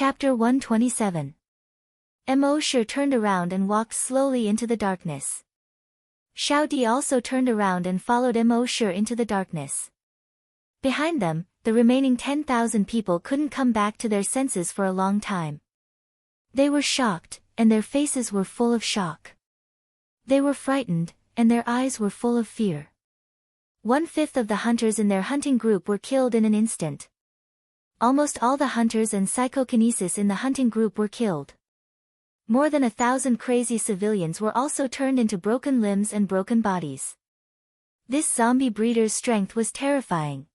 Chapter 127. Emosure turned around and walked slowly into the darkness. Xiaodi also turned around and followed Emosure into the darkness. Behind them, the remaining 10,000 people couldn't come back to their senses for a long time. They were shocked, and their faces were full of shock. They were frightened, and their eyes were full of fear. 1/5 of the hunters in their hunting group were killed in an instant. Almost all the hunters and psychokinesis in the hunting group were killed. More than 1,000 crazy civilians were also turned into broken limbs and broken bodies. This zombie breeder's strength was terrifying.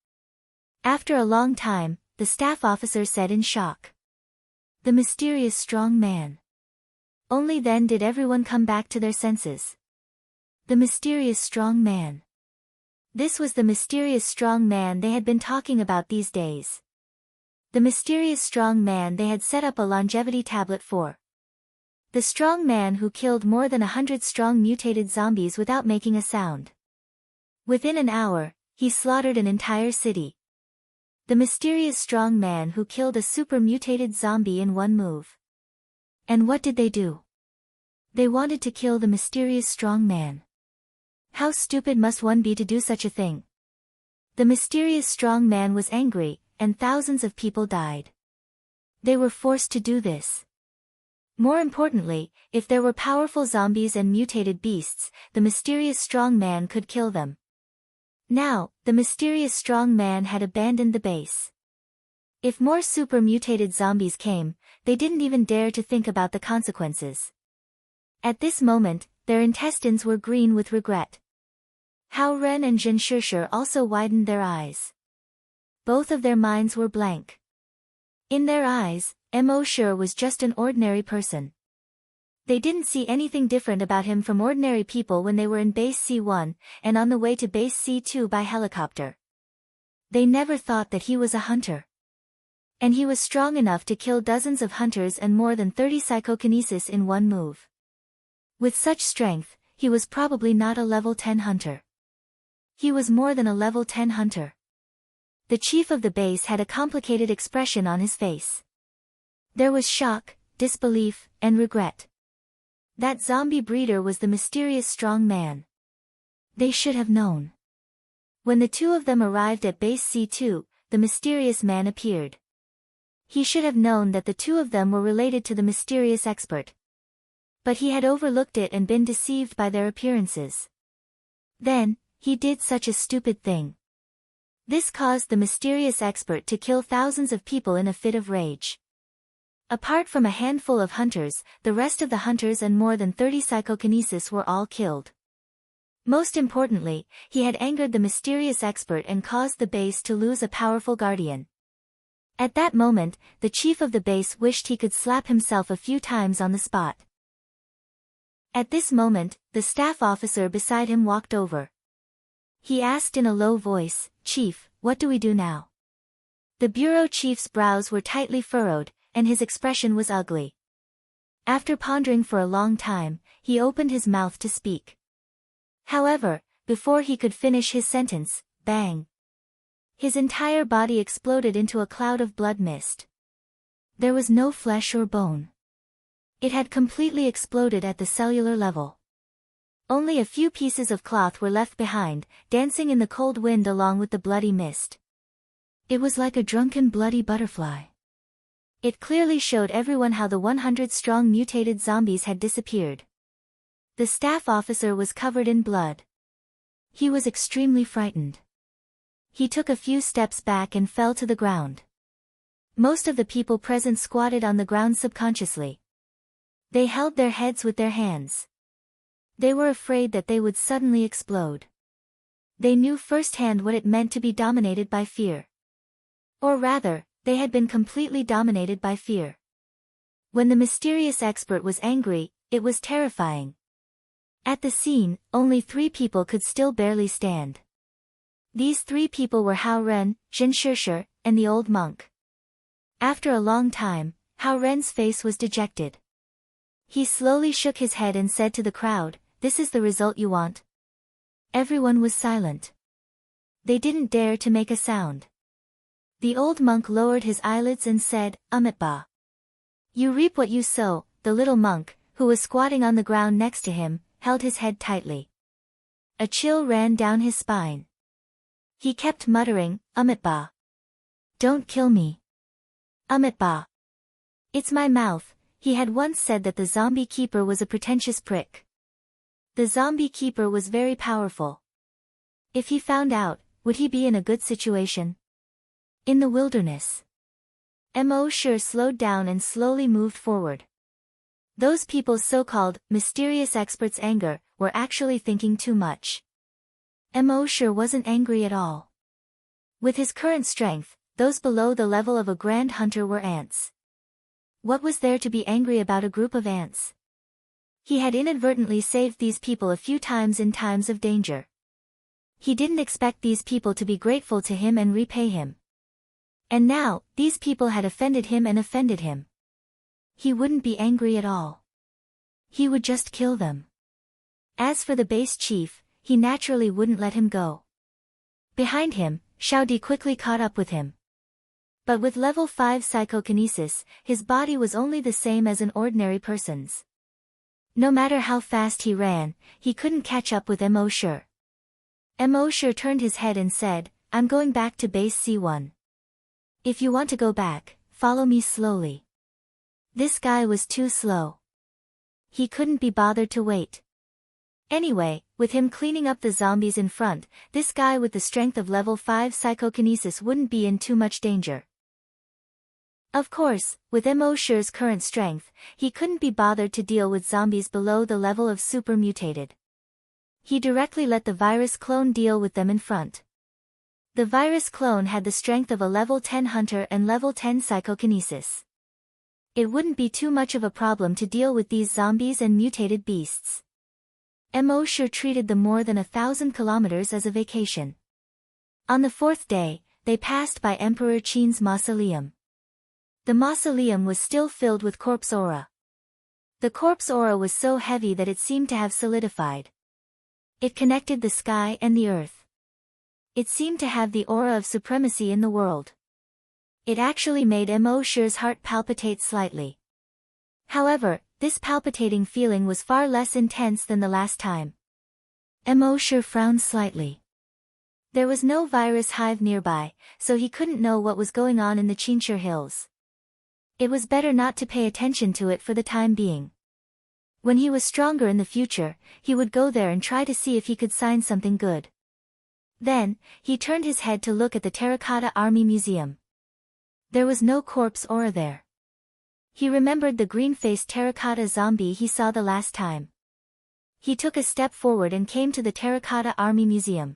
After a long time, the staff officer said in shock. The mysterious strong man. Only then did everyone come back to their senses. The mysterious strong man. This was the mysterious strong man they had been talking about these days. The mysterious strong man they had set up a longevity tablet for. The strong man who killed more than 100 strong mutated zombies without making a sound. Within an hour, he slaughtered an entire city. The mysterious strong man who killed a super mutated zombie in one move. And what did they do? They wanted to kill the mysterious strong man. How stupid must one be to do such a thing? The mysterious strong man was angry, and thousands of people died. They were forced to do this. More importantly, if there were powerful zombies and mutated beasts, the mysterious strong man could kill them. Now, the mysterious strong man had abandoned the base. If more super mutated zombies came, they didn't even dare to think about the consequences. At this moment, their intestines were green with regret. Hao Ren and Zhen Shishir also widened their eyes. Both of their minds were blank. In their eyes, Emosure was just an ordinary person. They didn't see anything different about him from ordinary people when they were in Base C1, and on the way to Base C2 by helicopter. They never thought that he was a hunter. And he was strong enough to kill dozens of hunters and more than 30 psychokinesis in one move. With such strength, he was probably not a level 10 hunter. He was more than a level 10 hunter. The chief of the base had a complicated expression on his face. There was shock, disbelief, and regret. That zombie breeder was the mysterious strong man. They should have known. When the two of them arrived at Base C2, the mysterious man appeared. He should have known that the two of them were related to the mysterious expert. But he had overlooked it and been deceived by their appearances. Then, he did such a stupid thing. This caused the mysterious expert to kill thousands of people in a fit of rage. Apart from a handful of hunters, the rest of the hunters and more than 30 psychokinesis were all killed. Most importantly, he had angered the mysterious expert and caused the base to lose a powerful guardian. At that moment, the chief of the base wished he could slap himself a few times on the spot. At this moment, the staff officer beside him walked over. He asked in a low voice, "Chief, what do we do now?" The bureau chief's brows were tightly furrowed, and his expression was ugly. After pondering for a long time, he opened his mouth to speak. However, before he could finish his sentence, bang! His entire body exploded into a cloud of blood mist. There was no flesh or bone. It had completely exploded at the cellular level. Only a few pieces of cloth were left behind, dancing in the cold wind along with the bloody mist. It was like a drunken bloody butterfly. It clearly showed everyone how the 100-strong mutated zombies had disappeared. The staff officer was covered in blood. He was extremely frightened. He took a few steps back and fell to the ground. Most of the people present squatted on the ground subconsciously. They held their heads with their hands. They were afraid that they would suddenly explode. They knew firsthand what it meant to be dominated by fear. Or rather, they had been completely dominated by fear. When the mysterious expert was angry, it was terrifying. At the scene, only 3 people could still barely stand. These 3 people were Hao Ren, Zhen Shishir, and the old monk. After a long time, Hao Ren's face was dejected. He slowly shook his head and said to the crowd, "This is the result you want?" Everyone was silent. They didn't dare to make a sound. The old monk lowered his eyelids and said, "Amitba." You reap what you sow. The little monk, who was squatting on the ground next to him, held his head tightly. A chill ran down his spine. He kept muttering, Amitabha. Don't kill me. Amitabha. It's my mouth. He had once said that the zombie keeper was a pretentious prick. The zombie keeper was very powerful. If he found out, would he be in a good situation? In the wilderness. Emosher slowed down and slowly moved forward. Those people's so-called mysterious experts' anger were actually thinking too much. Emosher wasn't angry at all. With his current strength, those below the level of a grand hunter were ants. What was there to be angry about a group of ants? He had inadvertently saved these people a few times in times of danger. He didn't expect these people to be grateful to him and repay him. And now, these people had offended him and offended him. He wouldn't be angry at all. He would just kill them. As for the base chief, he naturally wouldn't let him go. Behind him, Xiaodi quickly caught up with him. But with level 5 psychokinesis, his body was only the same as an ordinary person's. No matter how fast he ran, he couldn't catch up with Emosher. Emosher turned his head and said, I'm going back to base C1. If you want to go back, follow me slowly. This guy was too slow. He couldn't be bothered to wait. Anyway, with him cleaning up the zombies in front, this guy with the strength of level 5 psychokinesis wouldn't be in too much danger. Of course, with Emosher's current strength, he couldn't be bothered to deal with zombies below the level of super mutated. He directly let the virus clone deal with them in front. The virus clone had the strength of a level 10 hunter and level 10 psychokinesis. It wouldn't be too much of a problem to deal with these zombies and mutated beasts. Emosher treated the more than 1,000 kilometers as a vacation. On the 4th day, they passed by Emperor Qin's mausoleum. The mausoleum was still filled with corpse aura. The corpse aura was so heavy that it seemed to have solidified. It connected the sky and the earth. It seemed to have the aura of supremacy in the world. It actually made Emosher's heart palpitate slightly. However, this palpitating feeling was far less intense than the last time. Emosher frowned slightly. There was no virus hive nearby, so he couldn't know what was going on in the Qinshur Hills. It was better not to pay attention to it for the time being. When he was stronger in the future, he would go there and try to see if he could sign something good. Then, he turned his head to look at the Terracotta Army Museum. There was no corpse aura there. He remembered the green-faced terracotta zombie he saw the last time. He took a step forward and came to the Terracotta Army Museum.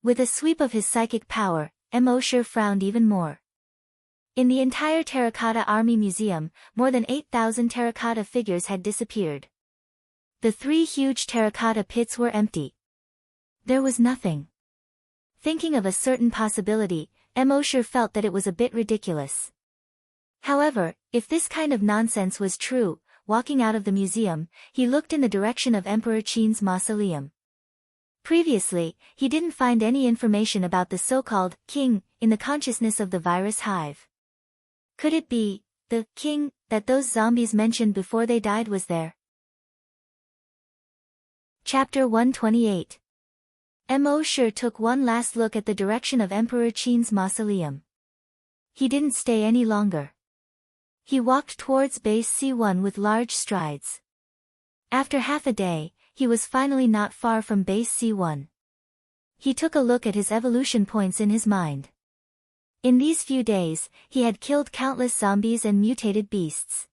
With a sweep of his psychic power, Emosher frowned even more. In the entire Terracotta Army Museum, more than 8,000 terracotta figures had disappeared. The 3 huge terracotta pits were empty. There was nothing. Thinking of a certain possibility, Emosher felt that it was a bit ridiculous. However, if this kind of nonsense was true, walking out of the museum, he looked in the direction of Emperor Qin's mausoleum. Previously, he didn't find any information about the so-called king in the consciousness of the virus hive. Could it be the king that those zombies mentioned before they died was there? Chapter 128. Emosher took one last look at the direction of Emperor Qin's mausoleum. He didn't stay any longer. He walked towards base C1 with large strides. After half a day, he was finally not far from base C1. He took a look at his evolution points in his mind. In these few days, he had killed countless zombies and mutated beasts.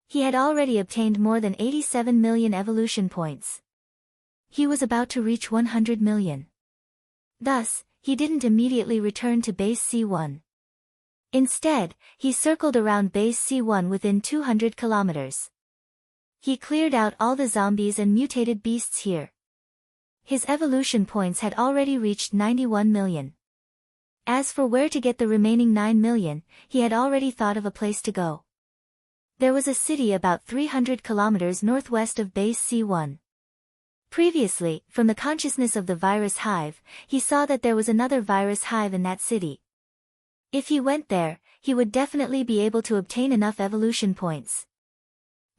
He had already obtained more than 87 million evolution points. He was about to reach 100 million. Thus, he didn't immediately return to base C1. Instead, he circled around base C1 within 200 kilometers. He cleared out all the zombies and mutated beasts here. His evolution points had already reached 91 million. As for where to get the remaining 9 million, he had already thought of a place to go. There was a city about 300 kilometers northwest of base C1. Previously, from the consciousness of the virus hive, he saw that there was another virus hive in that city. If he went there, he would definitely be able to obtain enough evolution points.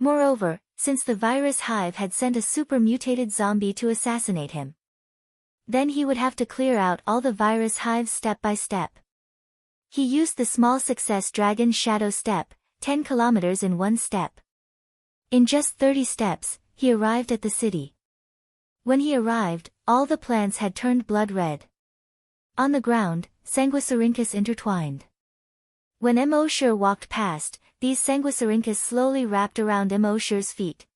Moreover, since the virus hive had sent a super mutated zombie to assassinate him, then he would have to clear out all the virus hives step by step. He used the small success dragon shadow step, 10 kilometers in one step. In just 30 steps, he arrived at the city. When he arrived, all the plants had turned blood red. On the ground, Sanguisurincus intertwined. When Emosure walked past, these Sanguisurincus slowly wrapped around Emosure's feet.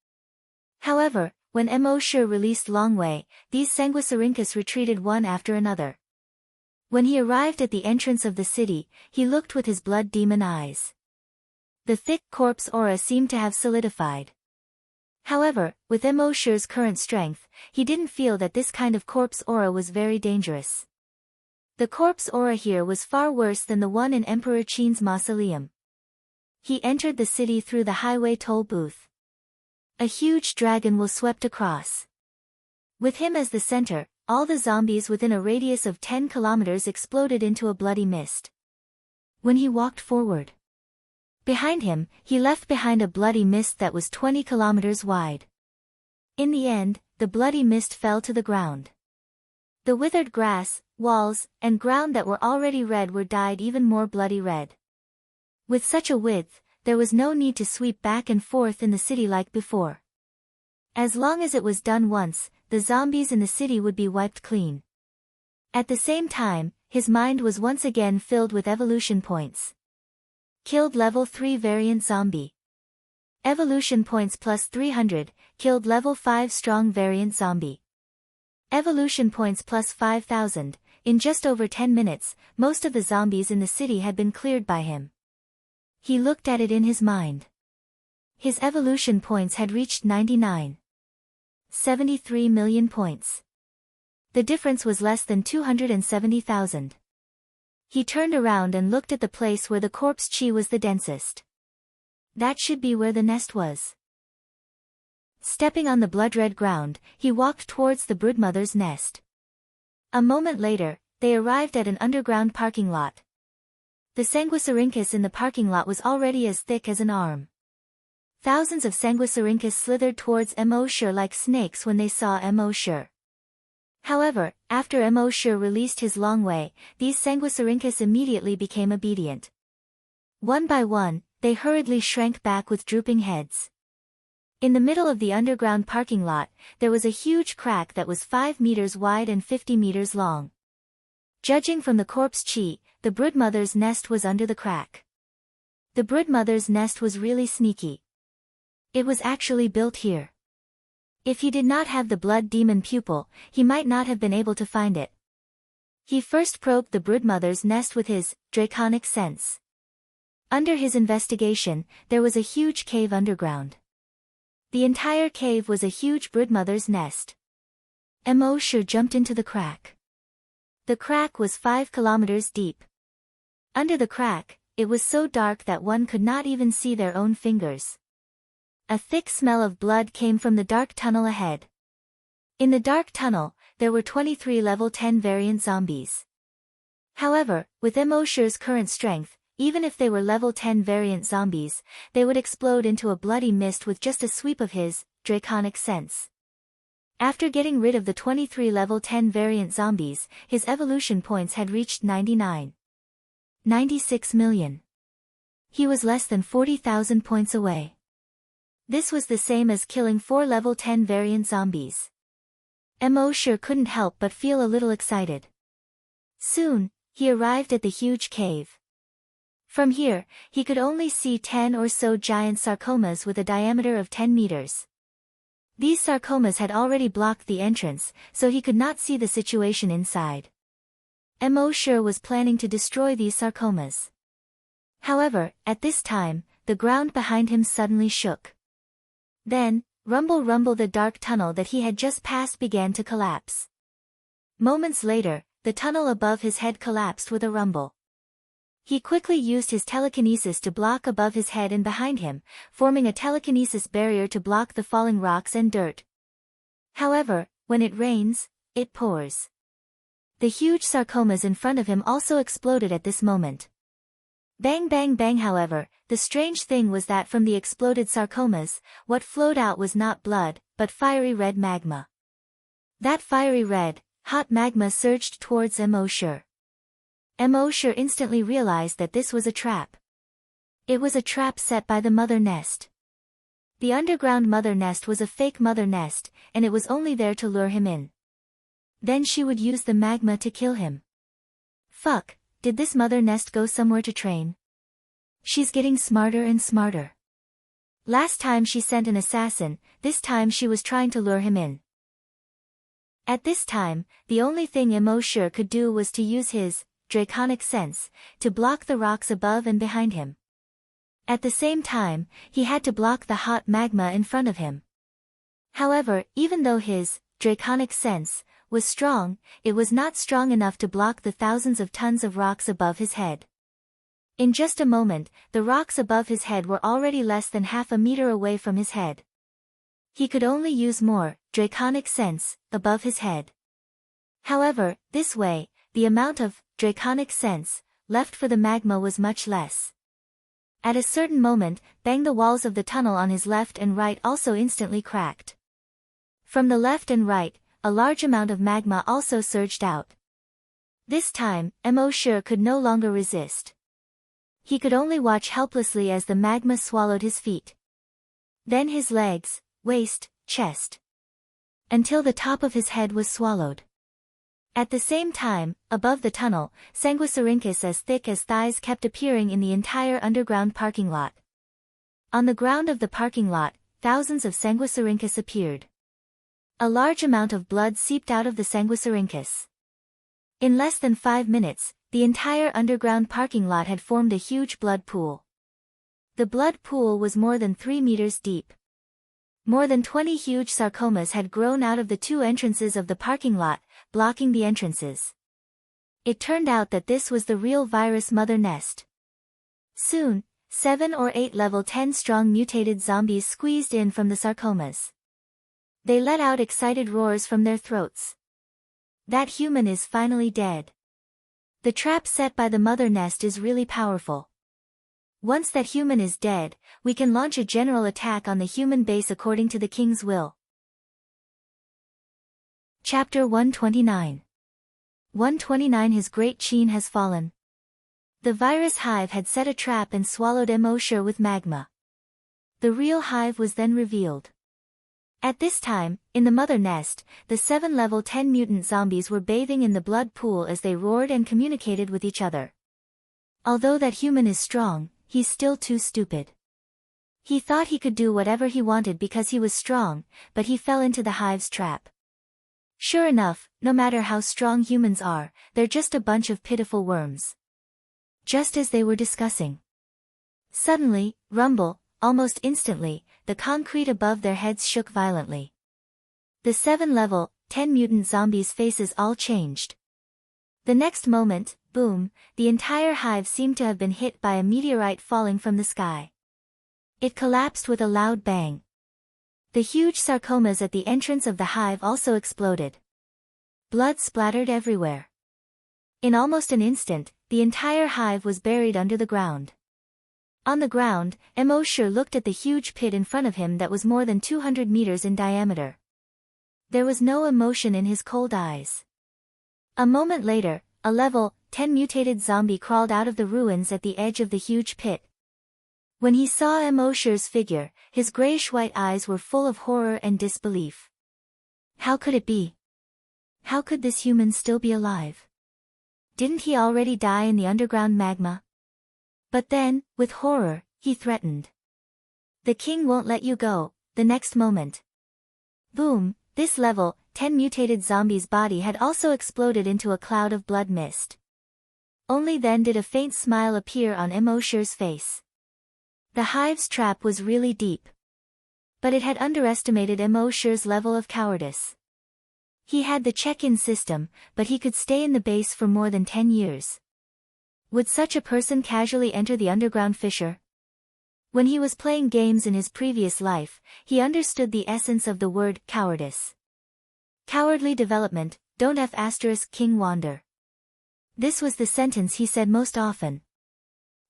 However, when Emosure released Longway, these Sanguisurincus retreated one after another. When he arrived at the entrance of the city, he looked with his blood demon eyes. The thick corpse aura seemed to have solidified. However, with Emosure's current strength, he didn't feel that this kind of corpse aura was very dangerous. The corpse aura here was far worse than the one in Emperor Qin's mausoleum. He entered the city through the highway toll booth. A huge dragon was swept across. With him as the center, all the zombies within a radius of 10 kilometers exploded into a bloody mist. When he walked forward, behind him, he left behind a bloody mist that was 20 kilometers wide. In the end, the bloody mist fell to the ground. The withered grass, walls, and ground that were already red were dyed even more bloody red. With such a width, there was no need to sweep back and forth in the city like before. As long as it was done once, the zombies in the city would be wiped clean. At the same time, his mind was once again filled with evolution points. Killed level 3 variant zombie. Evolution points plus 300, killed level 5 strong variant zombie. Evolution points plus 5,000, in just over 10 minutes, most of the zombies in the city had been cleared by him. He looked at it in his mind. His evolution points had reached 99. 73 million points. The difference was less than 270,000. He turned around and looked at the place where the corpse chi was the densest. That should be where the nest was. Stepping on the blood-red ground, he walked towards the broodmother's nest. A moment later, they arrived at an underground parking lot. The Sanguisurincus in the parking lot was already as thick as an arm. Thousands of Sanguisurincus slithered towards Emosure like snakes when they saw Emosure. However, after Emosure released his Longway, these Sanguisurincus immediately became obedient. One by one, they hurriedly shrank back with drooping heads. In the middle of the underground parking lot, there was a huge crack that was 5 meters wide and 50 meters long. Judging from the corpse chi, the broodmother's nest was under the crack. The broodmother's nest was really sneaky. It was actually built here. If he did not have the blood demon pupil, he might not have been able to find it. He first probed the broodmother's nest with his draconic sense. Under his investigation, there was a huge cave underground. The entire cave was a huge broodmother's nest. Emosure jumped into the crack. The crack was 5 kilometers deep. Under the crack, it was so dark that one could not even see their own fingers. A thick smell of blood came from the dark tunnel ahead. In the dark tunnel, there were 23 level 10 variant zombies. However, with Emosure's current strength, even if they were level 10 variant zombies, they would explode into a bloody mist with just a sweep of his draconic sense. After getting rid of the 23 level 10 variant zombies, his evolution points had reached 99. 96 million. He was less than 40,000 points away. This was the same as killing 4 level 10 variant zombies. Emosure couldn't help but feel a little excited. Soon, he arrived at the huge cave. From here, he could only see 10 or so giant sarcomas with a diameter of 10 meters. These sarcomas had already blocked the entrance, so he could not see the situation inside. Emosure was planning to destroy these sarcomas. However, at this time, the ground behind him suddenly shook. Then, rumble rumble, the dark tunnel that he had just passed began to collapse. Moments later, the tunnel above his head collapsed with a rumble. He quickly used his telekinesis to block above his head and behind him, forming a telekinesis barrier to block the falling rocks and dirt. However, when it rains, it pours. The huge sarcomas in front of him also exploded at this moment. Bang bang bang. However, the strange thing was that from the exploded sarcomas, what flowed out was not blood, but fiery red magma. That fiery red, hot magma surged towards Immortal. Immortal instantly realized that this was a trap. It was a trap set by the mother nest. The underground mother nest was a fake mother nest, and it was only there to lure him in. Then she would use the magma to kill him. Fuck, did this mother nest go somewhere to train? She's getting smarter and smarter. Last time she sent an assassin, this time she was trying to lure him in. At this time, the only thing Immortal could do was to use his draconic sense to block the rocks above and behind him. At the same time, he had to block the hot magma in front of him. However, even though his draconic sense was strong, it was not strong enough to block the thousands of tons of rocks above his head. In just a moment, the rocks above his head were already less than half a meter away from his head. He could only use more draconic sense above his head. However, this way, the amount of draconic sense left for the magma was much less. At a certain moment, bang, the walls of the tunnel on his left and right also instantly cracked. From the left and right, a large amount of magma also surged out. This time, Immortal could no longer resist. He could only watch helplessly as the magma swallowed his feet. Then his legs, waist, chest. Until the top of his head was swallowed. At the same time, above the tunnel, sanguisurincus as thick as thighs kept appearing in the entire underground parking lot. On the ground of the parking lot, thousands of sanguisurincus appeared. A large amount of blood seeped out of the sanguisurincus. In less than 5 minutes, the entire underground parking lot had formed a huge blood pool. The blood pool was more than 3 meters deep. More than 20 huge sarcomas had grown out of the 2 entrances of the parking lot, blocking the entrances. It turned out that this was the real virus mother nest. Soon, 7 or 8 level 10 strong mutated zombies squeezed in from the sarcomas. They let out excited roars from their throats. That human is finally dead. The trap set by the mother nest is really powerful. Once that human is dead, we can launch a general attack on the human base according to the king's will. Chapter 129. 129. His great chain has fallen. The virus hive had set a trap and swallowed Immortal with magma. The real hive was then revealed. At this time, in the mother nest, the 7 level 10 mutant zombies were bathing in the blood pool as they roared and communicated with each other. Although that human is strong, he's still too stupid. He thought he could do whatever he wanted because he was strong, but he fell into the hive's trap. Sure enough, no matter how strong humans are, they're just a bunch of pitiful worms. Just as they were discussing. Suddenly, rumble, almost instantly, the concrete above their heads shook violently. The 7 level 10 mutant zombies' faces all changed. The next moment, boom, the entire hive seemed to have been hit by a meteorite falling from the sky. It collapsed with a loud bang. The huge sarcomas at the entrance of the hive also exploded. Blood splattered everywhere. In almost an instant, the entire hive was buried under the ground. On the ground, Immortal looked at the huge pit in front of him that was more than 200 meters in diameter. There was no emotion in his cold eyes. A moment later, a level 10 mutated zombie crawled out of the ruins at the edge of the huge pit. When he saw Immortal's figure, his grayish-white eyes were full of horror and disbelief. How could it be? How could this human still be alive? Didn't he already die in the underground magma? But then, with horror, he threatened. The king won't let you go. The next moment. Boom, this level 10 mutated zombie's body had also exploded into a cloud of blood mist. Only then did a faint smile appear on Immortal's face. The hive's trap was really deep. But it had underestimated Immortal's level of cowardice. He had the check-in system, but he could stay in the base for more than 10 years. Would such a person casually enter the underground fissure? When he was playing games in his previous life, he understood the essence of the word cowardice. Cowardly development, don't F*** King Wander. This was the sentence he said most often.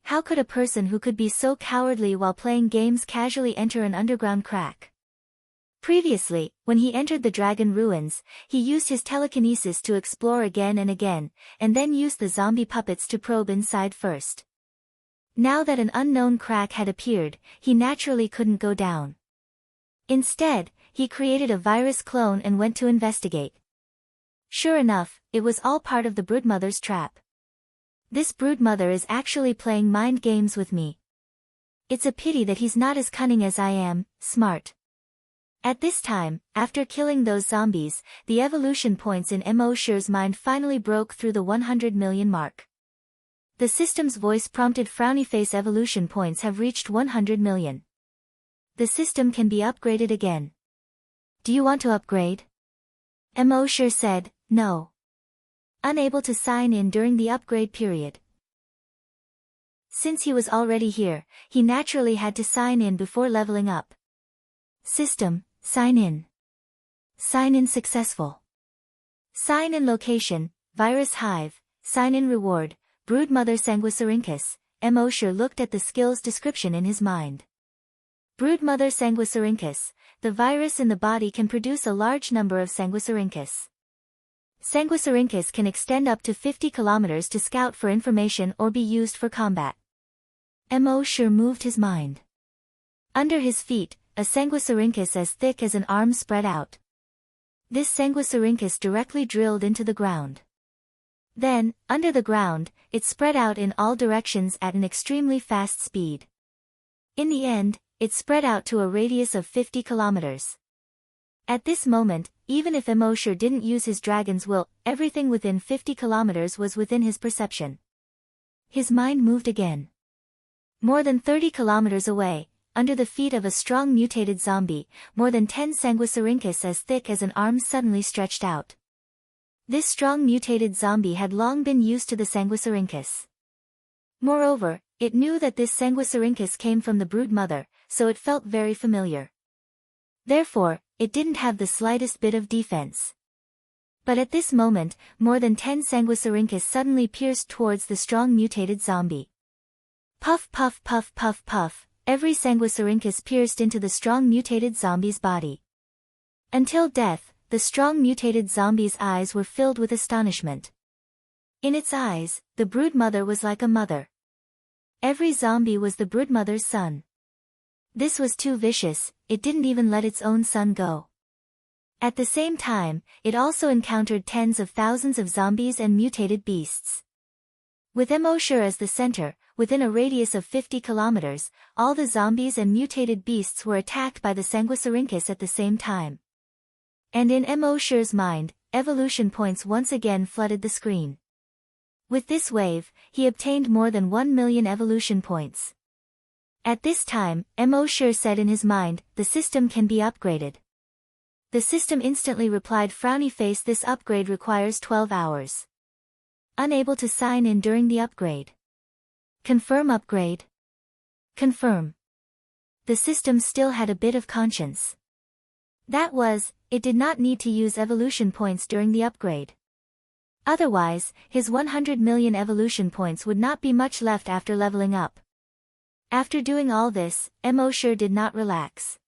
How could a person who could be so cowardly while playing games casually enter an underground crack? Previously, when he entered the dragon ruins, he used his telekinesis to explore again and then used the zombie puppets to probe inside first. Now that an unknown crack had appeared, he naturally couldn't go down. Instead, he created a virus clone and went to investigate. Sure enough, it was all part of the broodmother's trap. This broodmother is actually playing mind games with me. It's a pity that he's not as cunning as I am, smart. At this time, after killing those zombies, the evolution points in Emosher's mind finally broke through the 100 million mark. The system's voice prompted frowny face evolution points have reached 100 million. The system can be upgraded again. Do you want to upgrade? Emosher said, no. Unable to sign in during the upgrade period. Since he was already here, he naturally had to sign in before leveling up. System, sign in. Sign in successful. Sign in location, Virus Hive, sign in reward, Broodmother Sanguisurincus. Emosher looked at the skills description in his mind. Broodmother Sanguisurincus, the virus in the body can produce a large number of Sanguisurincus. Sanguisurincus can extend up to 50 kilometers to scout for information or be used for combat. Emosher moved his mind. Under his feet, a Sanguisurincus as thick as an arm spread out. This Sanguisurincus directly drilled into the ground. Then, under the ground, it spread out in all directions at an extremely fast speed. In the end, it spread out to a radius of 50 kilometers. At this moment, even if Emosher didn't use his dragon's will, everything within 50 kilometers was within his perception. His mind moved again. More than 30 kilometers away, under the feet of a strong mutated zombie, more than 10 Sanguisurincus as thick as an arm suddenly stretched out. This strong mutated zombie had long been used to the Sanguisurincus. Moreover, it knew that this Sanguisurincus came from the broodmother, so it felt very familiar. Therefore, it didn't have the slightest bit of defense. But at this moment, more than 10 Sanguisurincus suddenly pierced towards the strong mutated zombie. Puff puff puff puff puff, every Sanguisurincus pierced into the strong mutated zombie's body. Until death, the strong mutated zombie's eyes were filled with astonishment. In its eyes, the broodmother was like a mother. Every zombie was the broodmother's son. This was too vicious, it didn't even let its own son go. At the same time, it also encountered tens of thousands of zombies and mutated beasts. With Emosher as the center, within a radius of 50 kilometers, all the zombies and mutated beasts were attacked by the Sanguisurincus at the same time. And in Emosher's mind, evolution points once again flooded the screen. With this wave, he obtained more than 1 million evolution points. At this time, Emosher said in his mind, the system can be upgraded. The system instantly replied, frowny face, this upgrade requires 12 hours. Unable to sign in during the upgrade. Confirm upgrade. Confirm. The system still had a bit of conscience. That was, it did not need to use evolution points during the upgrade. Otherwise, his 100 million evolution points would not be much left after leveling up. After doing all this, Emosher did not relax.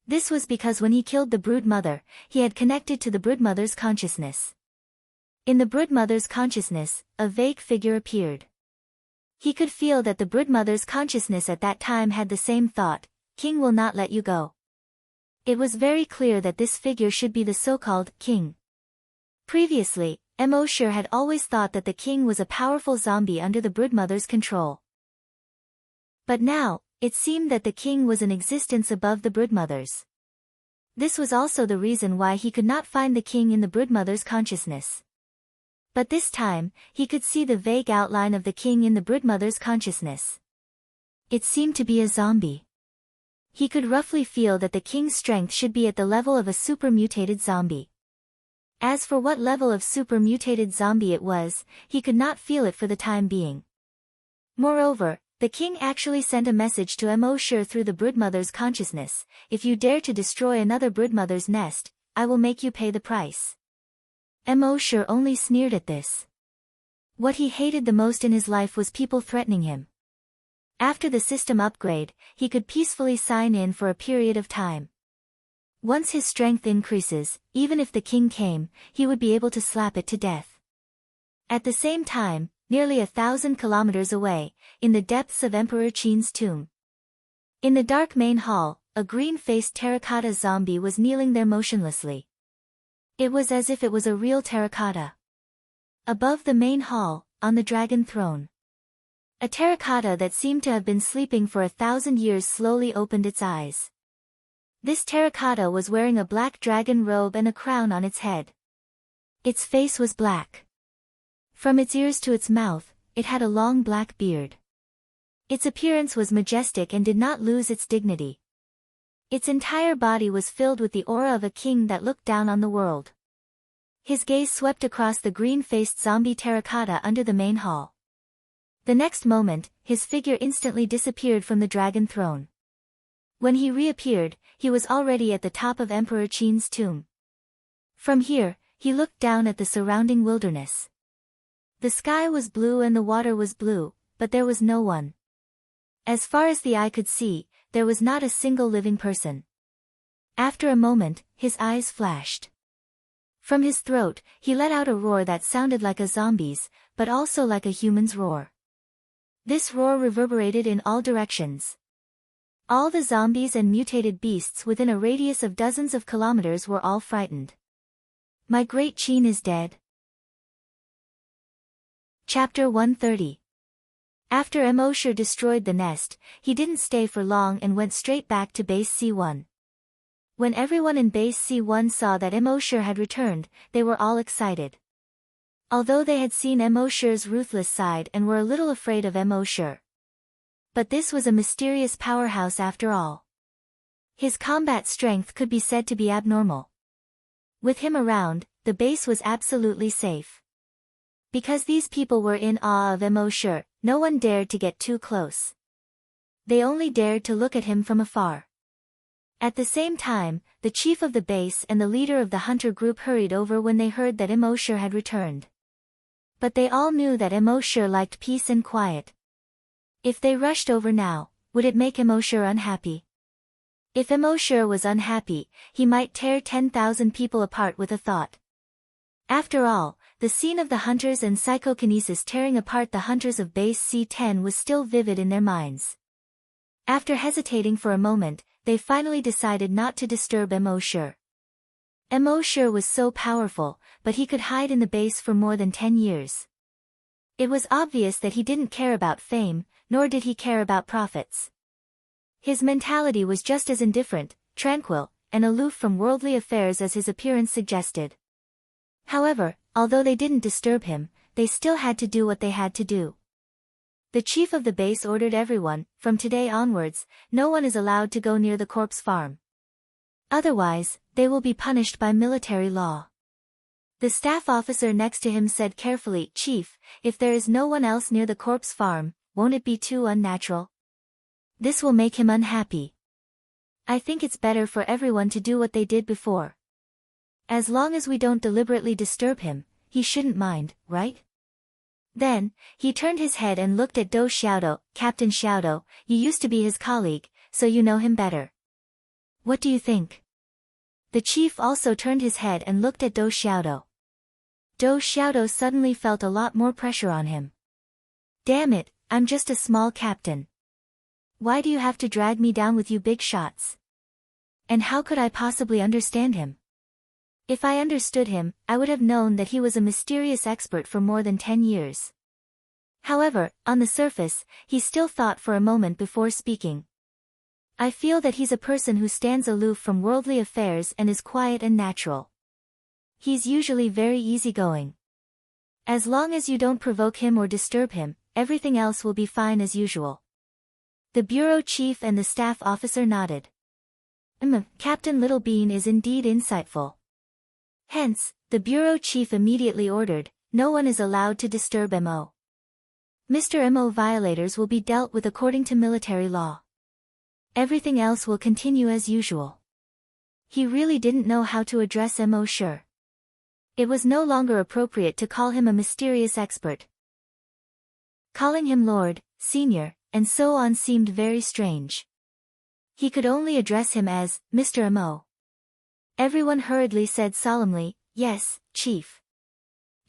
This was because when he killed the broodmother, he had connected to the broodmother's consciousness. In the broodmother's consciousness, a vague figure appeared. He could feel that the broodmother's consciousness at that time had the same thought, King will not let you go. It was very clear that this figure should be the so-called king. Previously, Emosher had always thought that the king was a powerful zombie under the broodmother's control. But now, it seemed that the king was an existence above the broodmother's. This was also the reason why he could not find the king in the broodmother's consciousness. But this time, he could see the vague outline of the king in the broodmother's consciousness. It seemed to be a zombie. He could roughly feel that the king's strength should be at the level of a super-mutated zombie. As for what level of super-mutated zombie it was, he could not feel it for the time being. Moreover, the king actually sent a message to Emosher through the broodmother's consciousness, if you dare to destroy another broodmother's nest, I will make you pay the price. Emosher only sneered at this. What he hated the most in his life was people threatening him. After the system upgrade, he could peacefully sign in for a period of time. Once his strength increases, even if the king came, he would be able to slap it to death. At the same time, nearly 1,000 kilometers away, in the depths of Emperor Qin's tomb. In the dark main hall, a green-faced terracotta zombie was kneeling there motionlessly. It was as if it was a real terracotta. Above the main hall, on the dragon throne, a terracotta that seemed to have been sleeping for 1,000 years slowly opened its eyes. This terracotta was wearing a black dragon robe and a crown on its head. Its face was black. From its ears to its mouth, it had a long black beard. Its appearance was majestic and did not lose its dignity. Its entire body was filled with the aura of a king that looked down on the world. His gaze swept across the green-faced zombie terracotta under the main hall. The next moment, his figure instantly disappeared from the dragon throne. When he reappeared, he was already at the top of Emperor Qin's tomb. From here, he looked down at the surrounding wilderness. The sky was blue and the water was blue, but there was no one. As far as the eye could see, there was not a single living person. After a moment, his eyes flashed. From his throat, he let out a roar that sounded like a zombie's, but also like a human's roar. This roar reverberated in all directions. All the zombies and mutated beasts within a radius of dozens of kilometers were all frightened. My great Qin is dead. Chapter 130. After Emosher destroyed the nest, he didn't stay for long and went straight back to base C1. When everyone in base C1 saw that Emosher had returned, they were all excited. Although they had seen Emosher's ruthless side and were a little afraid of Emosher. But this was a mysterious powerhouse after all. His combat strength could be said to be abnormal. With him around, the base was absolutely safe. Because these people were in awe of Emosher, no one dared to get too close. They only dared to look at him from afar. At the same time, the chief of the base and the leader of the hunter group hurried over when they heard that Emosher had returned. But they all knew that Emosher liked peace and quiet. If they rushed over now, would it make Emosher unhappy? If Emosher was unhappy, he might tear 10,000 people apart with a thought. After all, the scene of the hunters and psychokinesis tearing apart the hunters of base C10 was still vivid in their minds. After hesitating for a moment, they finally decided not to disturb Emosher. Emosher was so powerful, but he could hide in the base for more than 10 years. It was obvious that he didn't care about fame, nor did he care about profits. His mentality was just as indifferent, tranquil, and aloof from worldly affairs as his appearance suggested. However, although they didn't disturb him, they still had to do what they had to do. The chief of the base ordered everyone, from today onwards, no one is allowed to go near the corpse farm. Otherwise, they will be punished by military law. The staff officer next to him said carefully, "Chief, if there is no one else near the corpse farm, won't it be too unnatural? This will make him unhappy. I think it's better for everyone to do what they did before. As long as we don't deliberately disturb him, he shouldn't mind, right?" Then, he turned his head and looked at Do Xiaodo. "Captain Xiaodo, you used to be his colleague, so you know him better. What do you think?" The chief also turned his head and looked at Do Xiaodo. Do Xiaodo suddenly felt a lot more pressure on him. "Damn it, I'm just a small captain. Why do you have to drag me down with you big shots? And how could I possibly understand him? If I understood him, I would have known that he was a mysterious expert for more than 10 years. However, on the surface, he still thought for a moment before speaking. I feel that he's a person who stands aloof from worldly affairs and is quiet and natural. He's usually very easygoing. As long as you don't provoke him or disturb him, everything else will be fine as usual." The bureau chief and the staff officer nodded. Captain Littlebean is indeed insightful." Hence, the bureau chief immediately ordered, "No one is allowed to disturb MO. Mr. MO violators will be dealt with according to military law. Everything else will continue as usual." He really didn't know how to address Emosher. It was no longer appropriate to call him a mysterious expert. Calling him Lord, Senior, and so on seemed very strange. He could only address him as Mr. Mo. Everyone hurriedly said solemnly, "Yes, Chief."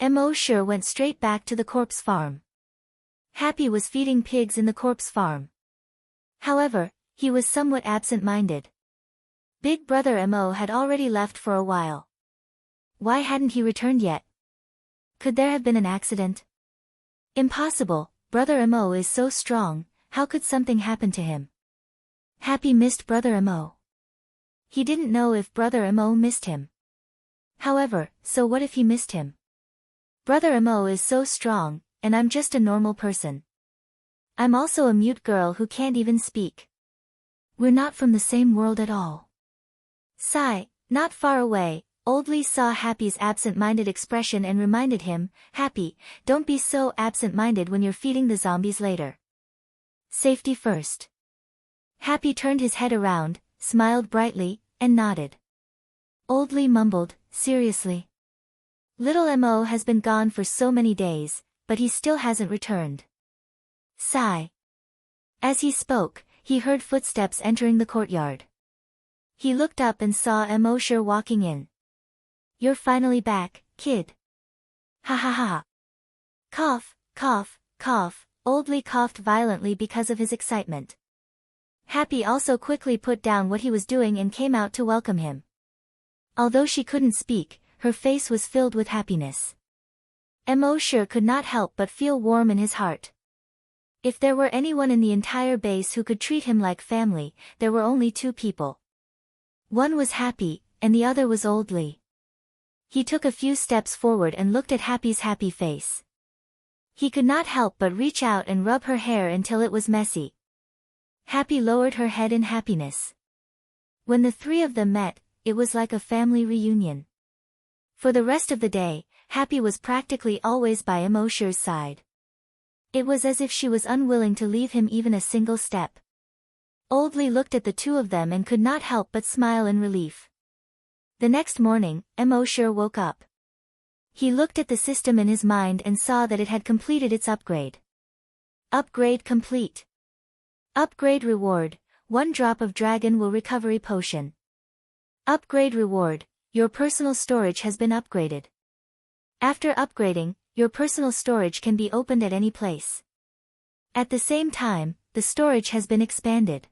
Mo sure went straight back to the corpse farm. Happy was feeding pigs in the corpse farm. However, he was somewhat absent-minded. Big Brother Mo had already left for a while. Why hadn't he returned yet? Could there have been an accident? Impossible, Brother Mo is so strong, how could something happen to him? Happy missed Brother Mo. He didn't know if Brother Mo missed him. However, so what if he missed him? Brother Mo is so strong, and I'm just a normal person. I'm also a mute girl who can't even speak. We're not from the same world at all. Sigh, not far away, Old Lee saw Happy's absent-minded expression and reminded him, "Happy, don't be so absent-minded when you're feeding the zombies later. Safety first." Happy turned his head around, smiled brightly, and nodded. Old Lee mumbled, "Seriously? Little Mo has been gone for so many days, but he still hasn't returned." Sigh. As he spoke, he heard footsteps entering the courtyard. He looked up and saw Mo sure walking in. "You're finally back, kid." "Ha ha ha." Cough, cough, cough, Old Lee coughed violently because of his excitement. Happy also quickly put down what he was doing and came out to welcome him. Although she couldn't speak, her face was filled with happiness. Mo sure could not help but feel warm in his heart. If there were anyone in the entire base who could treat him like family, there were only two people. One was Happy, and the other was Old Lee. He took a few steps forward and looked at Happy's happy face. He could not help but reach out and rub her hair until it was messy. Happy lowered her head in happiness. When the three of them met, it was like a family reunion. For the rest of the day, Happy was practically always by Mo sure's side. It was as if she was unwilling to leave him even a single step. Old Lee looked at the two of them and could not help but smile in relief. The next morning, Mo sure woke up. He looked at the system in his mind and saw that it had completed its upgrade. Upgrade complete. Upgrade reward, 1 drop of Dragon Will Recovery Potion. Upgrade reward, your personal storage has been upgraded. After upgrading, your personal storage can be opened at any place. At the same time, the storage has been expanded.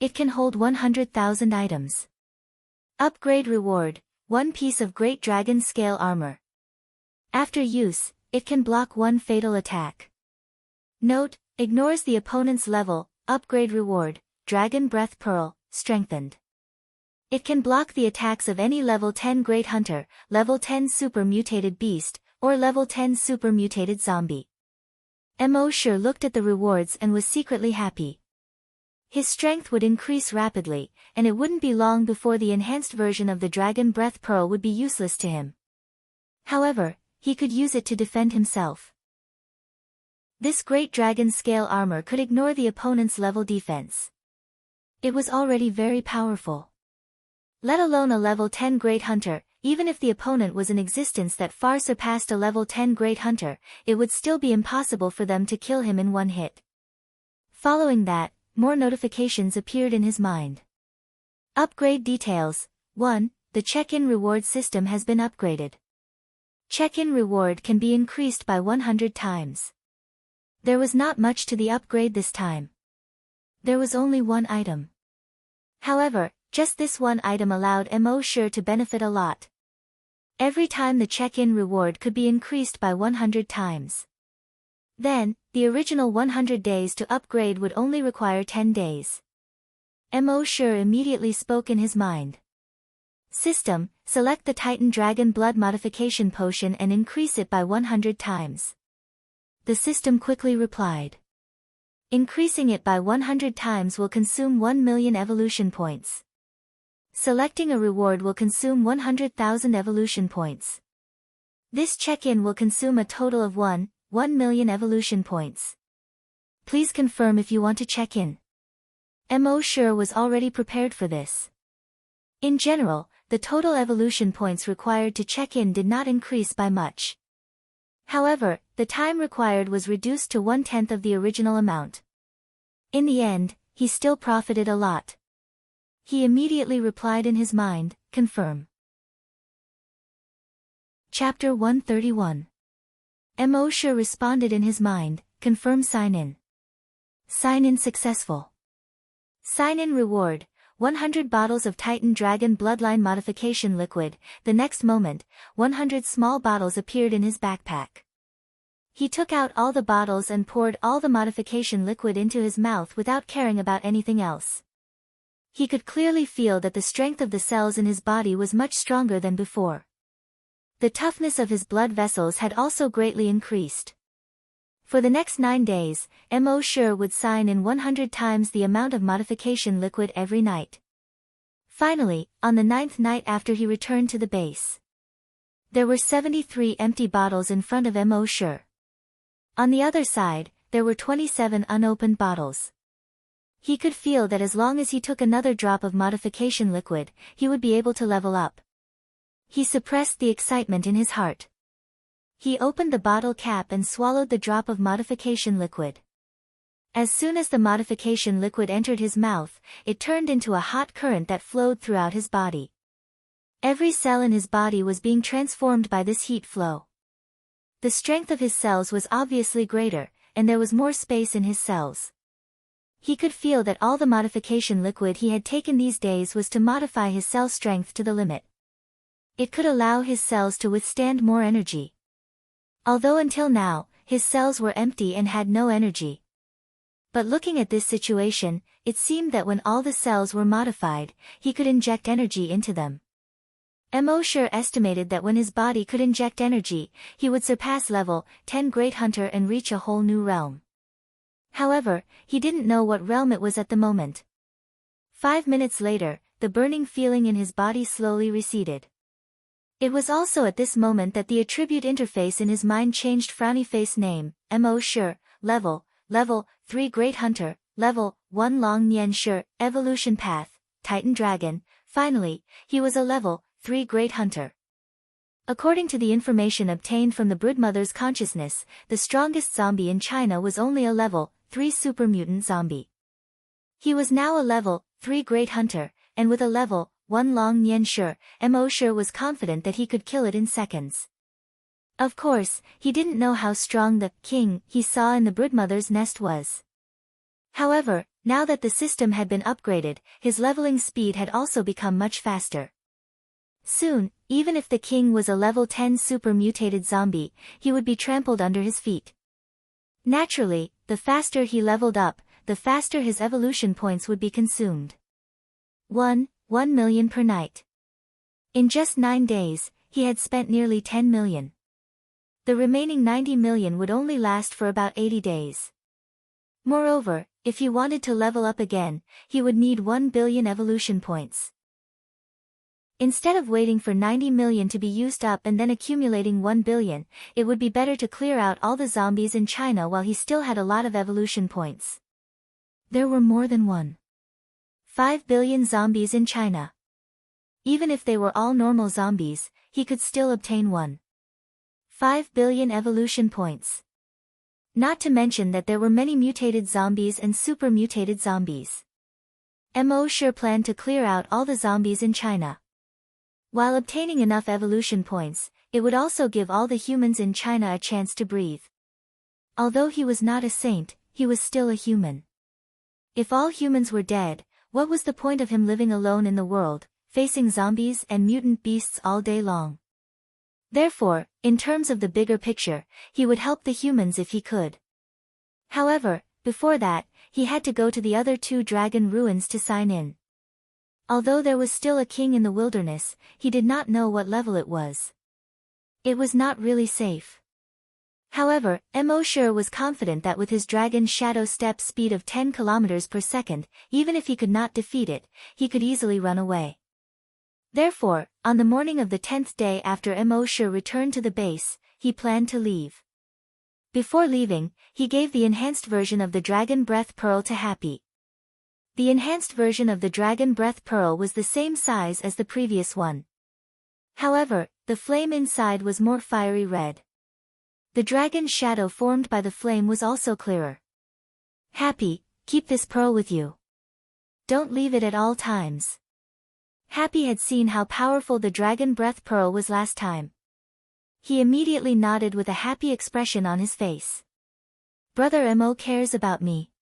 It can hold 100,000 items. Upgrade reward, 1 piece of Great Dragon Scale Armor. After use, it can block 1 fatal attack. Note, ignores the opponent's level. Upgrade reward, Dragon Breath Pearl, strengthened. It can block the attacks of any level 10 Great Hunter, level 10 Super Mutated Beast, or level 10 Super Mutated Zombie. Mo sure looked at the rewards and was secretly happy. His strength would increase rapidly, and it wouldn't be long before the enhanced version of the Dragon Breath Pearl would be useless to him. However, he could use it to defend himself. This Great Dragon Scale Armor could ignore the opponent's level defense. It was already very powerful. Let alone a level 10 Great Hunter, even if the opponent was in existence that far surpassed a level 10 Great Hunter, it would still be impossible for them to kill him in one hit. Following that, more notifications appeared in his mind. Upgrade details. 1. The check-in reward system has been upgraded. Check-in reward can be increased by 100 times. There was not much to the upgrade this time. There was only 1 item. However, just this 1 item allowed Mo sure to benefit a lot. Every time the check-in reward could be increased by 100 times. Then, the original 100 days to upgrade would only require 10 days. Mo sure immediately spoke in his mind. System, select the Titan Dragon Blood Modification Potion and increase it by 100 times. The system quickly replied. Increasing it by 100 times will consume 1 million evolution points. Selecting a reward will consume 100,000 evolution points. This check-in will consume a total of 1 million evolution points. Please confirm if you want to check in. Mo sure was already prepared for this. In general, the total evolution points required to check in did not increase by much. However, the time required was reduced to 1/10 of the original amount. In the end, he still profited a lot. He immediately replied in his mind, confirm. Chapter 131. Emosure responded in his mind, confirm sign in. Sign in successful. Sign in reward, 100 bottles of Titan Dragon Bloodline Modification Liquid. The next moment, 100 small bottles appeared in his backpack. He took out all the bottles and poured all the modification liquid into his mouth without caring about anything else. He could clearly feel that the strength of the cells in his body was much stronger than before. The toughness of his blood vessels had also greatly increased. For the next 9 days, Emosure would sign in 100 times the amount of modification liquid every night. Finally, on the 9th night after he returned to the base, there were 73 empty bottles in front of Emosure. On the other side, there were 27 unopened bottles. He could feel that as long as he took another drop of modification liquid, he would be able to level up. He suppressed the excitement in his heart. He opened the bottle cap and swallowed the drop of modification liquid. As soon as the modification liquid entered his mouth, it turned into a hot current that flowed throughout his body. Every cell in his body was being transformed by this heat flow. The strength of his cells was obviously greater, and there was more space in his cells. He could feel that all the modification liquid he had taken these days was to modify his cell strength to the limit. It could allow his cells to withstand more energy. Although until now, his cells were empty and had no energy. But looking at this situation, it seemed that when all the cells were modified, he could inject energy into them. Emosure estimated that when his body could inject energy, he would surpass level 10 Great Hunter and reach a whole new realm. However, he didn't know what realm it was at the moment. 5 minutes later, the burning feeling in his body slowly receded. It was also at this moment that the attribute interface in his mind changed. Frowny face name, Emosure, level 3 Great Hunter, level 1 Long Nian Shi, evolution path, Titan Dragon. Finally, he was a level 3 Great Hunter. According to the information obtained from the broodmother's consciousness, the strongest zombie in China was only a level 3 super mutant zombie. He was now a level 3 Great Hunter, and with a level 1 Long Nian Shi, Emosure was confident that he could kill it in seconds. Of course, he didn't know how strong the king he saw in the broodmother's nest was. However, now that the system had been upgraded, his leveling speed had also become much faster. Soon, even if the king was a level 10 super mutated zombie, he would be trampled under his feet. Naturally, the faster he leveled up, the faster his evolution points would be consumed. 1 million per night. In just 9 days, he had spent nearly 10 million. The remaining 90 million would only last for about 80 days. Moreover, if he wanted to level up again, he would need 1 billion evolution points. Instead of waiting for 90 million to be used up and then accumulating 1 billion, it would be better to clear out all the zombies in China while he still had a lot of evolution points. There were more than 1.5 billion zombies in China. Even if they were all normal zombies, he could still obtain 1.5 billion evolution points. Not to mention that there were many mutated zombies and super mutated zombies. Emosure planned to clear out all the zombies in China. While obtaining enough evolution points, it would also give all the humans in China a chance to breathe. Although he was not a saint, he was still a human. If all humans were dead, what was the point of him living alone in the world, facing zombies and mutant beasts all day long? Therefore, in terms of the bigger picture, he would help the humans if he could. However, before that, he had to go to the other 2 dragon ruins to sign in. Although there was still a king in the wilderness, he did not know what level it was. It was not really safe. However, Emosure was confident that with his dragon shadow step speed of 10 km per second, even if he could not defeat it, he could easily run away. Therefore, on the morning of the 10th day after Emosure returned to the base, he planned to leave. Before leaving, he gave the enhanced version of the Dragon Breath Pearl to Happy. The enhanced version of the Dragon Breath Pearl was the same size as the previous one. However, the flame inside was more fiery red. The dragon's shadow formed by the flame was also clearer. Happy Keep this pearl with you. Don't leave it at all times. Happy had seen how powerful the dragon breath pearl was last time. He immediately nodded with a happy expression on his face. Brother Mo cares about me.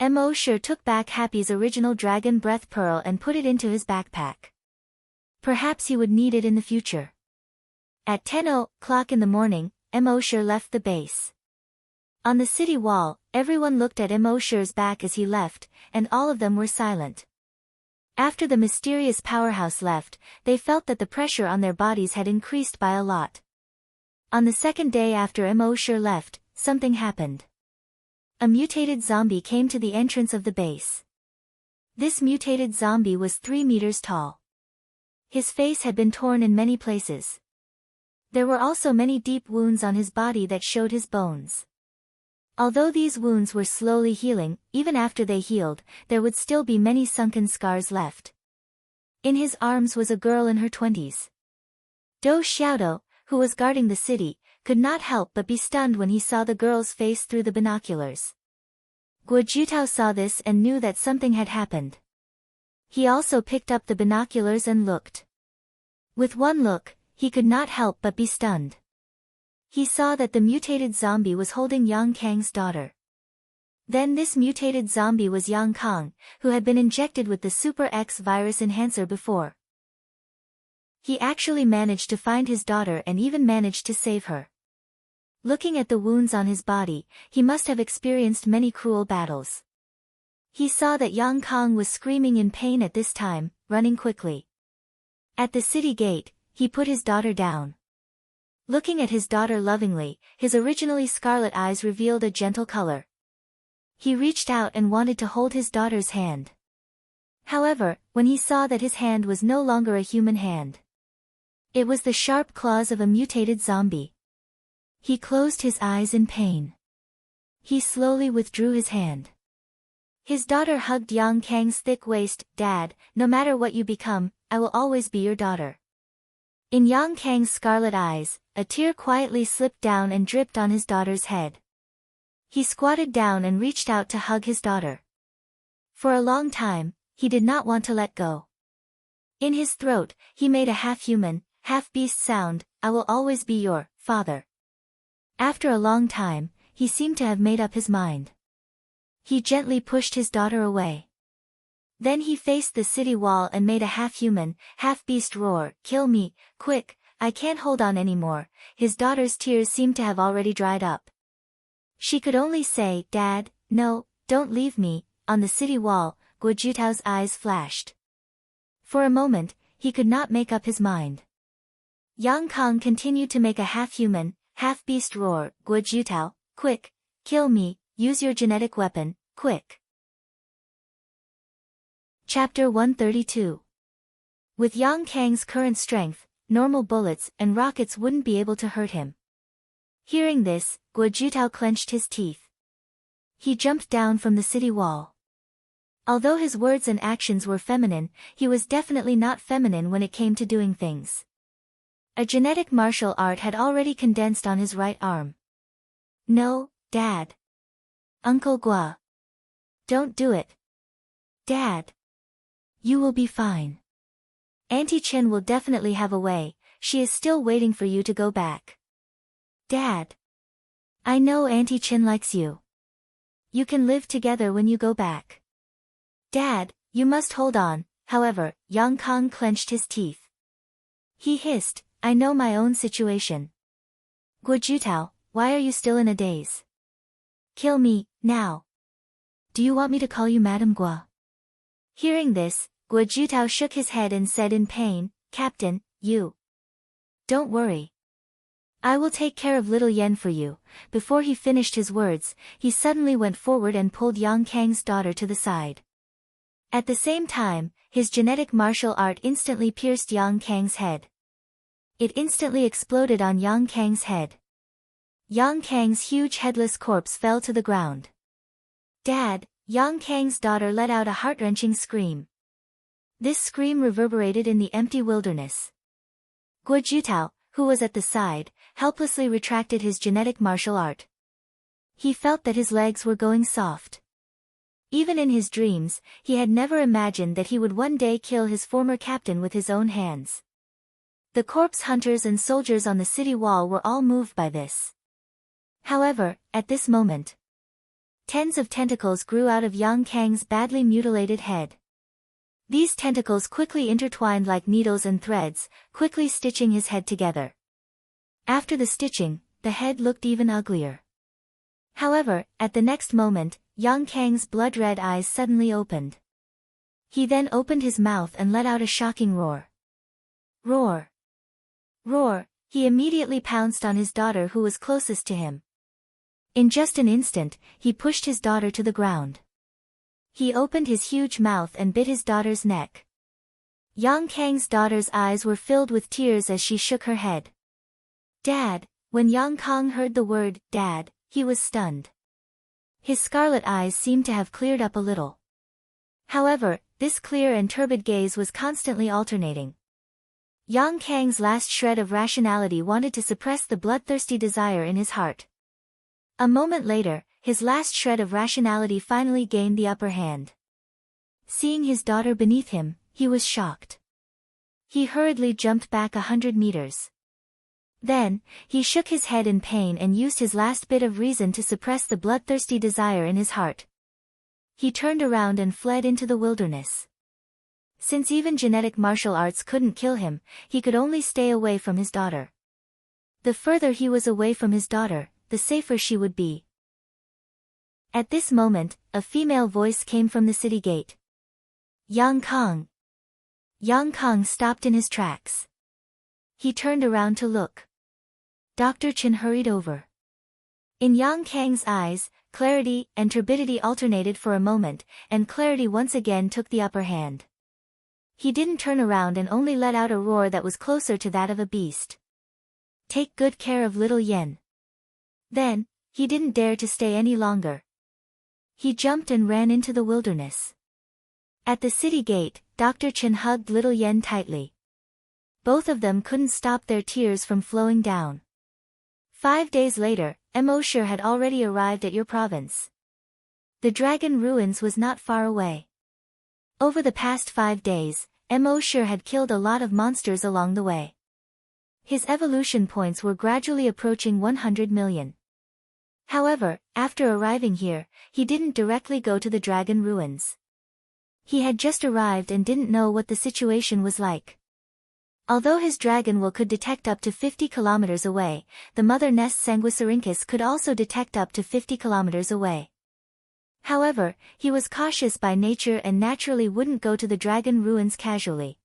Mo sure took back Happy's original dragon breath pearl and put it into his backpack. Perhaps he would need it in the future. At 10 o'clock in the morning, Mo sure left the base. On the city wall, everyone looked at Mo sure's back as he left, and all of them were silent. After the mysterious powerhouse left, they felt that the pressure on their bodies had increased by a lot. On the second day after Mo sure left, something happened. A mutated zombie came to the entrance of the base. This mutated zombie was 3 meters tall. His face had been torn in many places. There were also many deep wounds on his body that showed his bones. Although these wounds were slowly healing, even after they healed, there would still be many sunken scars left. In his arms was a girl in her 20s. Do Xiaodo, who was guarding the city, could not help but be stunned when he saw the girl's face through the binoculars. Guo Jutao saw this and knew that something had happened. He also picked up the binoculars and looked. With one look, he could not help but be stunned. He saw that the mutated zombie was holding Yang Kang's daughter. Then this mutated zombie was Yang Kang, who had been injected with the Super X virus enhancer before. He actually managed to find his daughter and even managed to save her. Looking at the wounds on his body, he must have experienced many cruel battles. He saw that Yang Kang was screaming in pain at this time, running quickly. At the city gate, he put his daughter down. Looking at his daughter lovingly, his originally scarlet eyes revealed a gentle color. He reached out and wanted to hold his daughter's hand. However, when he saw that his hand was no longer a human hand, it was the sharp claws of a mutated zombie. He closed his eyes in pain. He slowly withdrew his hand. His daughter hugged Yang Kang's thick waist. Dad, no matter what you become, I will always be your daughter. In Yang Kang's scarlet eyes, a tear quietly slipped down and dripped on his daughter's head. He squatted down and reached out to hug his daughter. For a long time, he did not want to let go. In his throat, he made a half-human, half-beast sound, I will always be your father. After a long time, he seemed to have made up his mind. He gently pushed his daughter away. Then he faced the city wall and made a half-human, half-beast roar, kill me, quick, I can't hold on anymore. His daughter's tears seemed to have already dried up. She could only say, Dad, no, don't leave me. On the city wall, Guo Jutao's eyes flashed. For a moment, he could not make up his mind. Yang Kang continued to make a half-human, half-beast roar, Guo Jutao, quick, kill me, use your genetic weapon, quick. Chapter 132. With Yang Kang's current strength, normal bullets and rockets wouldn't be able to hurt him. Hearing this, Guo Jutao clenched his teeth. He jumped down from the city wall. Although his words and actions were feminine, he was definitely not feminine when it came to doing things. A genetic martial art had already condensed on his right arm. No, Dad. Uncle Guo. Don't do it. Dad. You will be fine. Auntie Chen will definitely have a way, she is still waiting for you to go back. Dad. I know Auntie Chen likes you. You can live together when you go back. Dad, you must hold on. However, Yang Kang clenched his teeth. He hissed, I know my own situation. Guo Jutao, why are you still in a daze? Kill me, now. Do you want me to call you Madame Guo? Hearing this, Guo Jutao shook his head and said in pain, Captain, you. Don't worry. I will take care of little Yen for you. Before he finished his words, he suddenly went forward and pulled Yang Kang's daughter to the side. At the same time, his genetic martial art instantly pierced Yang Kang's head. It instantly exploded on Yang Kang's head. Yang Kang's huge headless corpse fell to the ground. Dad, Yang Kang's daughter let out a heart-wrenching scream. This scream reverberated in the empty wilderness. Guo Jutao, who was at the side, helplessly retracted his genetic martial art. He felt that his legs were going soft. Even in his dreams, he had never imagined that he would one day kill his former captain with his own hands. The corpse hunters and soldiers on the city wall were all moved by this. However, at this moment, tens of tentacles grew out of Yang Kang's badly mutilated head. These tentacles quickly intertwined like needles and threads, quickly stitching his head together. After the stitching, the head looked even uglier. However, at the next moment, Yang Kang's blood-red eyes suddenly opened. He then opened his mouth and let out a shocking roar. Roar! Roar! He immediately pounced on his daughter who was closest to him. In just an instant, he pushed his daughter to the ground. He opened his huge mouth and bit his daughter's neck. Yang Kang's daughter's eyes were filled with tears as she shook her head. Dad! When Yang Kang heard the word, Dad, he was stunned. His scarlet eyes seemed to have cleared up a little. However, this clear and turbid gaze was constantly alternating. Yang Kang's last shred of rationality wanted to suppress the bloodthirsty desire in his heart. A moment later, his last shred of rationality finally gained the upper hand. Seeing his daughter beneath him, he was shocked. He hurriedly jumped back 100 meters. Then, he shook his head in pain and used his last bit of reason to suppress the bloodthirsty desire in his heart. He turned around and fled into the wilderness. Since even genetic martial arts couldn't kill him, he could only stay away from his daughter. The further he was away from his daughter, the safer she would be. At this moment, a female voice came from the city gate. Yang Kang. Yang Kang stopped in his tracks. He turned around to look. Dr. Chen hurried over. In Yang Kang's eyes, clarity and turbidity alternated for a moment, and clarity once again took the upper hand. He didn't turn around and only let out a roar that was closer to that of a beast. Take good care of little Yen. Then, he didn't dare to stay any longer. He jumped and ran into the wilderness. At the city gate, Dr. Chen hugged little Yen tightly. Both of them couldn't stop their tears from flowing down. 5 days later, Immortal had already arrived at your province. The dragon ruins was not far away. Over the past 5 days, Immortal had killed a lot of monsters along the way. His evolution points were gradually approaching 100 million. However, after arriving here, he didn't directly go to the dragon ruins. He had just arrived and didn't know what the situation was like. Although his dragon will could detect up to 50 kilometers away, the mother nest Sanguisurincus could also detect up to 50 kilometers away. However, he was cautious by nature and naturally wouldn't go to the dragon ruins casually.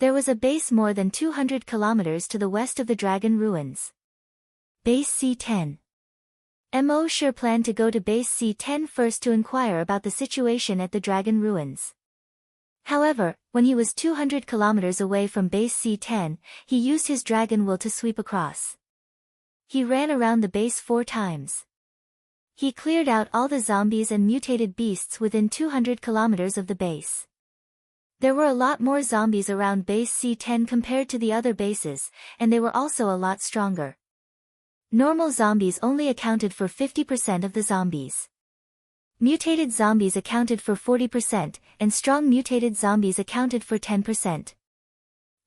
There was a base more than 200 kilometers to the west of the dragon ruins. Base C10. Immortal planned to go to base C10 first to inquire about the situation at the dragon ruins. However, when he was 200 kilometers away from base C10, he used his dragon will to sweep across. He ran around the base 4 times. He cleared out all the zombies and mutated beasts within 200 kilometers of the base. There were a lot more zombies around base C10 compared to the other bases, and they were also a lot stronger. Normal zombies only accounted for 50% of the zombies. Mutated zombies accounted for 40%, and strong mutated zombies accounted for 10%.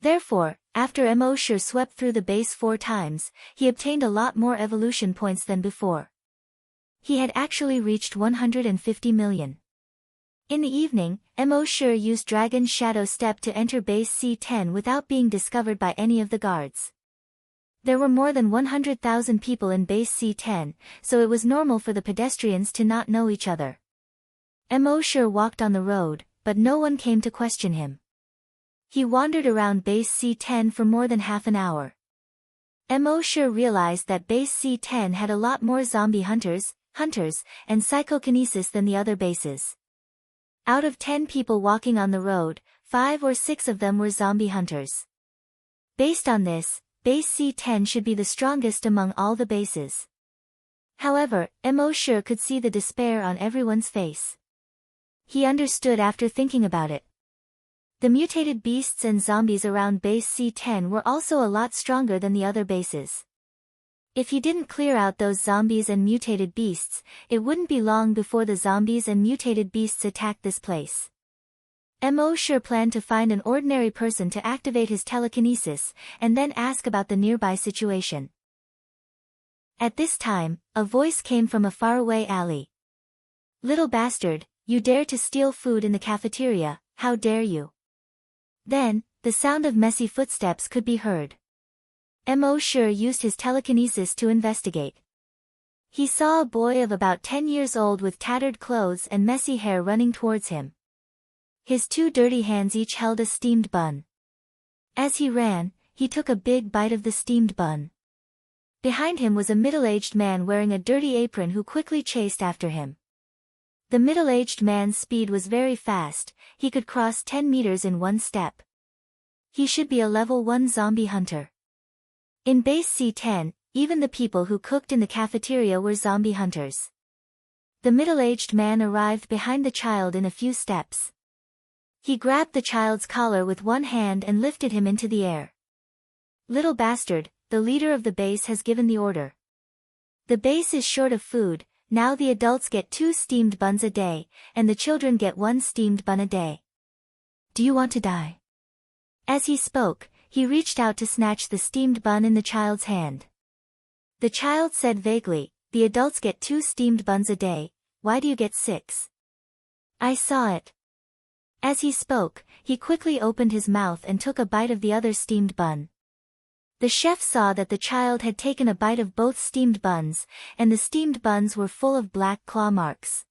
Therefore, after Immortal swept through the base 4 times, he obtained a lot more evolution points than before. He had actually reached 150 million. In the evening, Immortal used Dragon's Shadow Step to enter base C10 without being discovered by any of the guards. There were more than 100,000 people in base C10, so it was normal for the pedestrians to not know each other. Immortal walked on the road, but no one came to question him. He wandered around base C10 for more than half an hour. Immortal realized that base C10 had a lot more zombie hunters, and psychokinesis than the other bases. Out of 10 people walking on the road, 5 or 6 of them were zombie hunters. Based on this, base C10 should be the strongest among all the bases. However, Immortal could see the despair on everyone's face. He understood after thinking about it. The mutated beasts and zombies around base C10 were also a lot stronger than the other bases. If he didn't clear out those zombies and mutated beasts, it wouldn't be long before the zombies and mutated beasts attacked this place. Mo sure planned to find an ordinary person to activate his telekinesis, and then ask about the nearby situation. At this time, a voice came from a faraway alley. "Little bastard, you dare to steal food in the cafeteria, how dare you?" Then, the sound of messy footsteps could be heard. Mo sure used his telekinesis to investigate. He saw a boy of about 10 years old with tattered clothes and messy hair running towards him. His two dirty hands each held a steamed bun. As he ran, he took a big bite of the steamed bun. Behind him was a middle-aged man wearing a dirty apron who quickly chased after him. The middle-aged man's speed was very fast, he could cross 10 meters in one step. He should be a level 1 zombie hunter. In base C10, even the people who cooked in the cafeteria were zombie hunters. The middle-aged man arrived behind the child in a few steps. He grabbed the child's collar with one hand and lifted him into the air. "Little bastard, the leader of the base has given the order. The base is short of food, now the adults get 2 steamed buns a day, and the children get 1 steamed bun a day. Do you want to die?" As he spoke, he reached out to snatch the steamed bun in the child's hand. The child said vaguely, "The adults get 2 steamed buns a day, why do you get 6? I saw it." As he spoke, he quickly opened his mouth and took a bite of the other steamed bun. The chef saw that the child had taken a bite of both steamed buns, and the steamed buns were full of black claw marks.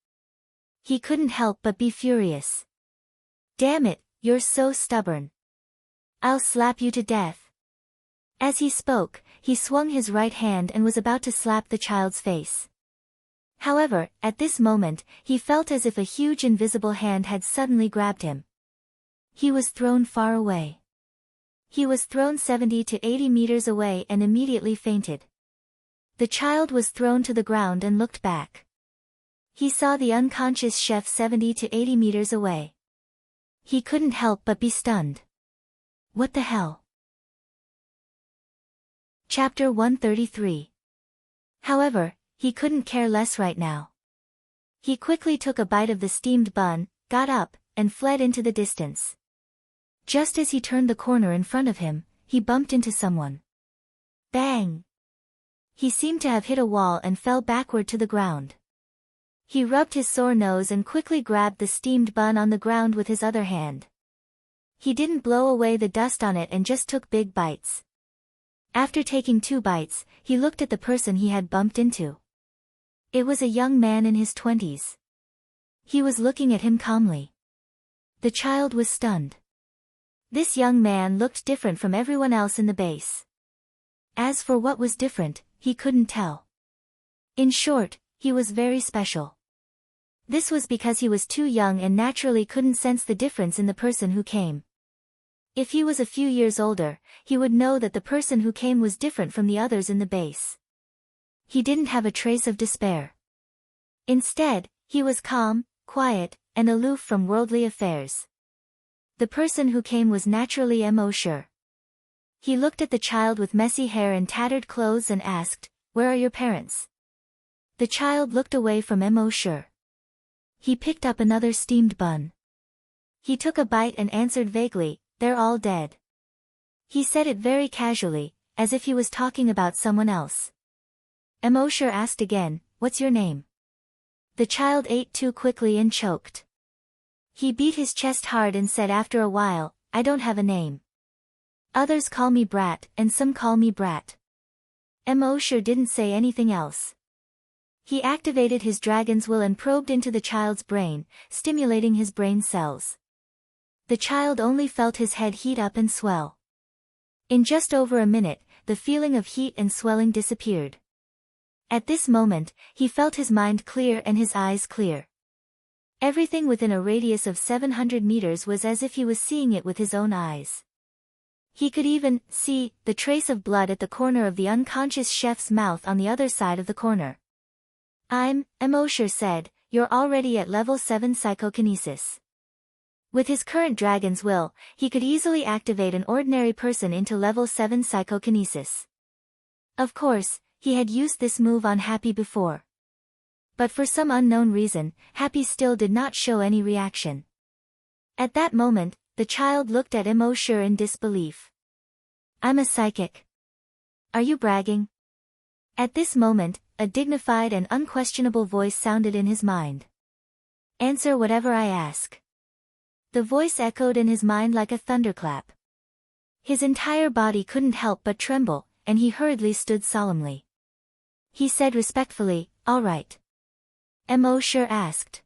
He couldn't help but be furious. "Damn it, you're so stubborn. I'll slap you to death." As he spoke, he swung his right hand and was about to slap the child's face. However, at this moment, he felt as if a huge invisible hand had suddenly grabbed him. He was thrown far away. He was thrown 70 to 80 meters away and immediately fainted. The child was thrown to the ground and looked back. He saw the unconscious chef 70 to 80 meters away. He couldn't help but be stunned. What the hell? Chapter 133. However, he couldn't care less right now. He quickly took a bite of the steamed bun, got up, and fled into the distance. Just as he turned the corner in front of him, he bumped into someone. Bang! He seemed to have hit a wall and fell backward to the ground. He rubbed his sore nose and quickly grabbed the steamed bun on the ground with his other hand. He didn't blow away the dust on it and just took big bites. After taking 2 bites, he looked at the person he had bumped into. It was a young man in his 20s. He was looking at him calmly. The child was stunned. This young man looked different from everyone else in the base. As for what was different, he couldn't tell. In short, he was very special. This was because he was too young and naturally couldn't sense the difference in the person who came. If he was a few years older, he would know that the person who came was different from the others in the base. He didn't have a trace of despair. Instead, he was calm, quiet, and aloof from worldly affairs. The person who came was naturally Mo sure. He looked at the child with messy hair and tattered clothes and asked, "Where are your parents?" The child looked away from Mo sure. He picked up another steamed bun. He took a bite and answered vaguely, "They're all dead." He said it very casually, as if he was talking about someone else. Mo sure asked again, "What's your name?" The child ate too quickly and choked. He beat his chest hard and said after a while, "I don't have a name. Others call me Brat and some call me Brat." Mo sure didn't say anything else. He activated his dragon's will and probed into the child's brain, stimulating his brain cells. The child only felt his head heat up and swell. In just over a minute, the feeling of heat and swelling disappeared. At this moment, he felt his mind clear and his eyes clear. Everything within a radius of 700 meters was as if he was seeing it with his own eyes. He could even see the trace of blood at the corner of the unconscious chef's mouth on the other side of the corner. Mo sure said, "You're already at level 7 psychokinesis." With his current dragon's will, he could easily activate an ordinary person into level 7 psychokinesis. Of course, He had used this move on Happy before. But for some unknown reason, Happy still did not show any reaction. At that moment, the child looked at Immortal in disbelief. "I'm a psychic. Are you bragging?" At this moment, a dignified and unquestionable voice sounded in his mind. "Answer whatever I ask." The voice echoed in his mind like a thunderclap. His entire body couldn't help but tremble, and he hurriedly stood solemnly. He said respectfully, "All right." Immortal asked,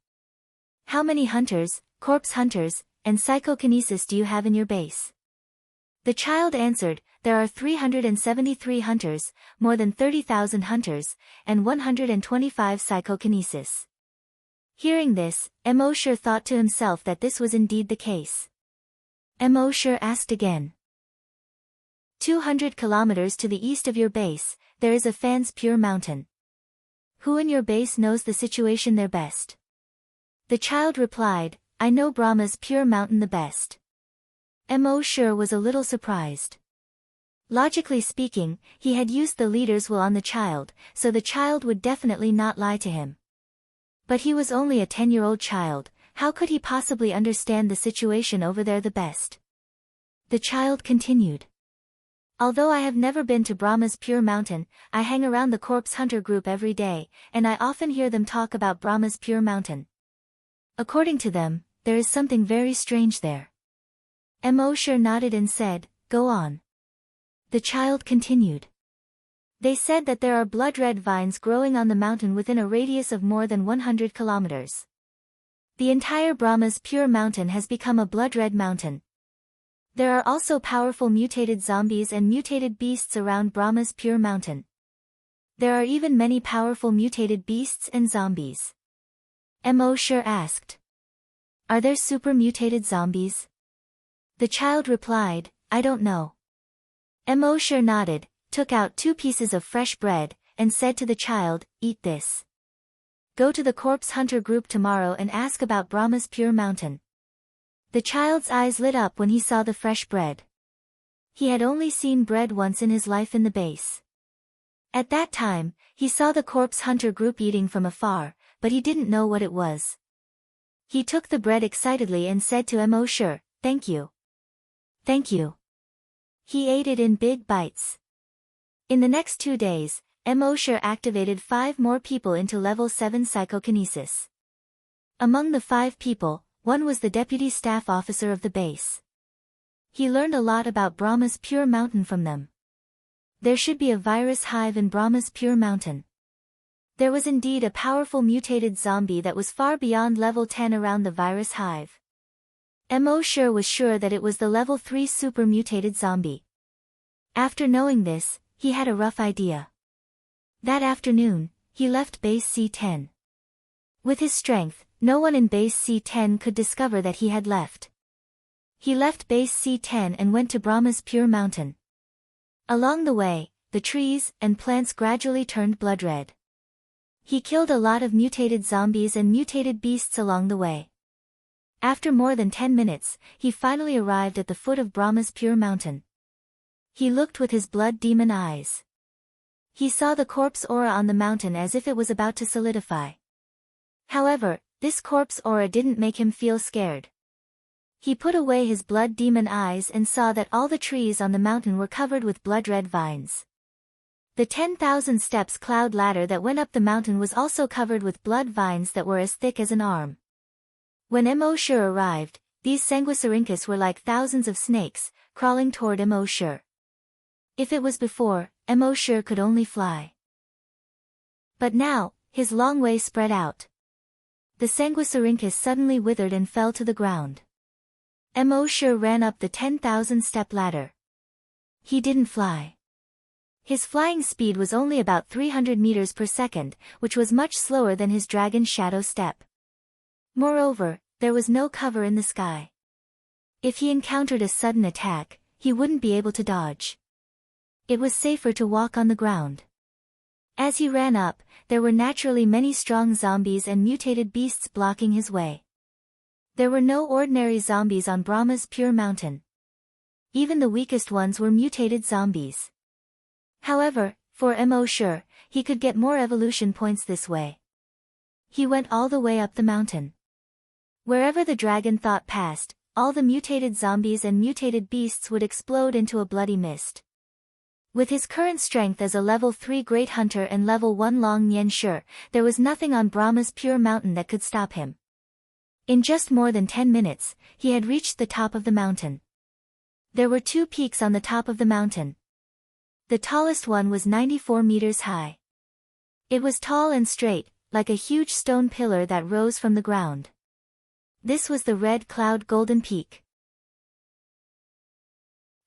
"How many hunters, corpse hunters, and psychokinesis do you have in your base?" The child answered, "There are 373 hunters, more than 30,000 hunters, and 125 psychokinesis." Hearing this, Immortal thought to himself that this was indeed the case. Immortal asked again. 200 kilometers to the east of your base, there is a Fan's Pure Mountain. Who in your base knows the situation there best? The child replied, "I know Brahma's Pure Mountain the best." Immortal was a little surprised. Logically speaking, he had used the leader's will on the child, so the child would definitely not lie to him. But he was only a 10-year-old child, how could he possibly understand the situation over there the best? The child continued. "Although I have never been to Brahma's Pure Mountain, I hang around the corpse hunter group every day, and I often hear them talk about Brahma's Pure Mountain. According to them, there is something very strange there." Immortal nodded and said, "Go on." The child continued. "They said that there are blood-red vines growing on the mountain within a radius of more than 100 kilometers. The entire Brahma's Pure Mountain has become a blood-red mountain. There are also powerful mutated zombies and mutated beasts around Brahma's Pure Mountain. There are even many powerful mutated beasts and zombies." Immortal asked, "Are there super mutated zombies?" The child replied, "I don't know." Immortal nodded, took out 2 pieces of fresh bread, and said to the child, "Eat this. Go to the corpse hunter group tomorrow and ask about Brahma's Pure Mountain." The child's eyes lit up when he saw the fresh bread. He had only seen bread once in his life in the base. At that time, he saw the corpse hunter group eating from afar, but he didn't know what it was. He took the bread excitedly and said to Immortal, "Thank you. Thank you." He ate it in big bites. In the next 2 days, Immortal activated 5 more people into level 7 psychokinesis. Among the 5 people, one was the deputy staff officer of the base. He learned a lot about Brahma's Pure Mountain from them. There should be a virus hive in Brahma's Pure Mountain. There was indeed a powerful mutated zombie that was far beyond level 10 around the virus hive. Immortal was sure that it was the level 3 super mutated zombie. After knowing this, he had a rough idea. That afternoon, he left base C10. With his strength, no one in base C10 could discover that he had left. He left base C10 and went to Brahma's Pure Mountain. Along the way, the trees and plants gradually turned blood red. He killed a lot of mutated zombies and mutated beasts along the way. After more than 10 minutes, he finally arrived at the foot of Brahma's Pure Mountain. He looked with his blood demon eyes. He saw the corpse aura on the mountain as if it was about to solidify. However, this corpse aura didn't make him feel scared. He put away his blood demon eyes and saw that all the trees on the mountain were covered with blood-red vines. The 10,000 steps cloud ladder that went up the mountain was also covered with blood vines that were as thick as an arm. When Immortal arrived, these sanguisurincus were like thousands of snakes, crawling toward Immortal. If it was before, Immortal could only fly. But now, his long way spread out. The sanguisurincus suddenly withered and fell to the ground. Immortal ran up the 10,000 step ladder. He didn't fly. His flying speed was only about 300 meters per second, which was much slower than his dragon shadow step. Moreover, there was no cover in the sky. If he encountered a sudden attack, he wouldn't be able to dodge. It was safer to walk on the ground. As he ran up, there were naturally many strong zombies and mutated beasts blocking his way. There were no ordinary zombies on Brahma's Pure Mountain. Even the weakest ones were mutated zombies. However, For Mo, he could get more evolution points this way. He went all the way up the mountain. Wherever the dragon thought passed, all the mutated zombies and mutated beasts would explode into a bloody mist. With his current strength as a level 3 Great Hunter and level 1 Long Nian Shi, there was nothing on Brahma's pure mountain that could stop him. In just more than 10 minutes, he had reached the top of the mountain. There were 2 peaks on the top of the mountain. The tallest one was 94 meters high. It was tall and straight, like a huge stone pillar that rose from the ground. This was the Red Cloud Golden Peak.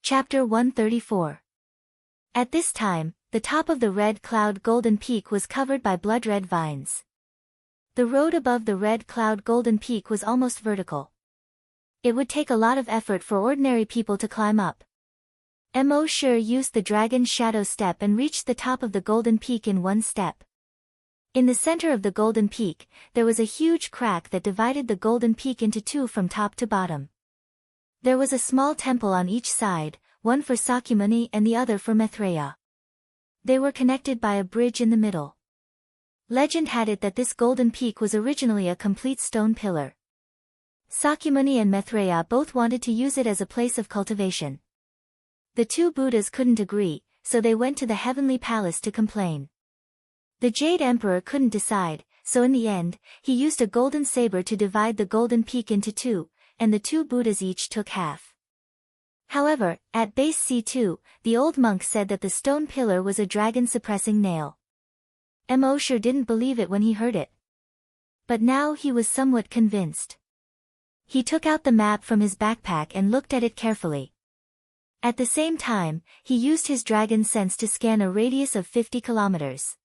Chapter 134. At this time, the top of the Red Cloud Golden Peak was covered by blood-red vines. The road above the Red Cloud Golden Peak was almost vertical. It would take a lot of effort for ordinary people to climb up. Mo used the dragon's shadow step and reached the top of the Golden Peak in one step. In the center of the Golden Peak, there was a huge crack that divided the Golden Peak into 2 from top to bottom. There was a small temple on each side, one for Sakyamuni and the other for Maitreya. They were connected by a bridge in the middle. Legend had it that this Golden Peak was originally a complete stone pillar. Sakyamuni and Maitreya both wanted to use it as a place of cultivation. The 2 Buddhas couldn't agree, so they went to the heavenly palace to complain. The Jade Emperor couldn't decide, so in the end, he used a golden saber to divide the Golden Peak into 2, and the 2 Buddhas each took half. However, at base C2, the old monk said that the stone pillar was a dragon-suppressing nail. Mo didn't believe it when he heard it. But now he was somewhat convinced. He took out the map from his backpack and looked at it carefully. At the same time, he used his dragon sense to scan a radius of 50 kilometers.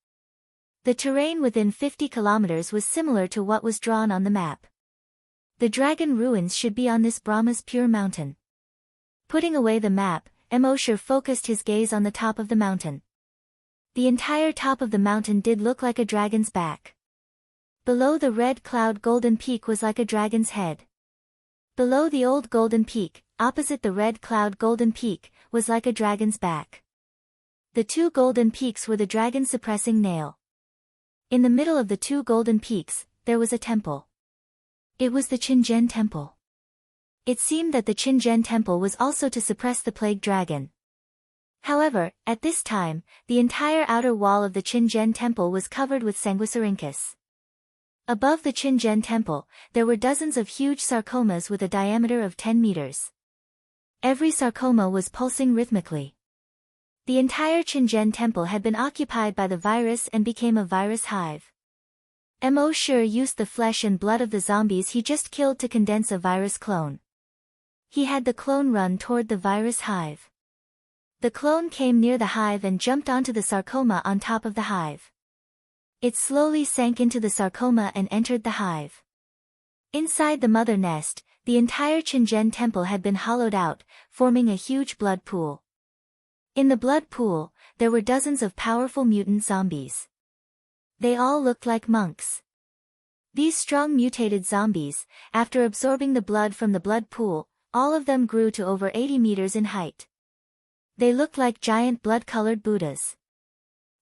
The terrain within 50 kilometers was similar to what was drawn on the map. The dragon ruins should be on this Brahma's pure mountain. Putting away the map, Mo focused his gaze on the top of the mountain. The entire top of the mountain did look like a dragon's back. Below the Red Cloud Golden Peak was like a dragon's head. Below the old Golden Peak, opposite the Red Cloud Golden Peak, was like a dragon's back. The 2 golden peaks were the dragon-suppressing nail. In the middle of the 2 golden peaks, there was a temple. It was the Qinzhen Temple. It seemed that the Qinzhen Temple was also to suppress the plague dragon. However, at this time, the entire outer wall of the Qinzhen Temple was covered with Sanguisurincus. Above the Qinzhen Temple, there were dozens of huge sarcomas with a diameter of 10 meters. Every sarcoma was pulsing rhythmically. The entire Qinzhen Temple had been occupied by the virus and became a virus hive. Mo used the flesh and blood of the zombies he just killed to condense a virus clone. He had the clone run toward the virus hive. The clone came near the hive and jumped onto the sarcoma on top of the hive. It slowly sank into the sarcoma and entered the hive. Inside the mother nest, the entire Qinzhen Temple had been hollowed out, forming a huge blood pool. In the blood pool, there were dozens of powerful mutant zombies. They all looked like monks. These strong mutated zombies, after absorbing the blood from the blood pool, all of them grew to over 80 meters in height. They looked like giant blood-colored Buddhas.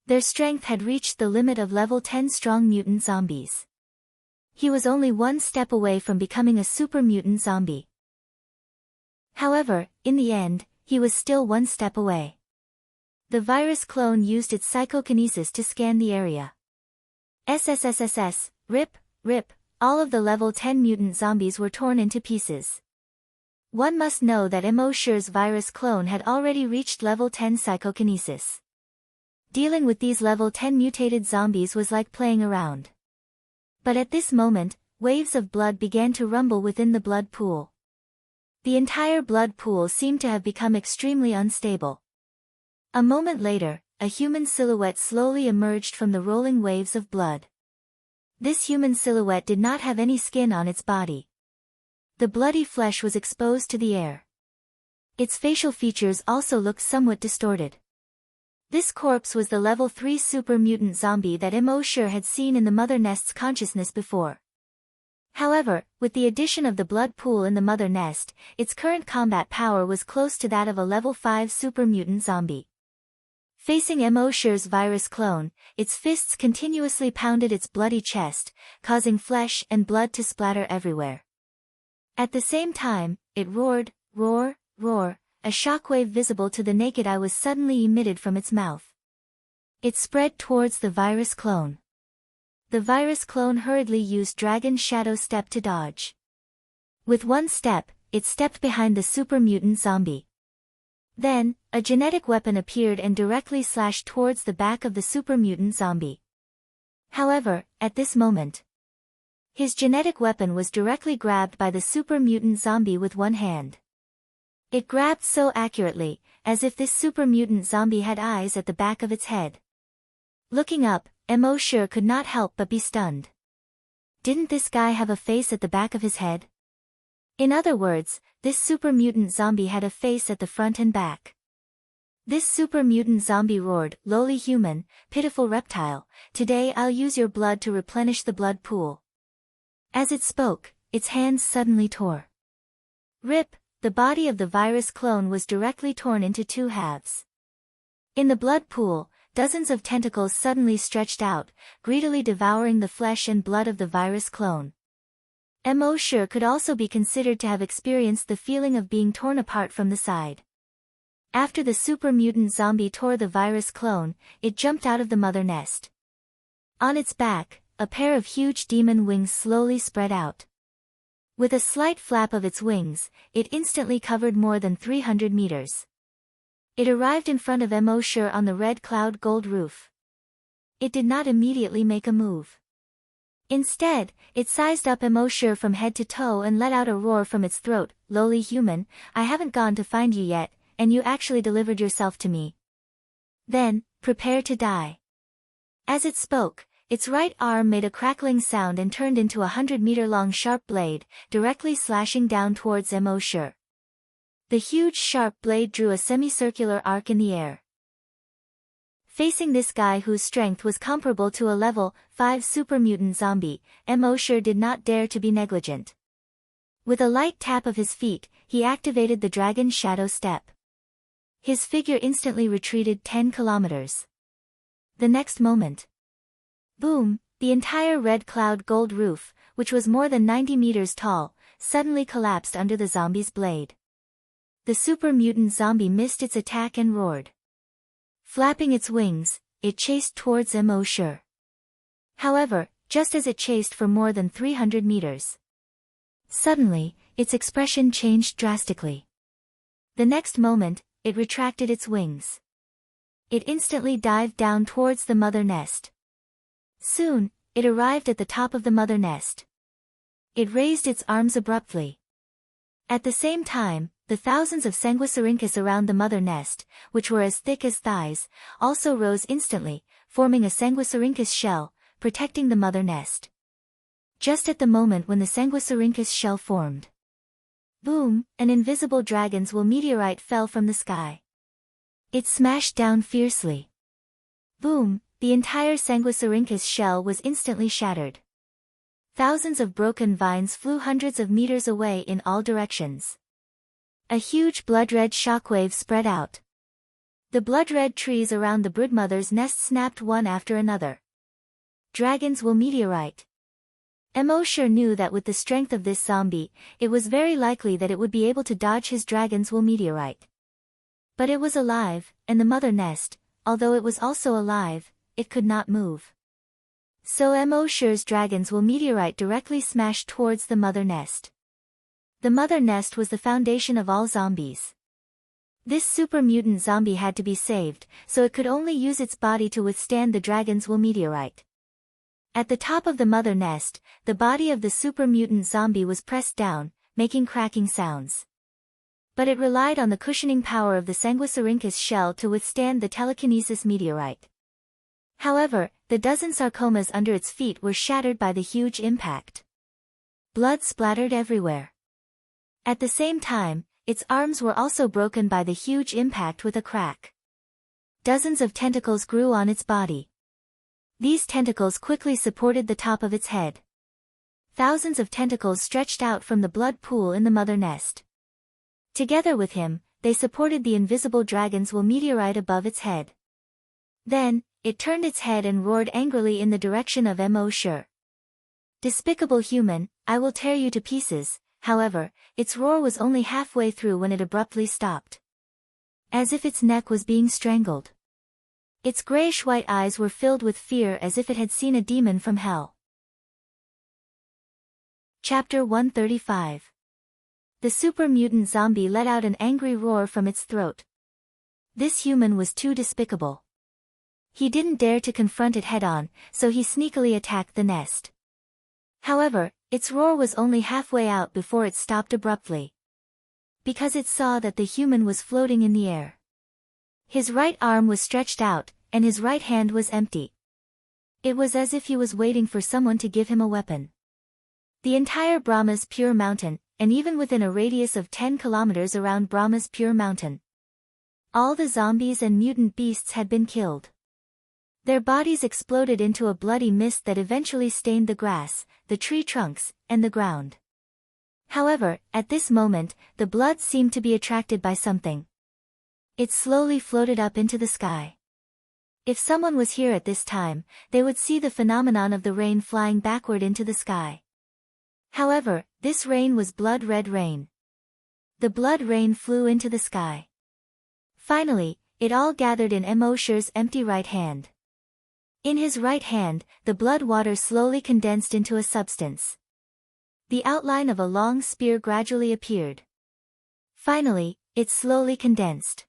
Their strength had reached the limit of level 10 strong mutant zombies. He was only one step away from becoming a super mutant zombie. However, in the end, he was still one step away. The virus clone used its psychokinesis to scan the area. SSSSS, rip, all of the level 10 mutant zombies were torn into pieces. One must know that Mo's virus clone had already reached level 10 psychokinesis. Dealing with these level 10 mutated zombies was like playing around. But at this moment, waves of blood began to rumble within the blood pool. The entire blood pool seemed to have become extremely unstable. A moment later, a human silhouette slowly emerged from the rolling waves of blood. This human silhouette did not have any skin on its body. The bloody flesh was exposed to the air. Its facial features also looked somewhat distorted. This corpse was the level 3 super mutant zombie that Mo had seen in the mother nest's consciousness before. However, with the addition of the blood pool in the mother nest, its current combat power was close to that of a level 5 super mutant zombie. Facing Emosher's virus clone, its fists continuously pounded its bloody chest, causing flesh and blood to splatter everywhere. At the same time, it roared, roar, roar, a shockwave visible to the naked eye was suddenly emitted from its mouth. It spread towards the virus clone. The virus clone hurriedly used Dragon Shadow Step to dodge. With one step, it stepped behind the super mutant zombie. Then, a genetic weapon appeared and directly slashed towards the back of the super mutant zombie. However, at this moment, his genetic weapon was directly grabbed by the super mutant zombie with one hand. It grabbed so accurately, as if this super mutant zombie had eyes at the back of its head. Looking up, Emosher could not help but be stunned. Didn't this guy have a face at the back of his head? In other words, this super mutant zombie had a face at the front and back. This super mutant zombie roared, "Lowly human, pitiful reptile, today I'll use your blood to replenish the blood pool." As it spoke, its hands suddenly tore. Rip, the body of the virus clone was directly torn into two halves. In the blood pool, dozens of tentacles suddenly stretched out, greedily devouring the flesh and blood of the virus clone. Emosher could also be considered to have experienced the feeling of being torn apart from the side. After the super mutant zombie tore the virus clone, it jumped out of the mother nest. On its back, a pair of huge demon wings slowly spread out. With a slight flap of its wings, it instantly covered more than 300 meters. It arrived in front of Emosher on the red cloud gold roof. It did not immediately make a move. Instead, it sized up Emosher from head to toe and let out a roar from its throat, "Lowly human, I haven't gone to find you yet, and you actually delivered yourself to me. Then, prepare to die." As it spoke, its right arm made a crackling sound and turned into a 100-meter-long sharp blade, directly slashing down towards Emosher. The huge sharp blade drew a semicircular arc in the air. Facing this guy whose strength was comparable to a level 5 super mutant zombie, Emosher did not dare to be negligent. With a light tap of his feet, he activated the Dragon Shadow Step. His figure instantly retreated 10 kilometers. The next moment, boom, the entire red cloud gold roof, which was more than 90 meters tall, suddenly collapsed under the zombie's blade. The super mutant zombie missed its attack and roared. Flapping its wings, it chased towards Emosher. However, just as it chased for more than 300 meters, suddenly, its expression changed drastically. The next moment, it retracted its wings. It instantly dived down towards the mother nest. Soon, it arrived at the top of the mother nest. It raised its arms abruptly. At the same time, the thousands of Sanguisurincus around the mother nest, which were as thick as thighs, also rose instantly, forming a Sanguisurincus shell, protecting the mother nest. Just at the moment when the Sanguisurincus shell formed, boom, an invisible dragon's wool meteorite fell from the sky. It smashed down fiercely. Boom, the entire Sanguisurincus shell was instantly shattered. Thousands of broken vines flew hundreds of meters away in all directions. A huge blood-red shockwave spread out. The blood-red trees around the broodmother's nest snapped one after another. Dragon's wool meteorite. Emosher knew that with the strength of this zombie, it was very likely that it would be able to dodge his dragon's wool meteorite. But it was alive, and the mother nest, although it was also alive, it could not move. So Emosher's dragon's wool meteorite directly smashed towards the mother nest. The mother nest was the foundation of all zombies. This super mutant zombie had to be saved, so it could only use its body to withstand the dragon's wool meteorite. At the top of the mother nest, the body of the super mutant zombie was pressed down, making cracking sounds. But it relied on the cushioning power of the Sanguisurincus shell to withstand the telekinesis meteorite. However, the dozen sarcomas under its feet were shattered by the huge impact. Blood splattered everywhere. At the same time, its arms were also broken by the huge impact with a crack. Dozens of tentacles grew on its body. These tentacles quickly supported the top of its head. Thousands of tentacles stretched out from the blood pool in the mother nest. Together with him, they supported the invisible dragon's wool meteorite above its head. Then, it turned its head and roared angrily in the direction of Mo. Despicable human, I will tear you to pieces. However, its roar was only halfway through when it abruptly stopped. As if its neck was being strangled. Its grayish-white eyes were filled with fear as if it had seen a demon from hell. Chapter 135. The super mutant zombie let out an angry roar from its throat. This human was too despicable. He didn't dare to confront it head-on, so he sneakily attacked the nest. However, its roar was only halfway out before it stopped abruptly. Because it saw that the human was floating in the air. His right arm was stretched out, and his right hand was empty. It was as if he was waiting for someone to give him a weapon. The entire Brahma's Pure Mountain, and even within a radius of 10 kilometers around Brahma's Pure Mountain. All the zombies and mutant beasts had been killed. Their bodies exploded into a bloody mist that eventually stained the grass, the tree trunks, and the ground. However, at this moment, the blood seemed to be attracted by something. It slowly floated up into the sky. If someone was here at this time, they would see the phenomenon of the rain flying backward into the sky. However, this rain was blood-red rain. The blood rain flew into the sky. Finally, it all gathered in Mo's empty right hand. In his right hand, the blood water slowly condensed into a substance. The outline of a long spear gradually appeared. Finally, it slowly condensed.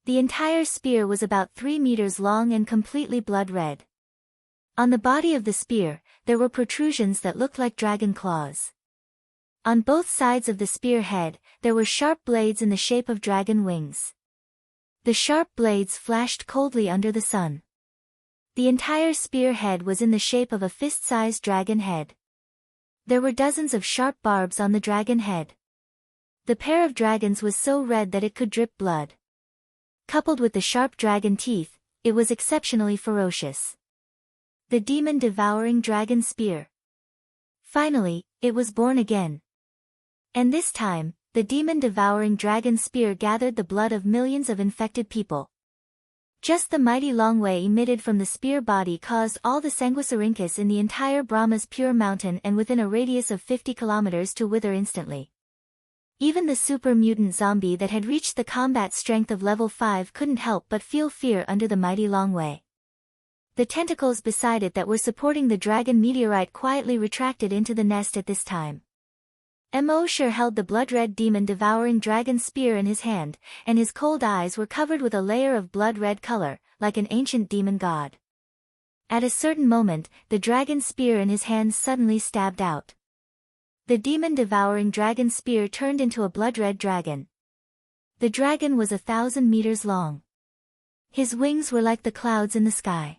The entire spear was about 3 meters long and completely blood-red. On the body of the spear, there were protrusions that looked like dragon claws. On both sides of the spear head, there were sharp blades in the shape of dragon wings. The sharp blades flashed coldly under the sun. The entire spear head was in the shape of a fist-sized dragon head. There were dozens of sharp barbs on the dragon head. The pair of dragons was so red that it could drip blood. Coupled with the sharp dragon teeth, it was exceptionally ferocious. The demon-devouring dragon spear. Finally, it was born again. And this time, the demon-devouring dragon spear gathered the blood of millions of infected people. Just the mighty long way emitted from the spear body caused all the sanguisurincus in the entire Brahma's Pure Mountain and within a radius of 50 kilometers to wither instantly. Even the super mutant zombie that had reached the combat strength of level 5 couldn't help but feel fear under the mighty long way. The tentacles beside it that were supporting the dragon meteorite quietly retracted into the nest at this time. Mo held the blood-red demon-devouring dragon spear in his hand, and his cold eyes were covered with a layer of blood-red color, like an ancient demon god. At a certain moment, the dragon spear in his hand suddenly stabbed out. The demon-devouring dragon spear turned into a blood-red dragon. The dragon was 1,000 meters long. His wings were like the clouds in the sky.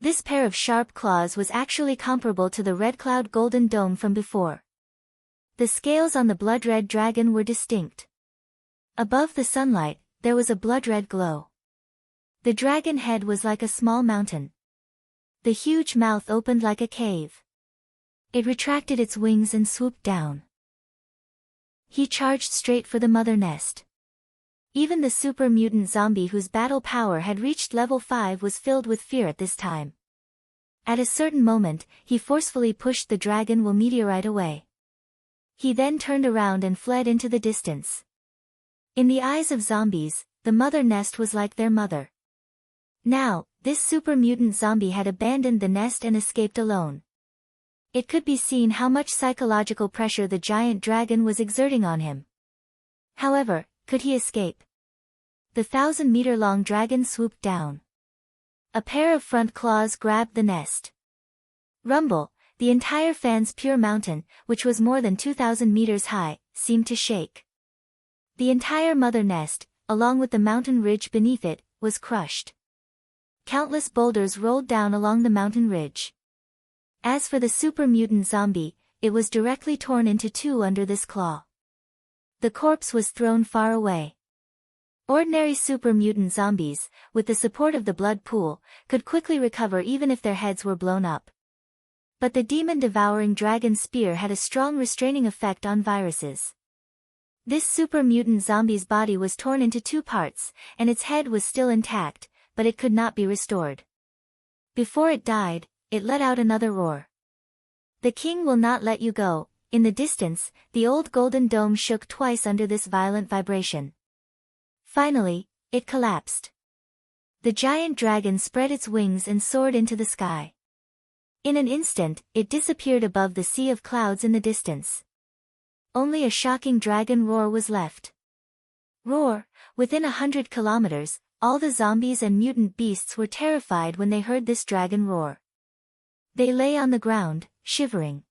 This pair of sharp claws was actually comparable to the red cloud golden dome from before. The scales on the blood-red dragon were distinct. Above the sunlight, there was a blood-red glow. The dragon head was like a small mountain. The huge mouth opened like a cave. It retracted its wings and swooped down. He charged straight for the mother nest. Even the super mutant zombie whose battle power had reached level 5 was filled with fear at this time. At a certain moment, he forcefully pushed the dragon meteorite away. He then turned around and fled into the distance. In the eyes of zombies, the mother nest was like their mother. Now, this super mutant zombie had abandoned the nest and escaped alone. It could be seen how much psychological pressure the giant dragon was exerting on him. However, could he escape? The 1,000-meter-long dragon swooped down. A pair of front claws grabbed the nest. Rumble, the entire Fan's Pure Mountain, which was more than 2,000 meters high, seemed to shake. The entire mother nest, along with the mountain ridge beneath it, was crushed. Countless boulders rolled down along the mountain ridge. As for the super mutant zombie, it was directly torn into two under this claw. The corpse was thrown far away. Ordinary super mutant zombies, with the support of the blood pool, could quickly recover even if their heads were blown up. But the demon-devouring dragon spear had a strong restraining effect on viruses. This super mutant zombie's body was torn into two parts, and its head was still intact, but it could not be restored. Before it died, it let out another roar. The king will not let you go. In the distance, the old golden dome shook twice under this violent vibration. Finally, it collapsed. The giant dragon spread its wings and soared into the sky. In an instant, it disappeared above the sea of clouds in the distance. Only a shocking dragon roar was left. Roar! Within 100 kilometers, all the zombies and mutant beasts were terrified when they heard this dragon roar. They lay on the ground, shivering.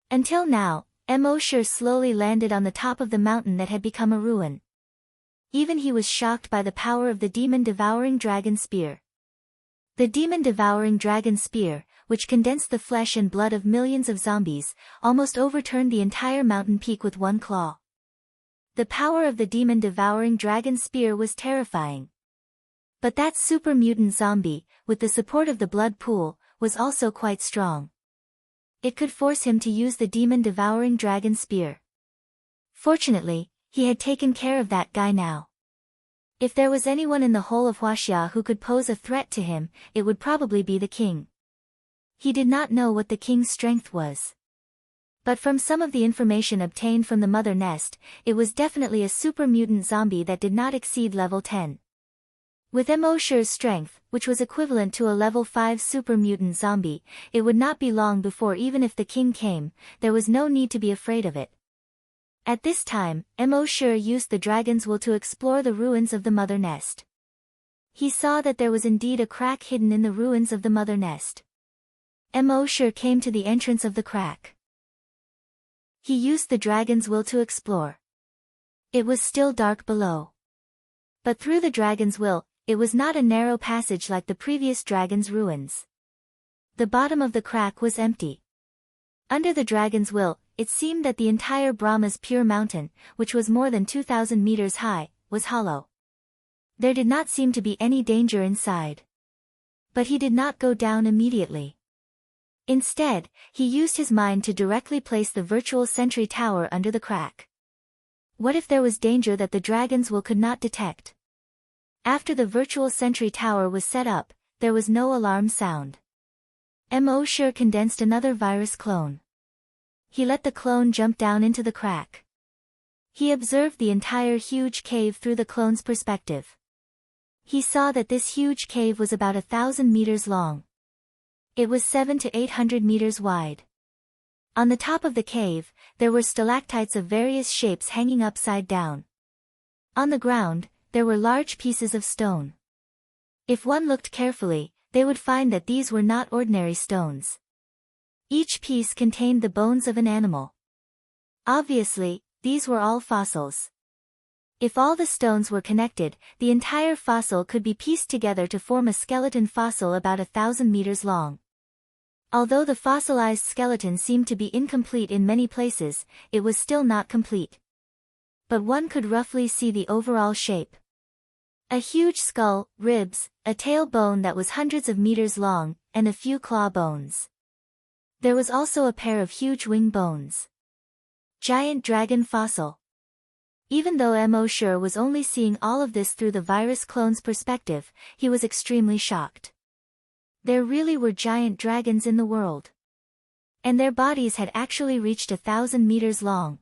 Until now, Emosher slowly landed on the top of the mountain that had become a ruin. Even he was shocked by the power of the demon-devouring dragon spear. The demon-devouring dragon spear, which condensed the flesh and blood of millions of zombies, almost overturned the entire mountain peak with one claw. The power of the demon-devouring dragon spear was terrifying. But that super mutant zombie, with the support of the blood pool, was also quite strong. It could force him to use the demon-devouring dragon spear. Fortunately, he had taken care of that guy now. If there was anyone in the whole of Huaxia who could pose a threat to him, it would probably be the king. He did not know what the king's strength was. But from some of the information obtained from the mother nest, it was definitely a super mutant zombie that did not exceed level 10. With Emosher's strength, which was equivalent to a level 5 super mutant zombie, it would not be long before even if the king came, there was no need to be afraid of it. At this time, Emosher used the dragon's will to explore the ruins of the mother nest. He saw that there was indeed a crack hidden in the ruins of the mother nest. Emosher came to the entrance of the crack. He used the dragon's will to explore. It was still dark below. But through the dragon's will, it was not a narrow passage like the previous dragon's ruins. The bottom of the crack was empty. Under the dragon's will, it seemed that the entire Brahma's pure mountain, which was more than 2,000 meters high, was hollow. There did not seem to be any danger inside. But he did not go down immediately. Instead, he used his mind to directly place the virtual sentry tower under the crack. What if there was danger that the dragon's will could not detect? After the virtual sentry tower was set up, there was no alarm sound. Emosher condensed another virus clone. He let the clone jump down into the crack. He observed the entire huge cave through the clone's perspective. He saw that this huge cave was about 1,000 meters long. It was 700 to 800 meters wide. On the top of the cave, there were stalactites of various shapes hanging upside down. On the ground, there were large pieces of stone. If one looked carefully, they would find that these were not ordinary stones. Each piece contained the bones of an animal. Obviously, these were all fossils. If all the stones were connected, the entire fossil could be pieced together to form a skeleton fossil about 1,000 meters long. Although the fossilized skeleton seemed to be incomplete in many places, it was still not complete. But one could roughly see the overall shape. A huge skull, ribs, a tailbone that was hundreds of meters long, and a few claw bones. There was also a pair of huge wing bones. Giant dragon fossil. Even though Emosher was only seeing all of this through the virus clone's perspective, he was extremely shocked. There really were giant dragons in the world. And their bodies had actually reached 1,000 meters long.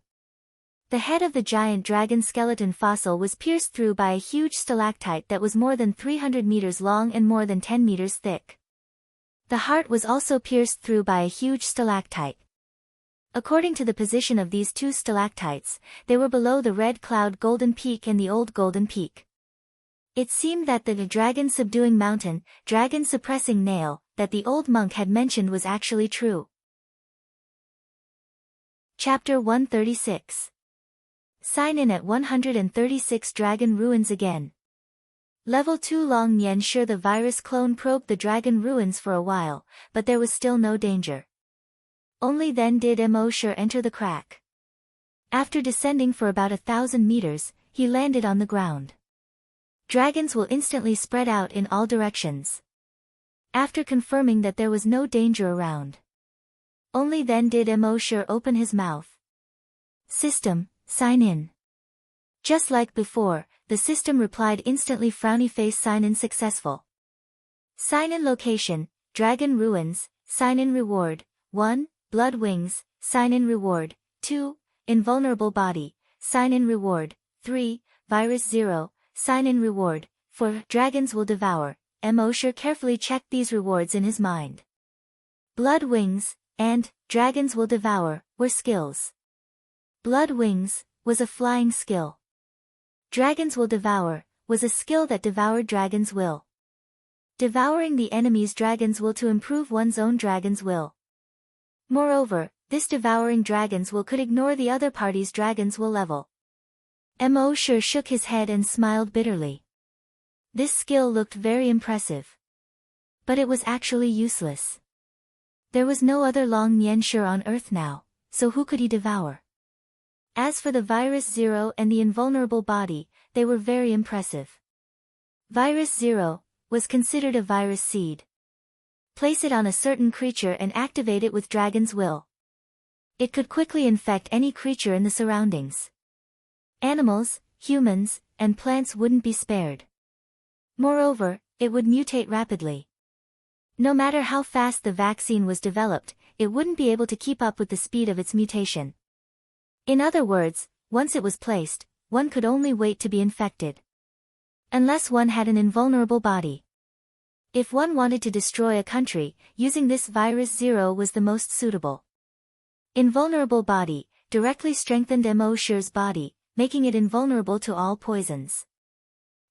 The head of the giant dragon skeleton fossil was pierced through by a huge stalactite that was more than 300 meters long and more than 10 meters thick. The heart was also pierced through by a huge stalactite. According to the position of these two stalactites, they were below the Red Cloud Golden Peak and the Old Golden Peak. It seemed that the dragon subduing mountain, dragon suppressing nail, that the old monk had mentioned was actually true. Chapter 136. Sign in at 136 Dragon Ruins again. Level 2 Long Nian sure the virus clone probed the dragon ruins for a while, but there was still no danger. Only then did Emosher enter the crack. After descending for about 1,000 meters, he landed on the ground. Dragons will instantly spread out in all directions. After confirming that there was no danger around. Only then did Emosher open his mouth. System, sign in. Just like before, the system replied instantly. Frowny face. Sign in successful. Sign in location, Dragon Ruins. Sign in reward, 1, Blood Wings. Sign in reward, 2, Invulnerable Body. Sign in reward, 3, Virus 0. Sign in reward, 4, Dragons Will Devour. Mosher carefully checked these rewards in his mind. Blood Wings and Dragons Will Devour were skills. Blood Wings was a flying skill. Dragons Will Devour was a skill that devoured dragons' will. Devouring the enemy's dragon's will to improve one's own dragon's will. Moreover, this devouring dragon's will could ignore the other party's dragon's will level. Mosher shook his head and smiled bitterly. This skill looked very impressive. But it was actually useless. There was no other Long Nianshur on Earth now, so who could he devour? As for the Virus 0 and the Invulnerable Body, they were very impressive. Virus 0 was considered a virus seed. Place it on a certain creature and activate it with Dragon's Will. It could quickly infect any creature in the surroundings. Animals, humans, and plants wouldn't be spared. Moreover, it would mutate rapidly. No matter how fast the vaccine was developed, it wouldn't be able to keep up with the speed of its mutation. In other words, once it was placed, one could only wait to be infected. Unless one had an invulnerable body. If one wanted to destroy a country, using this Virus 0 was the most suitable. Invulnerable Body directly strengthened Mosher's body, making it invulnerable to all poisons.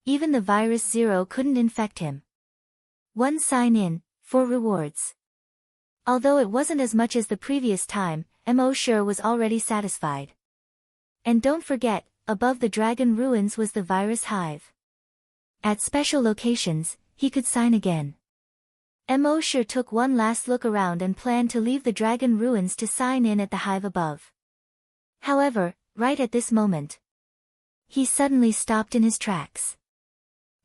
Even the Virus 0 couldn't infect him. 1 sign in, 4 rewards. Although it wasn't as much as the previous time, Mosher was already satisfied. And don't forget, above the Dragon Ruins was the Virus Hive. At special locations, he could sign again. Mosher took one last look around and planned to leave the Dragon Ruins to sign in at the hive above. However, right at this moment, he suddenly stopped in his tracks.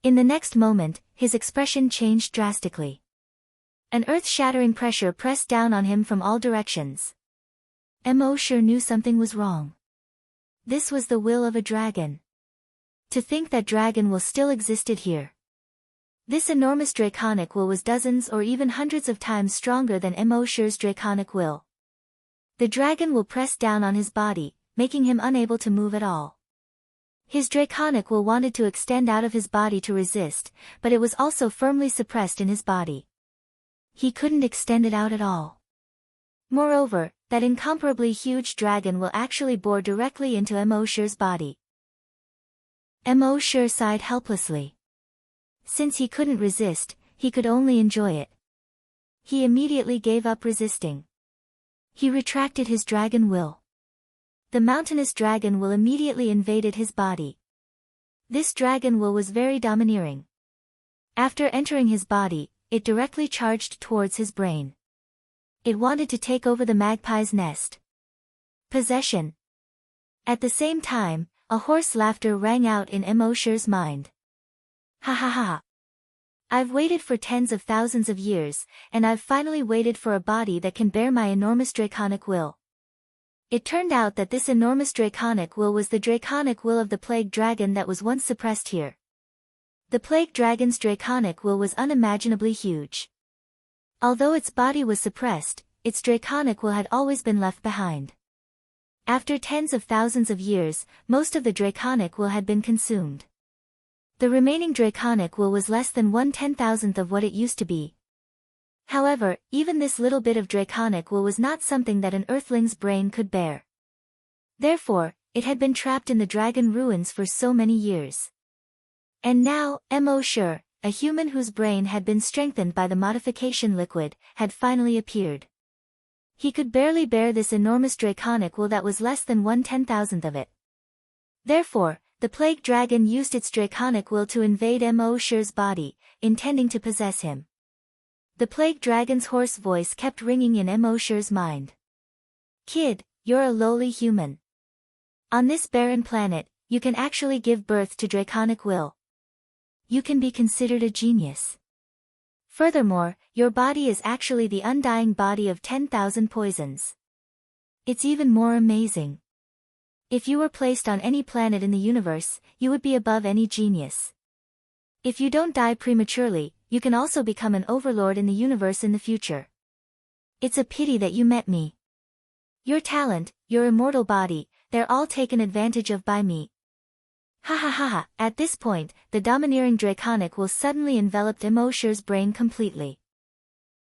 In the next moment, his expression changed drastically. An earth-shattering pressure pressed down on him from all directions. Mosher knew something was wrong. This was the will of a dragon. To think that dragon will still existed here. This enormous draconic will was dozens or even hundreds of times stronger than Mosher's draconic will. The dragon will press down on his body, making him unable to move at all. His draconic will wanted to extend out of his body to resist, but it was also firmly suppressed in his body. He couldn't extend it out at all. Moreover, that incomparably huge dragon will actually bore directly into Mosher's body. Mosher sighed helplessly. Since he couldn't resist, he could only enjoy it. He immediately gave up resisting. He retracted his dragon will. The mountainous dragon will immediately invaded his body. This dragon will was very domineering. After entering his body, it directly charged towards his brain. It wanted to take over the magpie's nest. Possession. At the same time, a hoarse laughter rang out in Mosher's mind. Ha ha ha. I've waited for tens of thousands of years, and I've finally waited for a body that can bear my enormous draconic will. It turned out that this enormous draconic will was the draconic will of the plague dragon that was once suppressed here. The plague dragon's draconic will was unimaginably huge. Although its body was suppressed, its draconic will had always been left behind. After tens of thousands of years, most of the draconic will had been consumed. The remaining draconic will was less than 1/10,000th of what it used to be. However, even this little bit of draconic will was not something that an earthling's brain could bear. Therefore, it had been trapped in the Dragon Ruins for so many years. And now, Mosher, a human whose brain had been strengthened by the modification liquid, had finally appeared. He could barely bear this enormous draconic will that was less than 1/10,000th of it. Therefore, the plague dragon used its draconic will to invade Mosher's body, intending to possess him. The plague dragon's hoarse voice kept ringing in Mosher's mind. Kid, you're a lowly human. On this barren planet, you can actually give birth to draconic will. You can be considered a genius. Furthermore, your body is actually the undying body of 10,000 poisons. It's even more amazing. If you were placed on any planet in the universe, you would be above any genius. If you don't die prematurely, you can also become an overlord in the universe in the future. It's a pity that you met me. Your talent, your immortal body, they're all taken advantage of by me. Ha ha ha ha. At this point, the domineering draconic will suddenly enveloped Emosher's brain completely.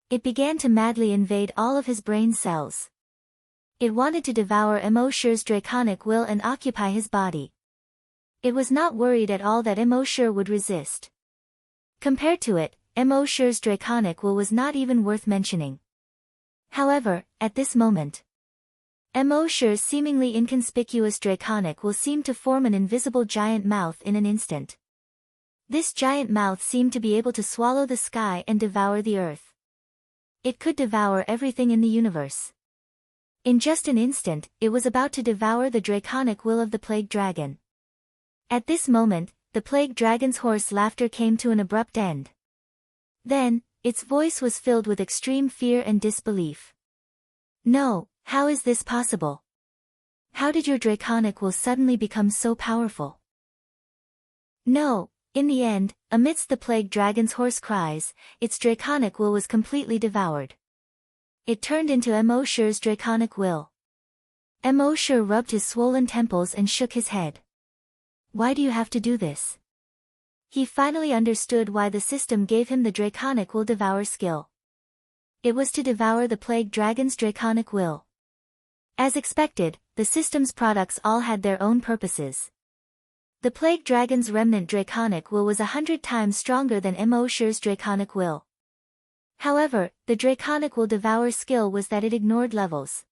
It began to madly invade all of his brain cells. It wanted to devour Emosher's draconic will and occupy his body. It was not worried at all that Emosher would resist. Compared to it, Emosher's draconic will was not even worth mentioning. However, at this moment, Emosher's seemingly inconspicuous draconic will seemed to form an invisible giant mouth in an instant. This giant mouth seemed to be able to swallow the sky and devour the earth. It could devour everything in the universe. In just an instant, it was about to devour the draconic will of the plague dragon. At this moment, the plague dragon's hoarse laughter came to an abrupt end. Then, its voice was filled with extreme fear and disbelief. No, how is this possible? How did your draconic will suddenly become so powerful? No, in the end, amidst the plague dragon's hoarse cries, its draconic will was completely devoured. It turned into Emosher's draconic will. Emosher rubbed his swollen temples and shook his head. Why do you have to do this? He finally understood why the system gave him the draconic will devour skill. It was to devour the plague dragon's draconic will. As expected, the system's products all had their own purposes. The plague dragon's remnant draconic will was 100 times stronger than Emosher's draconic will. However, the draconic will devour skill was that it ignored levels.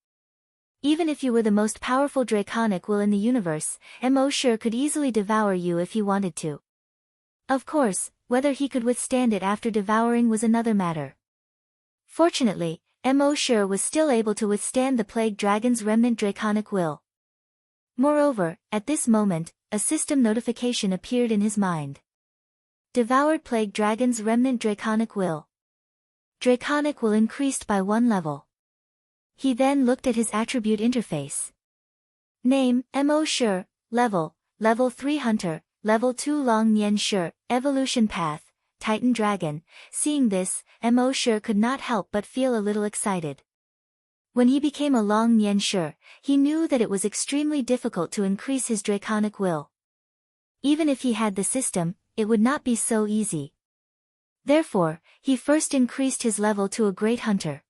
Even if you were the most powerful draconic will in the universe, Emosher could easily devour you if he wanted to. Of course, whether he could withstand it after devouring was another matter. Fortunately, Emosher was still able to withstand the plague dragon's remnant draconic will. Moreover, at this moment, a system notification appeared in his mind. Devoured plague dragon's remnant draconic will. Draconic will increased by 1 level. He then looked at his attribute interface. Name, Emosher, level 3 Hunter, level 2 Long Nian Shi, evolution path, Titan Dragon. Seeing this, Emosher could not help but feel a little excited. When he became a Long Nian Shi, he knew that it was extremely difficult to increase his draconic will. Even if he had the system, it would not be so easy. Therefore, he first increased his level to a Great Hunter.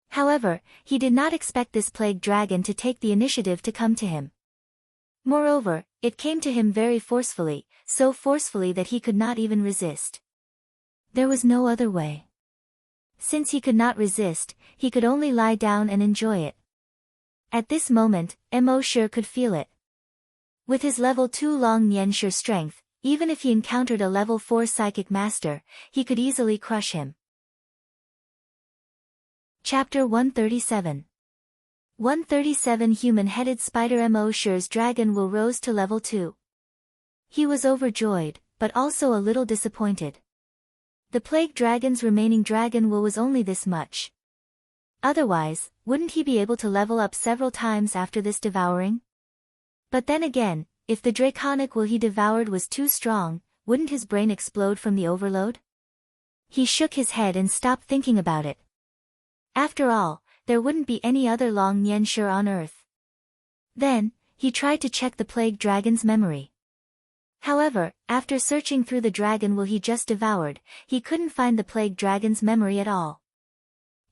However, he did not expect this plague dragon to take the initiative to come to him. Moreover, it came to him very forcefully, so forcefully that he could not even resist. There was no other way. Since he could not resist, he could only lie down and enjoy it. At this moment, Emosher could feel it. With his level 2 Long Nian Shi strength, even if he encountered a level 4 psychic master, he could easily crush him. Chapter 137. 137 Human-headed spider Emosher's dragon will rose to level 2. He was overjoyed, but also a little disappointed. The plague dragon's remaining dragon will was only this much. Otherwise, wouldn't he be able to level up several times after this devouring? But then again, if the draconic will he devoured was too strong, wouldn't his brain explode from the overload? He shook his head and stopped thinking about it. After all, there wouldn't be any other Long Nian Shi on Earth. Then, he tried to check the plague dragon's memory. However, after searching through the dragon will he just devoured, he couldn't find the plague dragon's memory at all.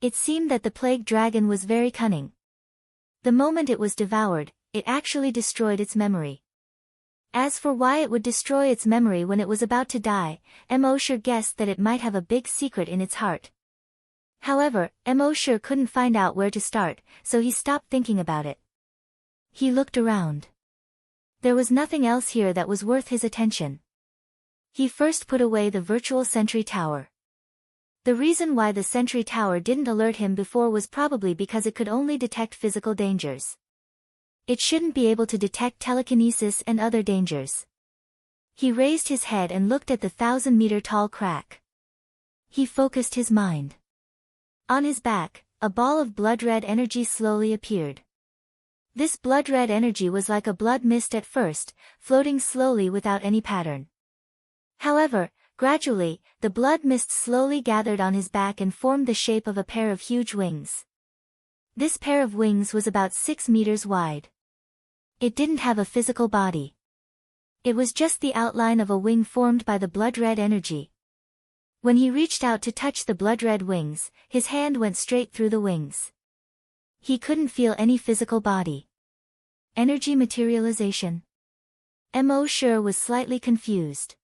It seemed that the plague dragon was very cunning. The moment it was devoured, it actually destroyed its memory. As for why it would destroy its memory when it was about to die, Emosher guessed that it might have a big secret in its heart. However, Emosher couldn't find out where to start, so he stopped thinking about it. He looked around. There was nothing else here that was worth his attention. He first put away the virtual sentry tower. The reason why the sentry tower didn't alert him before was probably because it could only detect physical dangers. It shouldn't be able to detect telekinesis and other dangers. He raised his head and looked at the 1,000-meter-tall crack. He focused his mind. On his back, a ball of blood-red energy slowly appeared. This blood-red energy was like a blood mist at first, floating slowly without any pattern. However, gradually, the blood mist slowly gathered on his back and formed the shape of a pair of huge wings. This pair of wings was about 6 meters wide. It didn't have a physical body. It was just the outline of a wing formed by the blood-red energy. When he reached out to touch the blood-red wings, his hand went straight through the wings. He couldn't feel any physical body. Energy materialization. Mo Shi was slightly confused.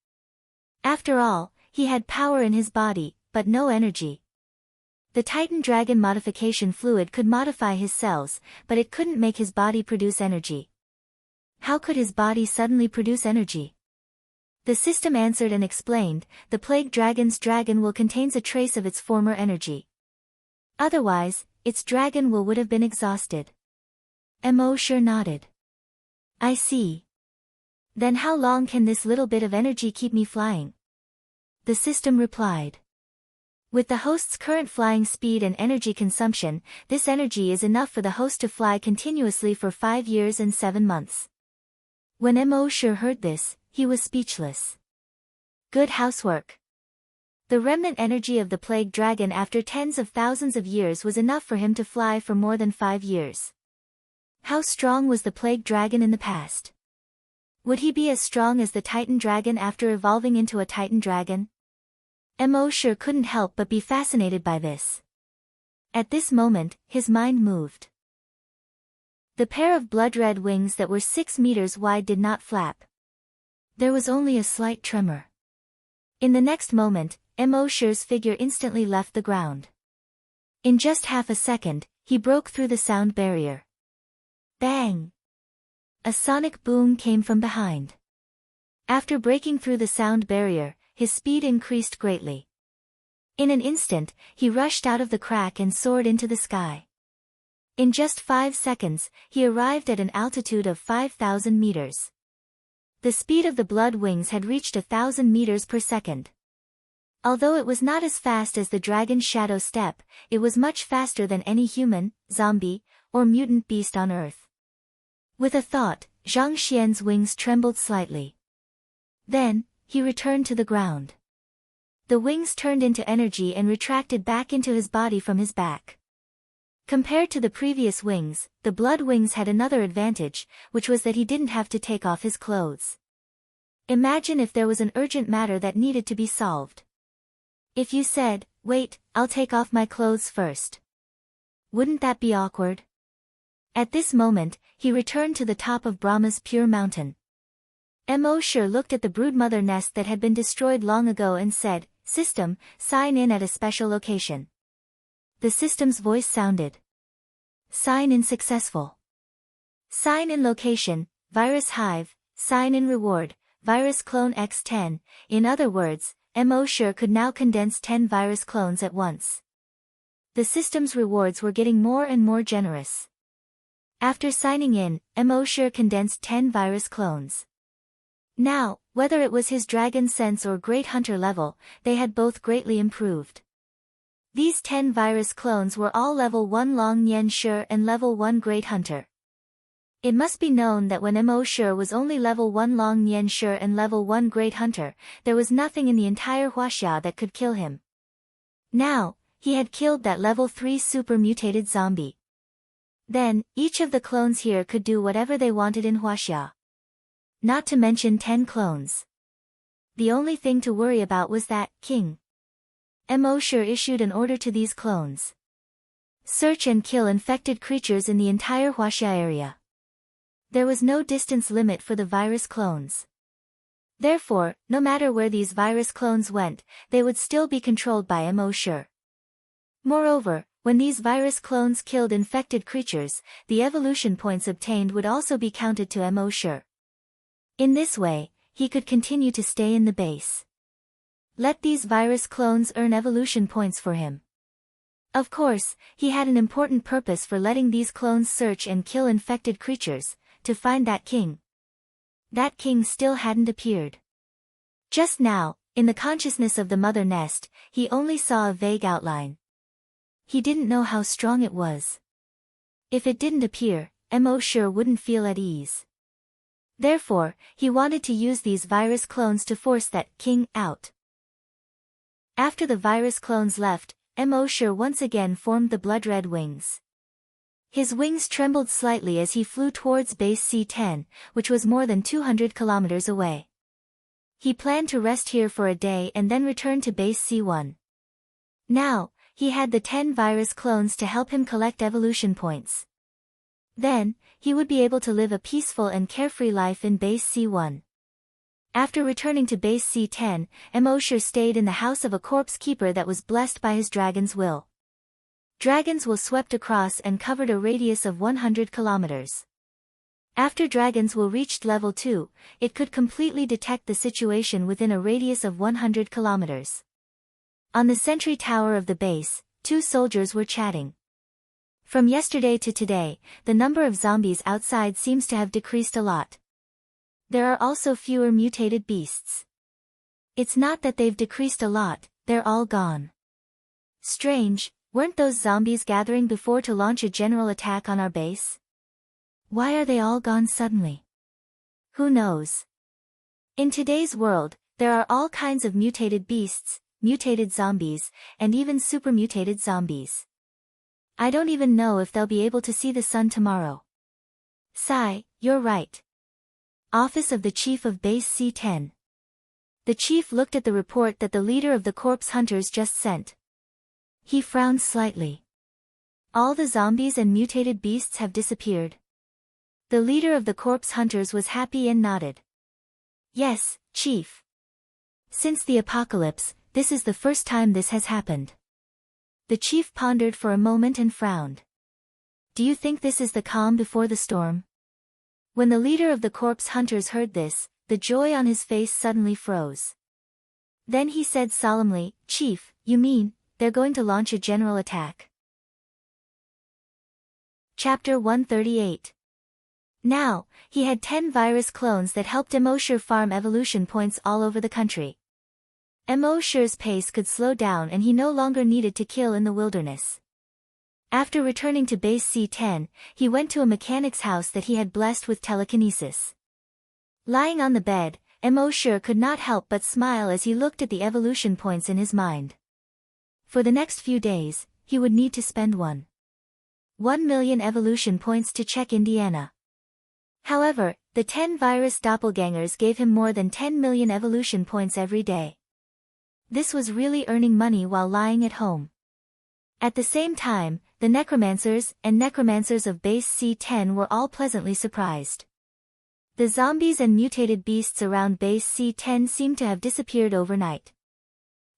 After all, he had power in his body, but no energy. The Titan Dragon modification fluid could modify his cells, but it couldn't make his body produce energy. How could his body suddenly produce energy? The system answered and explained, the Plague Dragon's dragon will contains a trace of its former energy. Otherwise, its dragon will would have been exhausted. Mo Shi nodded. I see. Then how long can this little bit of energy keep me flying? The system replied. With the host's current flying speed and energy consumption, this energy is enough for the host to fly continuously for 5 years and 7 months. When Mo Shi heard this, he was speechless. Good housework. The remnant energy of the Plague Dragon after tens of thousands of years was enough for him to fly for more than 5 years. How strong was the Plague Dragon in the past? Would he be as strong as the Titan Dragon after evolving into a Titan Dragon? Mo Shi couldn't help but be fascinated by this. At this moment, his mind moved. The pair of blood-red wings that were 6 meters wide did not flap. There was only a slight tremor. In the next moment, Mo Shi's figure instantly left the ground. In just half a second, he broke through the sound barrier. Bang! A sonic boom came from behind. After breaking through the sound barrier, his speed increased greatly. In an instant, he rushed out of the crack and soared into the sky. In just 5 seconds, he arrived at an altitude of 5,000 meters. The speed of the blood wings had reached 1,000 meters per second. Although it was not as fast as the dragon's shadow step, it was much faster than any human, zombie, or mutant beast on Earth. With a thought, Zhang Xian's wings trembled slightly. Then, he returned to the ground. The wings turned into energy and retracted back into his body from his back. Compared to the previous wings, the blood wings had another advantage, which was that he didn't have to take off his clothes. Imagine if there was an urgent matter that needed to be solved. If you said, wait, I'll take off my clothes first. Wouldn't that be awkward? At this moment, he returned to the top of Brahma's pure mountain. Mo Shi looked at the broodmother nest that had been destroyed long ago and said, System, sign in at a special location. The system's voice sounded. Sign in successful. Sign in location, Virus Hive, sign in reward, Virus Clone X10, in other words, Mo Shi could now condense 10 virus clones at once. The system's rewards were getting more and more generous. After signing in, Mo Shi condensed 10 virus clones. Now, whether it was his dragon sense or great hunter level, they had both greatly improved. These 10 virus clones were all level 1 Long Nian Shi and level 1 Great Hunter. It must be known that when Mo Shi was only level 1 Long Nian Shi and level 1 Great Hunter, there was nothing in the entire Huaxia that could kill him. Now, he had killed that level 3 super mutated zombie. Then, each of the clones here could do whatever they wanted in Huaxia. Not to mention 10 clones. The only thing to worry about was that, King Mo Shi issued an order to these clones. Search and kill infected creatures in the entire Huaxia area. There was no distance limit for the virus clones. Therefore, no matter where these virus clones went, they would still be controlled by Mo Shi. Moreover, when these virus clones killed infected creatures, the evolution points obtained would also be counted to Mo Shi. In this way, he could continue to stay in the base. Let these virus clones earn evolution points for him. Of course, he had an important purpose for letting these clones search and kill infected creatures, to find that king. That king still hadn't appeared. Just now, in the consciousness of the mother nest, he only saw a vague outline. He didn't know how strong it was. If it didn't appear, Emosure wouldn't feel at ease. Therefore, he wanted to use these virus clones to force that king out. After the virus clones left, Emosure once again formed the blood-red wings. His wings trembled slightly as he flew towards base C10, which was more than 200 kilometers away. He planned to rest here for a day and then return to base C1. Now, he had the 10 virus clones to help him collect evolution points. Then, he would be able to live a peaceful and carefree life in base C1. After returning to base C10, Emosure stayed in the house of a corpse keeper that was blessed by his dragon's will. Dragons will swept across and covered a radius of 100 kilometers. After Dragons will reached level 2, it could completely detect the situation within a radius of 100 kilometers. On the sentry tower of the base, 2 soldiers were chatting. From yesterday to today, the number of zombies outside seems to have decreased a lot. There are also fewer mutated beasts. It's not that they've decreased a lot, they're all gone. Strange, weren't those zombies gathering before to launch a general attack on our base? Why are they all gone suddenly? Who knows? In today's world, there are all kinds of mutated beasts, mutated zombies, and even super-mutated zombies. I don't even know if they'll be able to see the sun tomorrow. Sigh, you're right. Office of the Chief of Base C10. The chief looked at the report that the leader of the corpse hunters just sent. He frowned slightly. All the zombies and mutated beasts have disappeared. The leader of the corpse hunters was happy and nodded. Yes, Chief. Since the apocalypse, this is the first time this has happened. The chief pondered for a moment and frowned. Do you think this is the calm before the storm? When the leader of the corpse hunters heard this, the joy on his face suddenly froze. Then he said solemnly, Chief, you mean, they're going to launch a general attack? Chapter 138. Now, he had 10 virus clones that helped Emosure farm evolution points all over the country. Emosure's pace could slow down and he no longer needed to kill in the wilderness. After returning to base C10, he went to a mechanic's house that he had blessed with telekinesis. Lying on the bed, Emosure could not help but smile as he looked at the evolution points in his mind. For the next few days, he would need to spend 1,000,000 evolution points to check Indiana. However, the 10 virus doppelgangers gave him more than 10 million evolution points every day. This was really earning money while lying at home. At the same time, the necromancers and necromancers of base C10 were all pleasantly surprised. The zombies and mutated beasts around base C10 seemed to have disappeared overnight.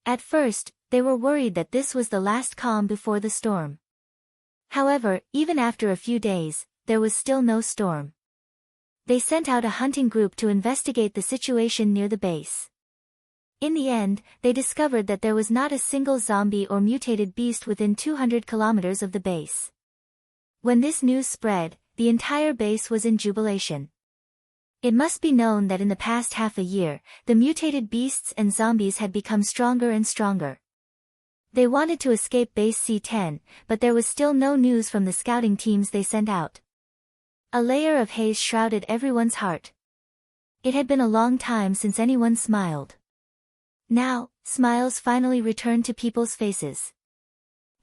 At first, they were worried that this was the last calm before the storm. However, even after a few days, there was still no storm. They sent out a hunting group to investigate the situation near the base. In the end, they discovered that there was not a single zombie or mutated beast within 200 kilometers of the base. When this news spread, the entire base was in jubilation. It must be known that in the past half a year, the mutated beasts and zombies had become stronger and stronger. They wanted to escape base C10, but there was still no news from the scouting teams they sent out. A layer of haze shrouded everyone's heart. It had been a long time since anyone smiled. Now, smiles finally returned to people's faces.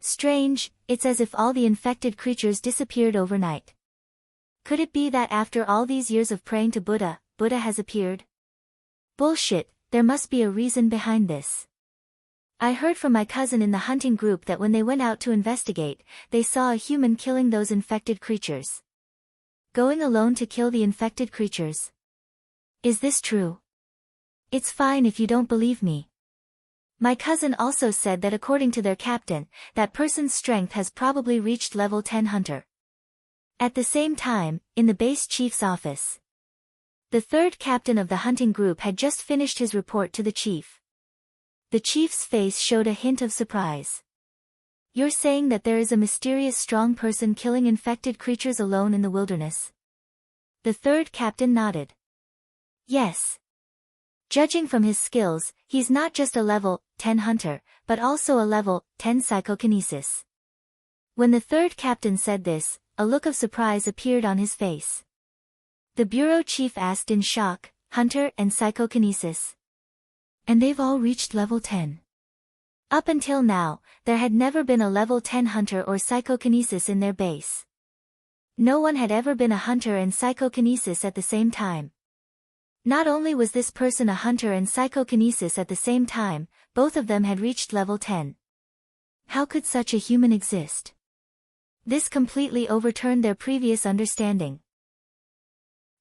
Strange, it's as if all the infected creatures disappeared overnight. Could it be that after all these years of praying to Buddha, Buddha has appeared? Bullshit, there must be a reason behind this. I heard from my cousin in the hunting group that when they went out to investigate, they saw a human killing those infected creatures. Going alone to kill the infected creatures. Is this true? It's fine if you don't believe me. My cousin also said that according to their captain, that person's strength has probably reached level 10 hunter. At the same time, in the base chief's office, the third captain of the hunting group had just finished his report to the chief. The chief's face showed a hint of surprise. You're saying that there is a mysterious strong person killing infected creatures alone in the wilderness? The third captain nodded. Yes. Judging from his skills, he's not just a level 10 hunter, but also a level 10 psychokinesis. When the third captain said this, a look of surprise appeared on his face. The bureau chief asked in shock, "Hunter and psychokinesis? And they've all reached level 10. Up until now, there had never been a level 10 hunter or psychokinesis in their base. No one had ever been a hunter and psychokinesis at the same time. Not only was this person a hunter and psychokinesis at the same time, both of them had reached level 10. How could such a human exist? This completely overturned their previous understanding.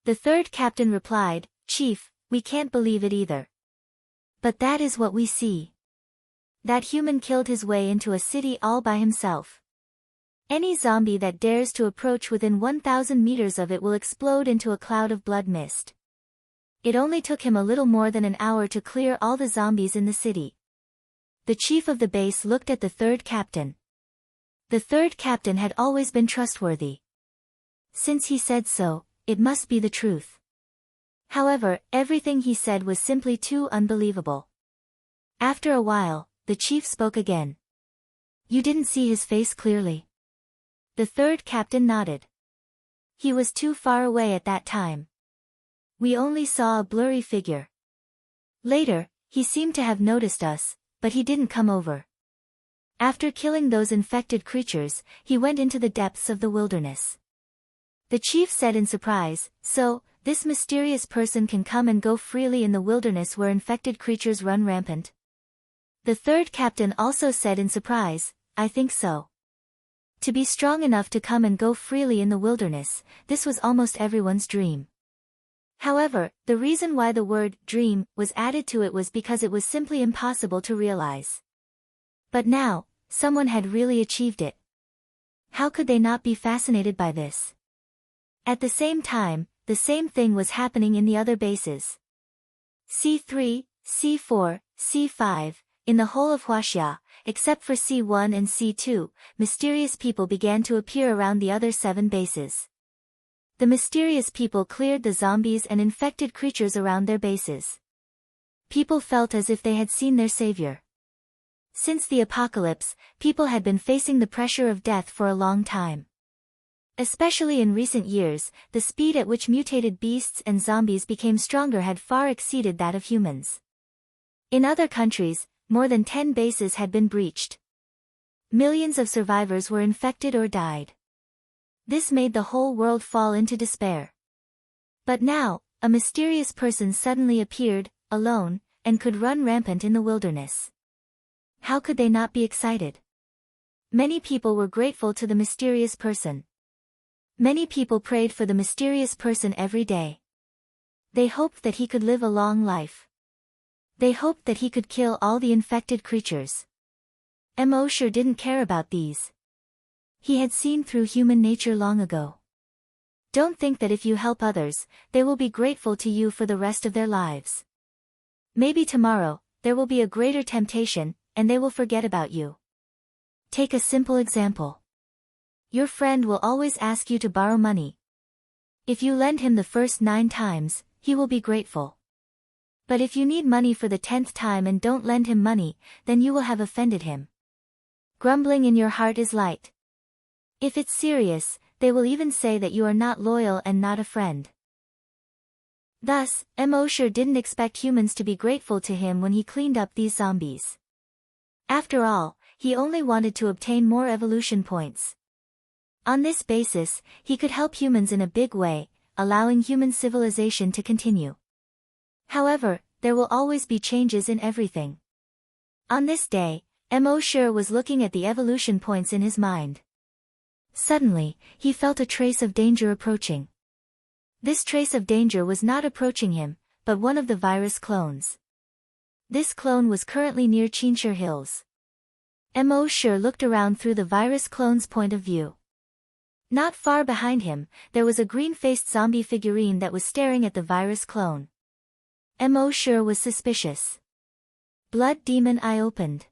The third captain replied, "Chief, we can't believe it either. But that is what we see. That human killed his way into a city all by himself. Any zombie that dares to approach within 1,000 meters of it will explode into a cloud of blood mist. It only took him a little more than an hour to clear all the zombies in the city." The chief of the base looked at the third captain. The third captain had always been trustworthy. Since he said so, it must be the truth. However, everything he said was simply too unbelievable. After a while, the chief spoke again. "You didn't see his face clearly?" The third captain nodded. "He was too far away at that time. We only saw a blurry figure. Later, he seemed to have noticed us, but he didn't come over. After killing those infected creatures, he went into the depths of the wilderness." The chief said in surprise, "So, this mysterious person can come and go freely in the wilderness where infected creatures run rampant?" The third captain also said in surprise, "I think so. To be strong enough to come and go freely in the wilderness, this was almost everyone's dream." However, the reason why the word dream was added to it was because it was simply impossible to realize. But now, someone had really achieved it. How could they not be fascinated by this? At the same time, the same thing was happening in the other bases. C3, C4, C5, in the whole of Huaxia, except for C1 and C2, mysterious people began to appear around the other 7 bases. The mysterious people cleared the zombies and infected creatures around their bases. People felt as if they had seen their savior. Since the apocalypse, people had been facing the pressure of death for a long time. Especially in recent years, the speed at which mutated beasts and zombies became stronger had far exceeded that of humans. In other countries, more than 10 bases had been breached. Millions of survivors were infected or died. This made the whole world fall into despair. But now, a mysterious person suddenly appeared, alone, and could run rampant in the wilderness. How could they not be excited? Many people were grateful to the mysterious person. Many people prayed for the mysterious person every day. They hoped that he could live a long life. They hoped that he could kill all the infected creatures. Emosher didn't care about these. He had seen through human nature long ago. Don't think that if you help others, they will be grateful to you for the rest of their lives. Maybe tomorrow, there will be a greater temptation, and they will forget about you. Take a simple example. Your friend will always ask you to borrow money. If you lend him the first 9 times, he will be grateful. But if you need money for the 10th time and don't lend him money, then you will have offended him. Grumbling in your heart is light. If it's serious, they will even say that you are not loyal and not a friend. Thus, Emosher didn't expect humans to be grateful to him when he cleaned up these zombies. After all, he only wanted to obtain more evolution points. On this basis, he could help humans in a big way, allowing human civilization to continue. However, there will always be changes in everything. On this day, Emosher was looking at the evolution points in his mind. Suddenly, he felt a trace of danger approaching. This trace of danger was not approaching him, but one of the virus clones. This clone was currently near Chinchur Hills. Emosher looked around through the virus clone's point of view. Not far behind him, there was a green-faced zombie figurine that was staring at the virus clone. Emosher was suspicious. Blood demon eye opened.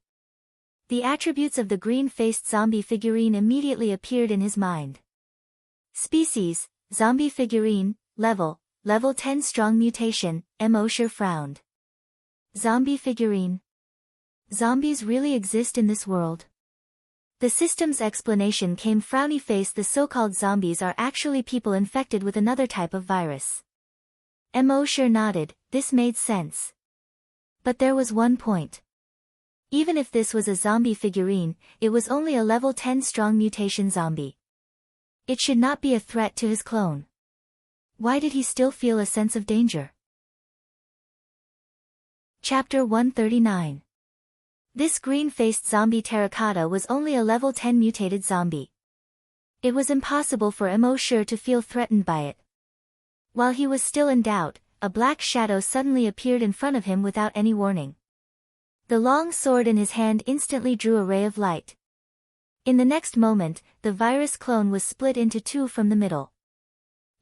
The attributes of the green-faced zombie figurine immediately appeared in his mind. Species, zombie figurine, level 10 strong mutation, Emosher frowned. Zombie figurine. Zombies really exist in this world? The system's explanation came frowny face. The so-called zombies are actually people infected with another type of virus. Emosure nodded, this made sense. But there was one point. Even if this was a zombie figurine, it was only a level 10 strong mutation zombie. It should not be a threat to his clone. Why did he still feel a sense of danger? Chapter 139. This green-faced zombie terracotta was only a level 10 mutated zombie. It was impossible for Emosure to feel threatened by it. While he was still in doubt, a black shadow suddenly appeared in front of him without any warning. The long sword in his hand instantly drew a ray of light. In the next moment, the virus clone was split into two from the middle.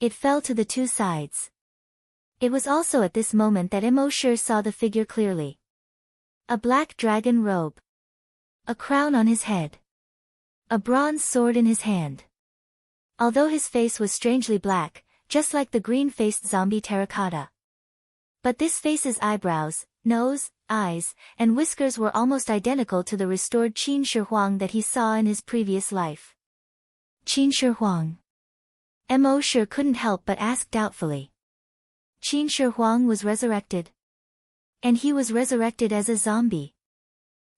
It fell to the two sides. It was also at this moment that Emosure saw the figure clearly. A black dragon robe. A crown on his head. A bronze sword in his hand. Although his face was strangely black, just like the green-faced zombie terracotta. But this face's eyebrows, nose, eyes, and whiskers were almost identical to the restored Qin Shi Huang that he saw in his previous life. Qin Shi Huang. Emosure couldn't help but ask doubtfully. Qin Shi Huang was resurrected. And he was resurrected as a zombie.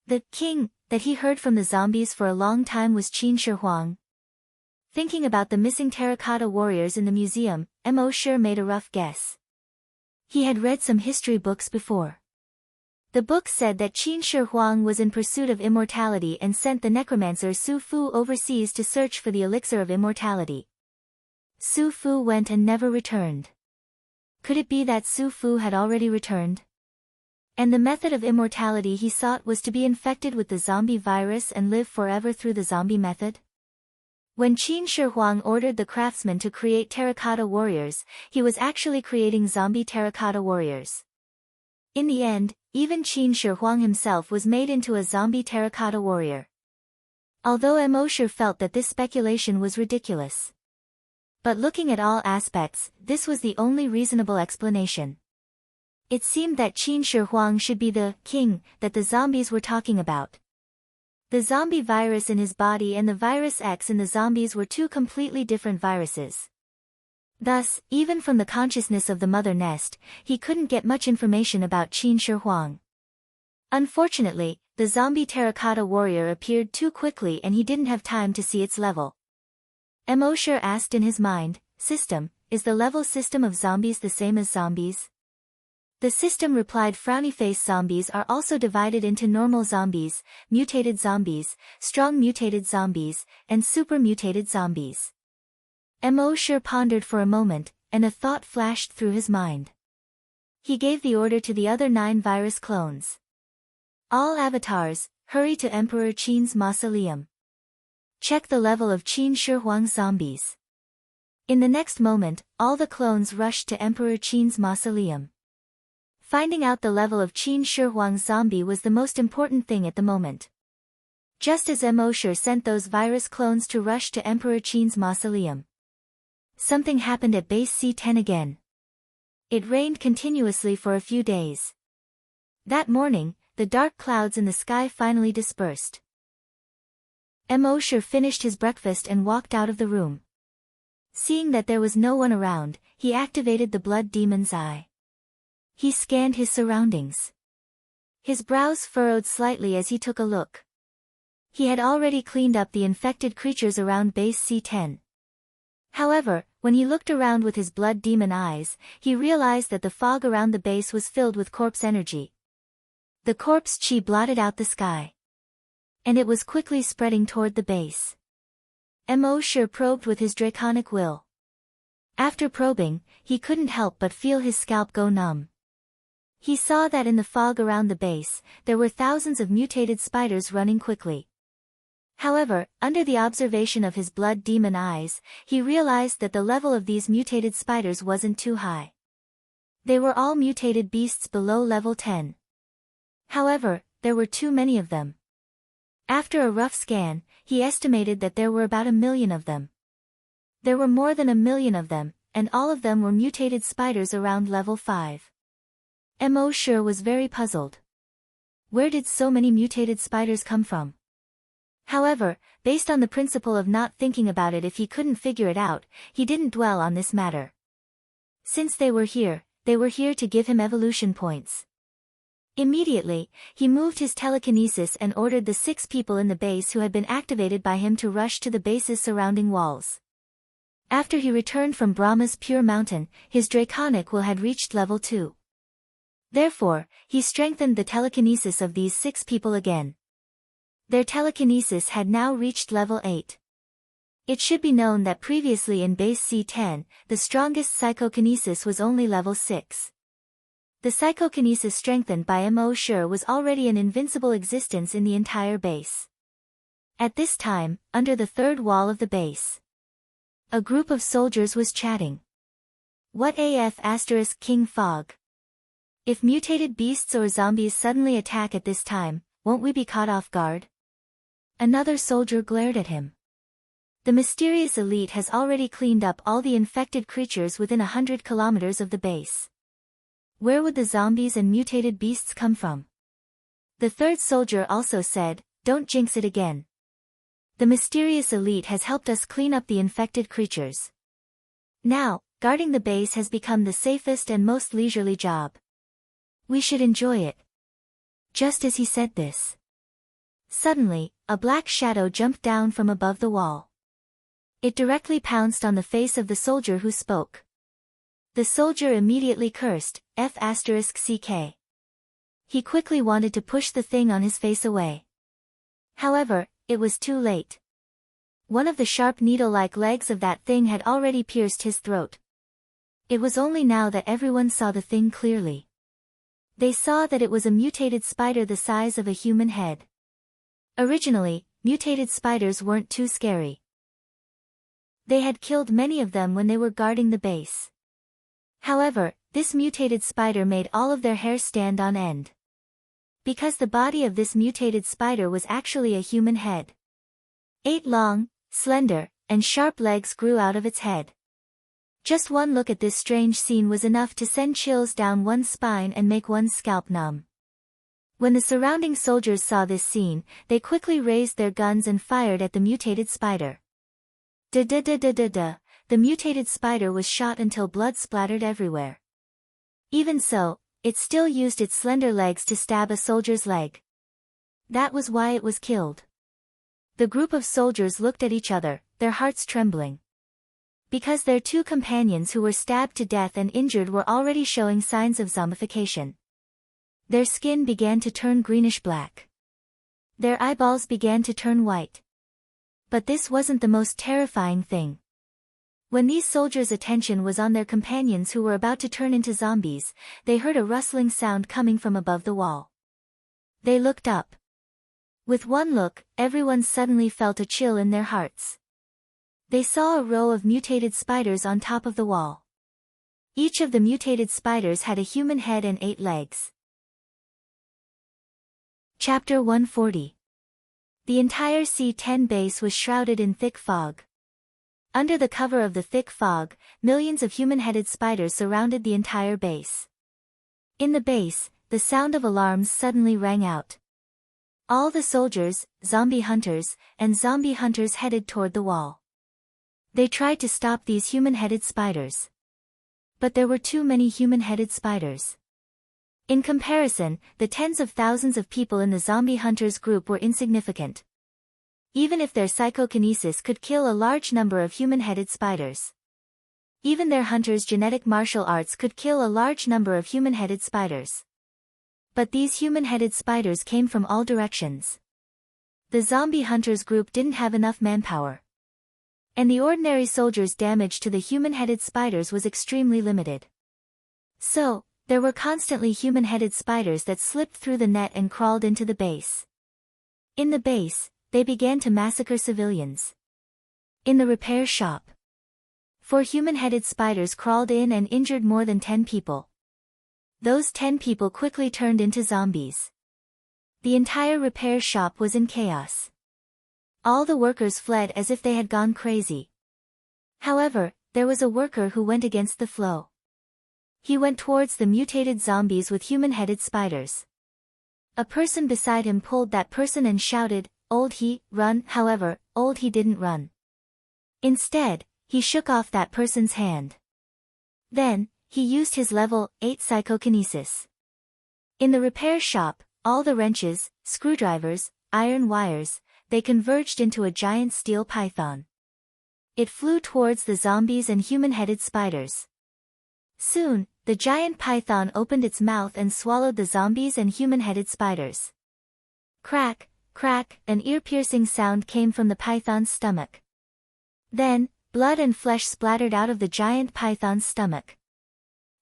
The king that he heard from the zombies for a long time was Qin Shi Huang. Thinking about the missing terracotta warriors in the museum, Emosure made a rough guess. He had read some history books before. The book said that Qin Shi Huang was in pursuit of immortality and sent the necromancer Su Fu overseas to search for the elixir of immortality. Su Fu went and never returned. Could it be that Su Fu had already returned? And the method of immortality he sought was to be infected with the zombie virus and live forever through the zombie method? When Qin Shi Huang ordered the craftsman to create terracotta warriors, he was actually creating zombie terracotta warriors. In the end, even Qin Shi Huang himself was made into a zombie terracotta warrior. Although Emosure felt that this speculation was ridiculous. But looking at all aspects, this was the only reasonable explanation. It seemed that Qin Shi Huang should be the king that the zombies were talking about. The zombie virus in his body and the virus X in the zombies were two completely different viruses. Thus, even from the consciousness of the mother nest, he couldn't get much information about Qin Shi Huang. Unfortunately, the zombie terracotta warrior appeared too quickly and he didn't have time to see its level. Emosure asked in his mind, "System, is the level system of zombies the same as zombies?" The system replied, "Frowny face zombies are also divided into normal zombies, mutated zombies, strong mutated zombies, and super mutated zombies." Emosure pondered for a moment, and a thought flashed through his mind. He gave the order to the other 9 virus clones. All avatars, hurry to Emperor Qin's mausoleum. Check the level of Qin Shi Huang's zombies. In the next moment, all the clones rushed to Emperor Qin's mausoleum. Finding out the level of Qin Shi Huang's zombie was the most important thing at the moment. Just as Emosure sent those virus clones to rush to Emperor Qin's mausoleum, something happened at base C10 again. It rained continuously for a few days. That morning, the dark clouds in the sky finally dispersed. Emosure finished his breakfast and walked out of the room. Seeing that there was no one around, he activated the blood demon's eye. He scanned his surroundings. His brows furrowed slightly as he took a look. He had already cleaned up the infected creatures around base C10. However, when he looked around with his blood demon eyes, he realized that the fog around the base was filled with corpse energy. The corpse chi blotted out the sky. And it was quickly spreading toward the base. Emosure probed with his draconic will. After probing, he couldn't help but feel his scalp go numb. He saw that in the fog around the base, there were thousands of mutated spiders running quickly. However, under the observation of his blood demon eyes, he realized that the level of these mutated spiders wasn't too high. They were all mutated beasts below level 10. However, there were too many of them. After a rough scan, he estimated that there were about 1 million of them. There were more than 1 million of them, and all of them were mutated spiders around level 5. Emosure was very puzzled. Where did so many mutated spiders come from? However, based on the principle of not thinking about it if he couldn't figure it out, he didn't dwell on this matter. Since they were here to give him evolution points. Immediately, he moved his telekinesis and ordered the 6 people in the base who had been activated by him to rush to the base's surrounding walls. After he returned from Brahma's pure mountain, his draconic will had reached level 2. Therefore, he strengthened the telekinesis of these 6 people again. Their telekinesis had now reached level 8. It should be known that previously in base C10, the strongest psychokinesis was only level 6. The psychokinesis strengthened by Emosure was already an invincible existence in the entire base. At this time, under the 3rd wall of the base, a group of soldiers was chatting. What AF * King Fog? If mutated beasts or zombies suddenly attack at this time, won't we be caught off guard? Another soldier glared at him. The mysterious elite has already cleaned up all the infected creatures within 100 kilometers of the base. Where would the zombies and mutated beasts come from? The 3rd soldier also said, don't jinx it again. The mysterious elite has helped us clean up the infected creatures. Now, guarding the base has become the safest and most leisurely job. We should enjoy it. Just as he said this, suddenly, a black shadow jumped down from above the wall. It directly pounced on the face of the soldier who spoke. The soldier immediately cursed, F * CK. He quickly wanted to push the thing on his face away. However, it was too late. One of the sharp needle-like legs of that thing had already pierced his throat. It was only now that everyone saw the thing clearly. They saw that it was a mutated spider the size of a human head. Originally, mutated spiders weren't too scary. They had killed many of them when they were guarding the base. However, this mutated spider made all of their hair stand on end. Because the body of this mutated spider was actually a human head. 8 long, slender, and sharp legs grew out of its head. Just one look at this strange scene was enough to send chills down one's spine and make one's scalp numb. When the surrounding soldiers saw this scene, they quickly raised their guns and fired at the mutated spider. The mutated spider was shot until blood splattered everywhere. Even so, it still used its slender legs to stab a soldier's leg. That was why it was killed. The group of soldiers looked at each other, their hearts trembling. Because their 2 companions who were stabbed to death and injured were already showing signs of zombification. Their skin began to turn greenish-black. Their eyeballs began to turn white. But this wasn't the most terrifying thing. When these soldiers' attention was on their companions who were about to turn into zombies, they heard a rustling sound coming from above the wall. They looked up. With one look, everyone suddenly felt a chill in their hearts. They saw a row of mutated spiders on top of the wall. Each of the mutated spiders had a human head and 8 legs. Chapter 140. The entire C-10 base was shrouded in thick fog. Under the cover of the thick fog, millions of human-headed spiders surrounded the entire base. In the base, the sound of alarms suddenly rang out. All the soldiers, zombie hunters, and zombie hunters headed toward the wall. They tried to stop these human-headed spiders. But there were too many human-headed spiders. In comparison, the tens of thousands of people in the zombie hunters group were insignificant. Even if their psychokinesis could kill a large number of human-headed spiders. Even their hunters' genetic martial arts could kill a large number of human-headed spiders. But these human-headed spiders came from all directions. The zombie hunters group didn't have enough manpower. And the ordinary soldiers' damage to the human-headed spiders was extremely limited. So, there were constantly human-headed spiders that slipped through the net and crawled into the base. In the base, they began to massacre civilians. In the repair shop, 4 human-headed spiders crawled in and injured more than 10 people. Those 10 people quickly turned into zombies. The entire repair shop was in chaos. All the workers fled as if they had gone crazy. However, there was a worker who went against the flow. He went towards the mutated zombies with human-headed spiders. A person beside him pulled that person and shouted, Old He, run. However, Old He didn't run. Instead, he shook off that person's hand. Then, he used his level 8 psychokinesis. In the repair shop, all the wrenches, screwdrivers, iron wires, they converged into a giant steel python. It flew towards the zombies and human-headed spiders. Soon, the giant python opened its mouth and swallowed the zombies and human-headed spiders. Crack, crack, an ear-piercing sound came from the python's stomach. Then, blood and flesh splattered out of the giant python's stomach.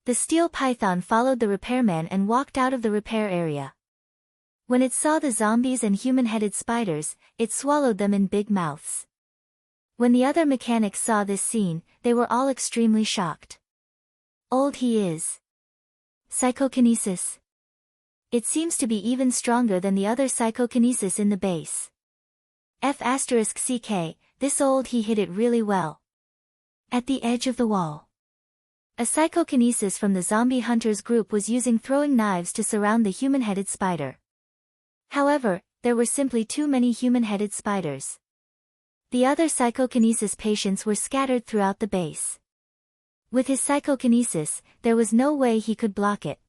The steel python followed the repairman and walked out of the repair area. When it saw the zombies and human-headed spiders, it swallowed them in big mouths. When the other mechanics saw this scene, they were all extremely shocked. Old He is psychokinesis. It seems to be even stronger than the other psychokinesis in the base. F***ck, this Old He hit it really well. At the edge of the wall. A psychokinesis from the zombie hunters group was using throwing knives to surround the human-headed spider. However, there were simply too many human-headed spiders. The other psychokinesis patients were scattered throughout the base. With his psychokinesis, there was no way he could block it.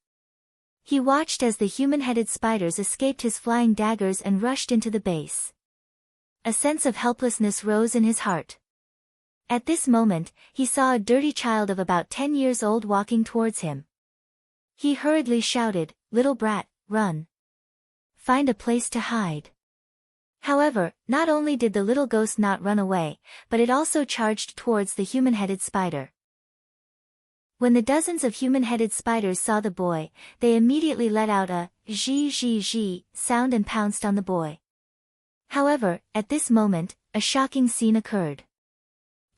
He watched as the human-headed spiders escaped his flying daggers and rushed into the base. A sense of helplessness rose in his heart. At this moment, he saw a dirty child of about 10 years old walking towards him. He hurriedly shouted, "Little brat, run. Find a place to hide." However, not only did the little ghost not run away, but it also charged towards the human-headed spider. When the dozens of human-headed spiders saw the boy, they immediately let out a zh sound and pounced on the boy. However, at this moment, a shocking scene occurred.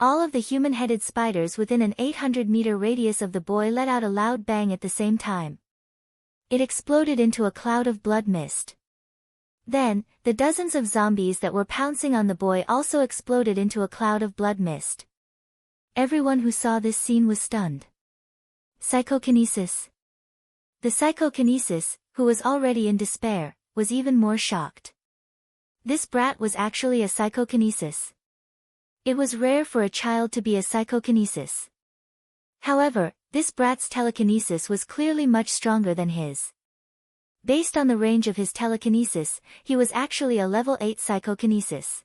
All of the human-headed spiders within an 800-meter radius of the boy let out a loud bang at the same time. It exploded into a cloud of blood mist. Then, the dozens of zombies that were pouncing on the boy also exploded into a cloud of blood mist. Everyone who saw this scene was stunned. Psychokinesis. The psychokinesis, who was already in despair, was even more shocked. This brat was actually a psychokinesis. It was rare for a child to be a psychokinesis. However, this brat's telekinesis was clearly much stronger than his. Based on the range of his telekinesis, he was actually a level 8 psychokinesis.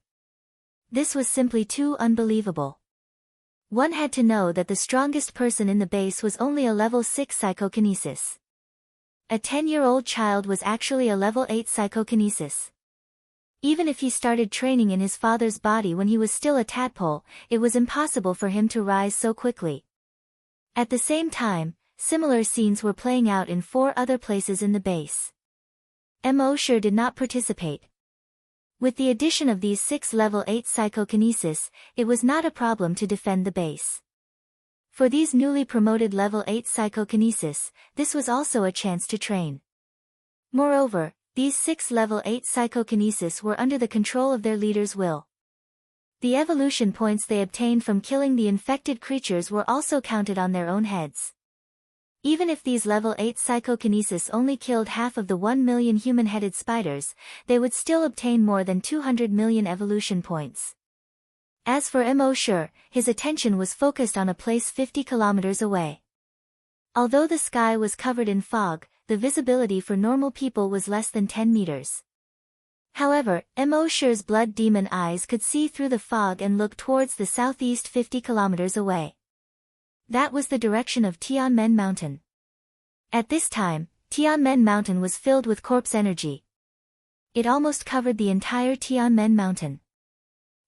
This was simply too unbelievable. One had to know that the strongest person in the base was only a level 6 psychokinesis. A 10-year-old child was actually a level 8 psychokinesis. Even if he started training in his father's body when he was still a tadpole, it was impossible for him to rise so quickly. At the same time, similar scenes were playing out in 4 other places in the base. Mo did not participate. With the addition of these 6 level 8 psychokinesis, it was not a problem to defend the base. For these newly promoted level 8 psychokinesis, this was also a chance to train. Moreover, these 6 level 8 psychokinesis were under the control of their leader's will. The evolution points they obtained from killing the infected creatures were also counted on their own heads. Even if these level 8 psychokinesis only killed half of the 1 million human-headed spiders, they would still obtain more than 200 million evolution points. As for Mo, his attention was focused on a place 50 kilometers away. Although the sky was covered in fog, the visibility for normal people was less than 10 meters. However, Mo's blood demon eyes could see through the fog and look towards the southeast 50 kilometers away. That was the direction of Tianmen Mountain. At this time, Tianmen Mountain was filled with corpse energy. It almost covered the entire Tianmen Mountain.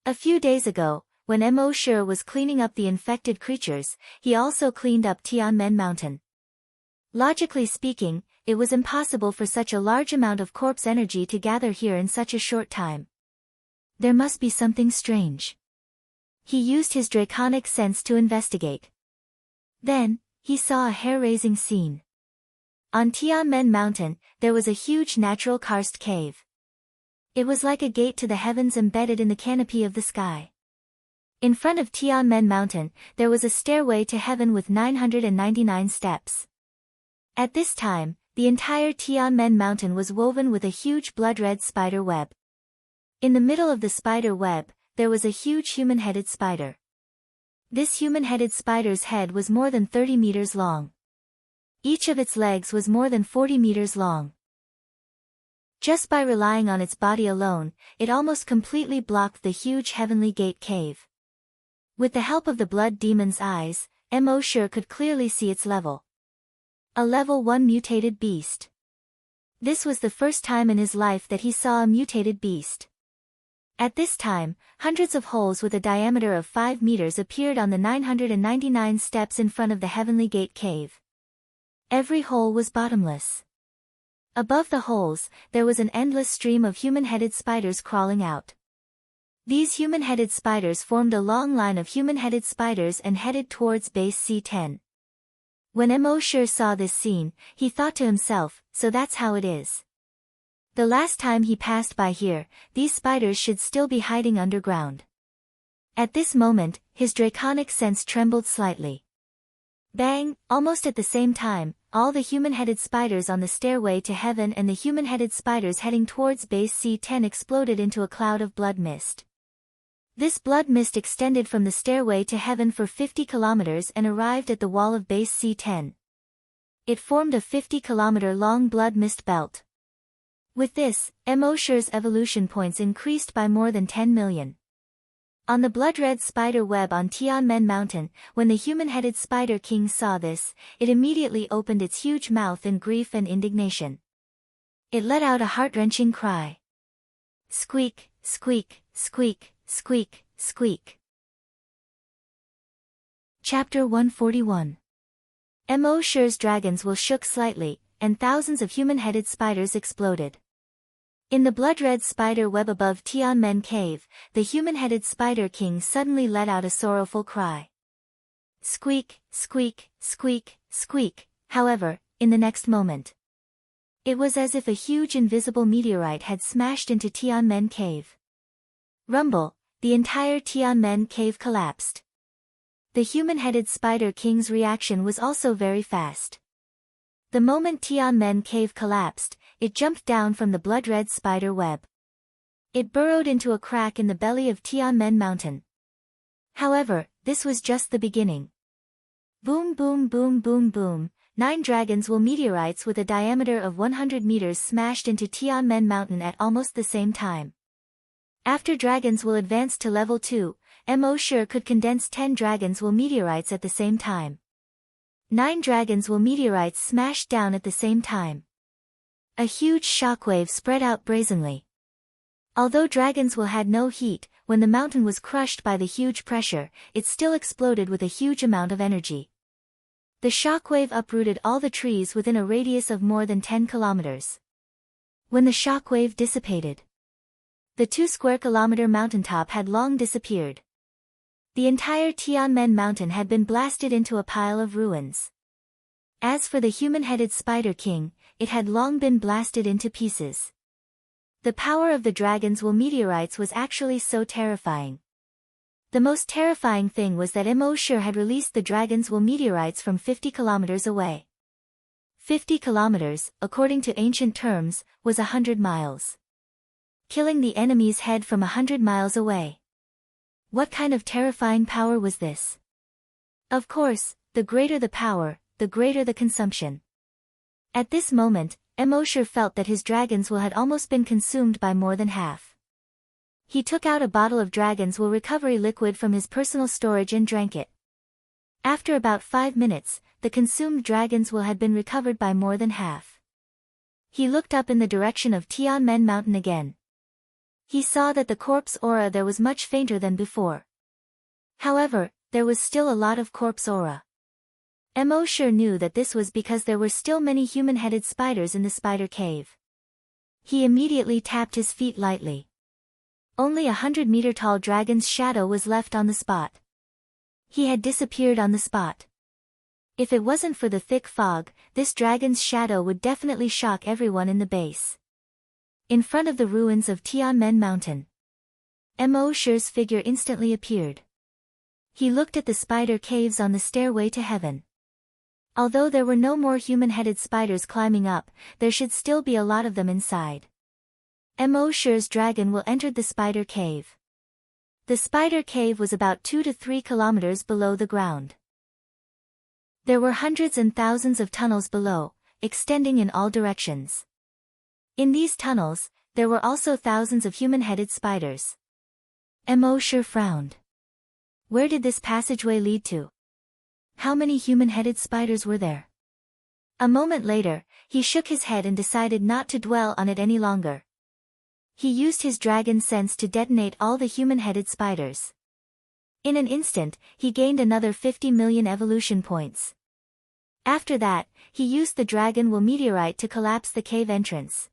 A few days ago, when Mo was cleaning up the infected creatures, he also cleaned up Tianmen Mountain. Logically speaking, it was impossible for such a large amount of corpse energy to gather here in such a short time. There must be something strange. He used his draconic sense to investigate. Then, he saw a hair-raising scene. On Tianmen Mountain, there was a huge natural karst cave. It was like a gate to the heavens embedded in the canopy of the sky. In front of Tianmen Mountain, there was a stairway to heaven with 999 steps. At this time, the entire Tianmen Mountain was woven with a huge blood-red spider web. In the middle of the spider web, there was a huge human-headed spider. This human-headed spider's head was more than 30 meters long. Each of its legs was more than 40 meters long. Just by relying on its body alone, it almost completely blocked the huge heavenly gate cave. With the help of the blood demon's eyes, Emosher could clearly see its level. A level 1 mutated beast. This was the first time in his life that he saw a mutated beast. At this time, hundreds of holes with a diameter of 5 meters appeared on the 999 steps in front of the heavenly gate cave. Every hole was bottomless. Above the holes, there was an endless stream of human-headed spiders crawling out. These human-headed spiders formed a long line of human-headed spiders and headed towards base C10. When Emosher saw this scene, he thought to himself, so that's how it is. The last time he passed by here, these spiders should still be hiding underground. At this moment, his draconic sense trembled slightly. Bang! Almost at the same time, all the human-headed spiders on the stairway to heaven and the human-headed spiders heading towards base C10 exploded into a cloud of blood mist. This blood mist extended from the stairway to heaven for 50 kilometers and arrived at the wall of base C10. It formed a 50-kilometer-long blood mist belt. With this, Emosher's evolution points increased by more than 10 million. On the blood-red spider web on Tianmen Mountain, when the human-headed spider king saw this, it immediately opened its huge mouth in grief and indignation. It let out a heart-wrenching cry. Squeak, squeak, squeak, squeak, squeak. Chapter 141. Emosher's dragons will shook slightly, and thousands of human-headed spiders exploded. In the blood-red spider web above Tianmen Cave, the human-headed spider king suddenly let out a sorrowful cry. Squeak, squeak, squeak, squeak. However, in the next moment, it was as if a huge invisible meteorite had smashed into Tianmen Cave. Rumble, the entire Tianmen Cave collapsed. The human-headed spider king's reaction was also very fast. The moment Tianmen Cave collapsed, it jumped down from the blood-red spider web. It burrowed into a crack in the belly of Tianmen Mountain. However, this was just the beginning. Boom boom boom boom boom, 9 dragons will meteorites with a diameter of 100 meters smashed into Tianmen Mountain at almost the same time. After dragons will advance to level 2, Emosher could condense 10 dragons will meteorites at the same time. 9 dragons will meteorites smashed down at the same time. A huge shockwave spread out brazenly. Although dragons will had no heat, when the mountain was crushed by the huge pressure, it still exploded with a huge amount of energy. The shockwave uprooted all the trees within a radius of more than 10 kilometers. When the shockwave dissipated, the 2-square-kilometer mountaintop had long disappeared. The entire Tianmen Mountain had been blasted into a pile of ruins. As for the human-headed spider king, it had long been blasted into pieces. The power of the dragons will meteorites was actually so terrifying. The most terrifying thing was that Emosher had released the dragons will meteorites from 50 kilometers away. 50 kilometers, according to ancient terms, was 100 miles. Killing the enemy's head from 100 miles away. What kind of terrifying power was this? Of course, the greater the power, the greater the consumption. At this moment, Emosher felt that his dragons will had almost been consumed by more than half. He took out a bottle of dragons will recovery liquid from his personal storage and drank it. After about 5 minutes, the consumed dragons will had been recovered by more than half. He looked up in the direction of Tianmen Mountain again. He saw that the corpse aura there was much fainter than before. However, there was still a lot of corpse aura. Emosher knew that this was because there were still many human-headed spiders in the spider cave. He immediately tapped his feet lightly. Only 100-meter-tall dragon's shadow was left on the spot. He had disappeared on the spot. If it wasn't for the thick fog, this dragon's shadow would definitely shock everyone in the base. In front of the ruins of Tianmen Mountain, Emosher's figure instantly appeared. He looked at the spider caves on the stairway to heaven. Although there were no more human-headed spiders climbing up, there should still be a lot of them inside. Emosher's dragon will enter the spider cave. The spider cave was about 2 to 3 kilometers below the ground. There were hundreds and thousands of tunnels below, extending in all directions. In these tunnels, there were also thousands of human-headed spiders. Emosher frowned. Where did this passageway lead to? How many human-headed spiders were there? A moment later, he shook his head and decided not to dwell on it any longer. He used his dragon sense to detonate all the human-headed spiders. In an instant, he gained another 50 million evolution points. After that, he used the dragon will meteorite to collapse the cave entrance.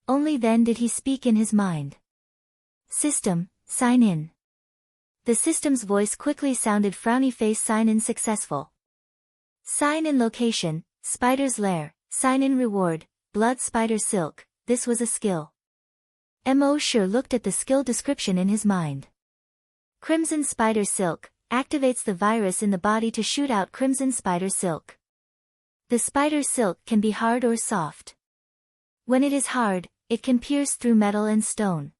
Only then did he speak in his mind. System, sign in. The system's voice quickly sounded frowny face sign in successful. Sign in location, spider's lair, sign in reward, blood spider silk, this was a skill. Emosher looked at the skill description in his mind. Crimson spider silk, activates the virus in the body to shoot out crimson spider silk. The spider silk can be hard or soft. When it is hard, it can pierce through metal and stone.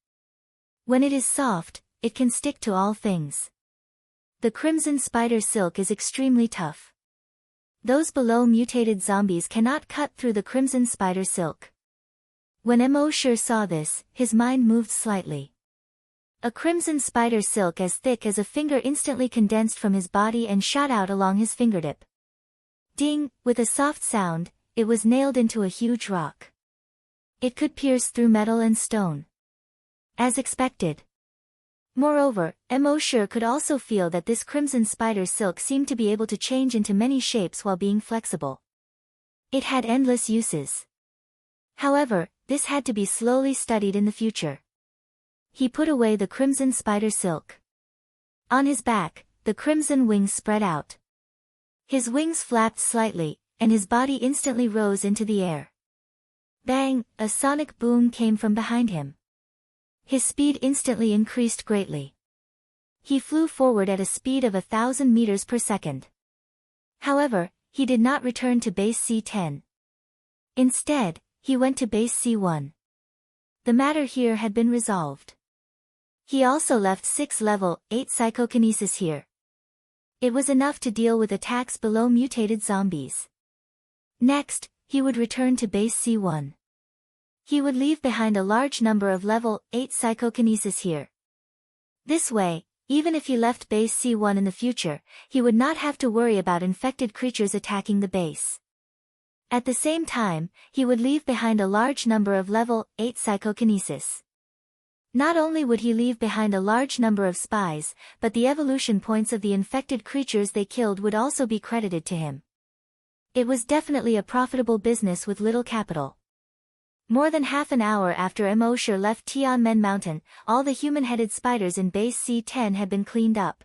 When it is soft, it can stick to all things. The crimson spider silk is extremely tough. Those below mutated zombies cannot cut through the crimson spider silk. When Emosher saw this, his mind moved slightly. A crimson spider silk as thick as a finger instantly condensed from his body and shot out along his fingertip. Ding, with a soft sound, it was nailed into a huge rock. It could pierce through metal and stone. As expected. Moreover, Emosher could also feel that this crimson spider silk seemed to be able to change into many shapes while being flexible. It had endless uses. However, this had to be slowly studied in the future. He put away the crimson spider silk. On his back, the crimson wings spread out. His wings flapped slightly, and his body instantly rose into the air. Bang! A sonic boom came from behind him. His speed instantly increased greatly. He flew forward at a speed of 1,000 meters per second. However, he did not return to base C10. Instead, he went to base C1. The matter here had been resolved. He also left 6 level 8 psychokinesis here. It was enough to deal with attacks below mutated zombies. Next, he would return to base C1. He would leave behind a large number of level 8 psychokinesis here. This way, even if he left base C1 in the future, he would not have to worry about infected creatures attacking the base. At the same time, he would leave behind a large number of level 8 psychokinesis. Not only would he leave behind a large number of spies, but the evolution points of the infected creatures they killed would also be credited to him. It was definitely a profitable business with little capital. More than half an hour after Emosher left Tianmen Mountain, all the human-headed spiders in base C10 had been cleaned up.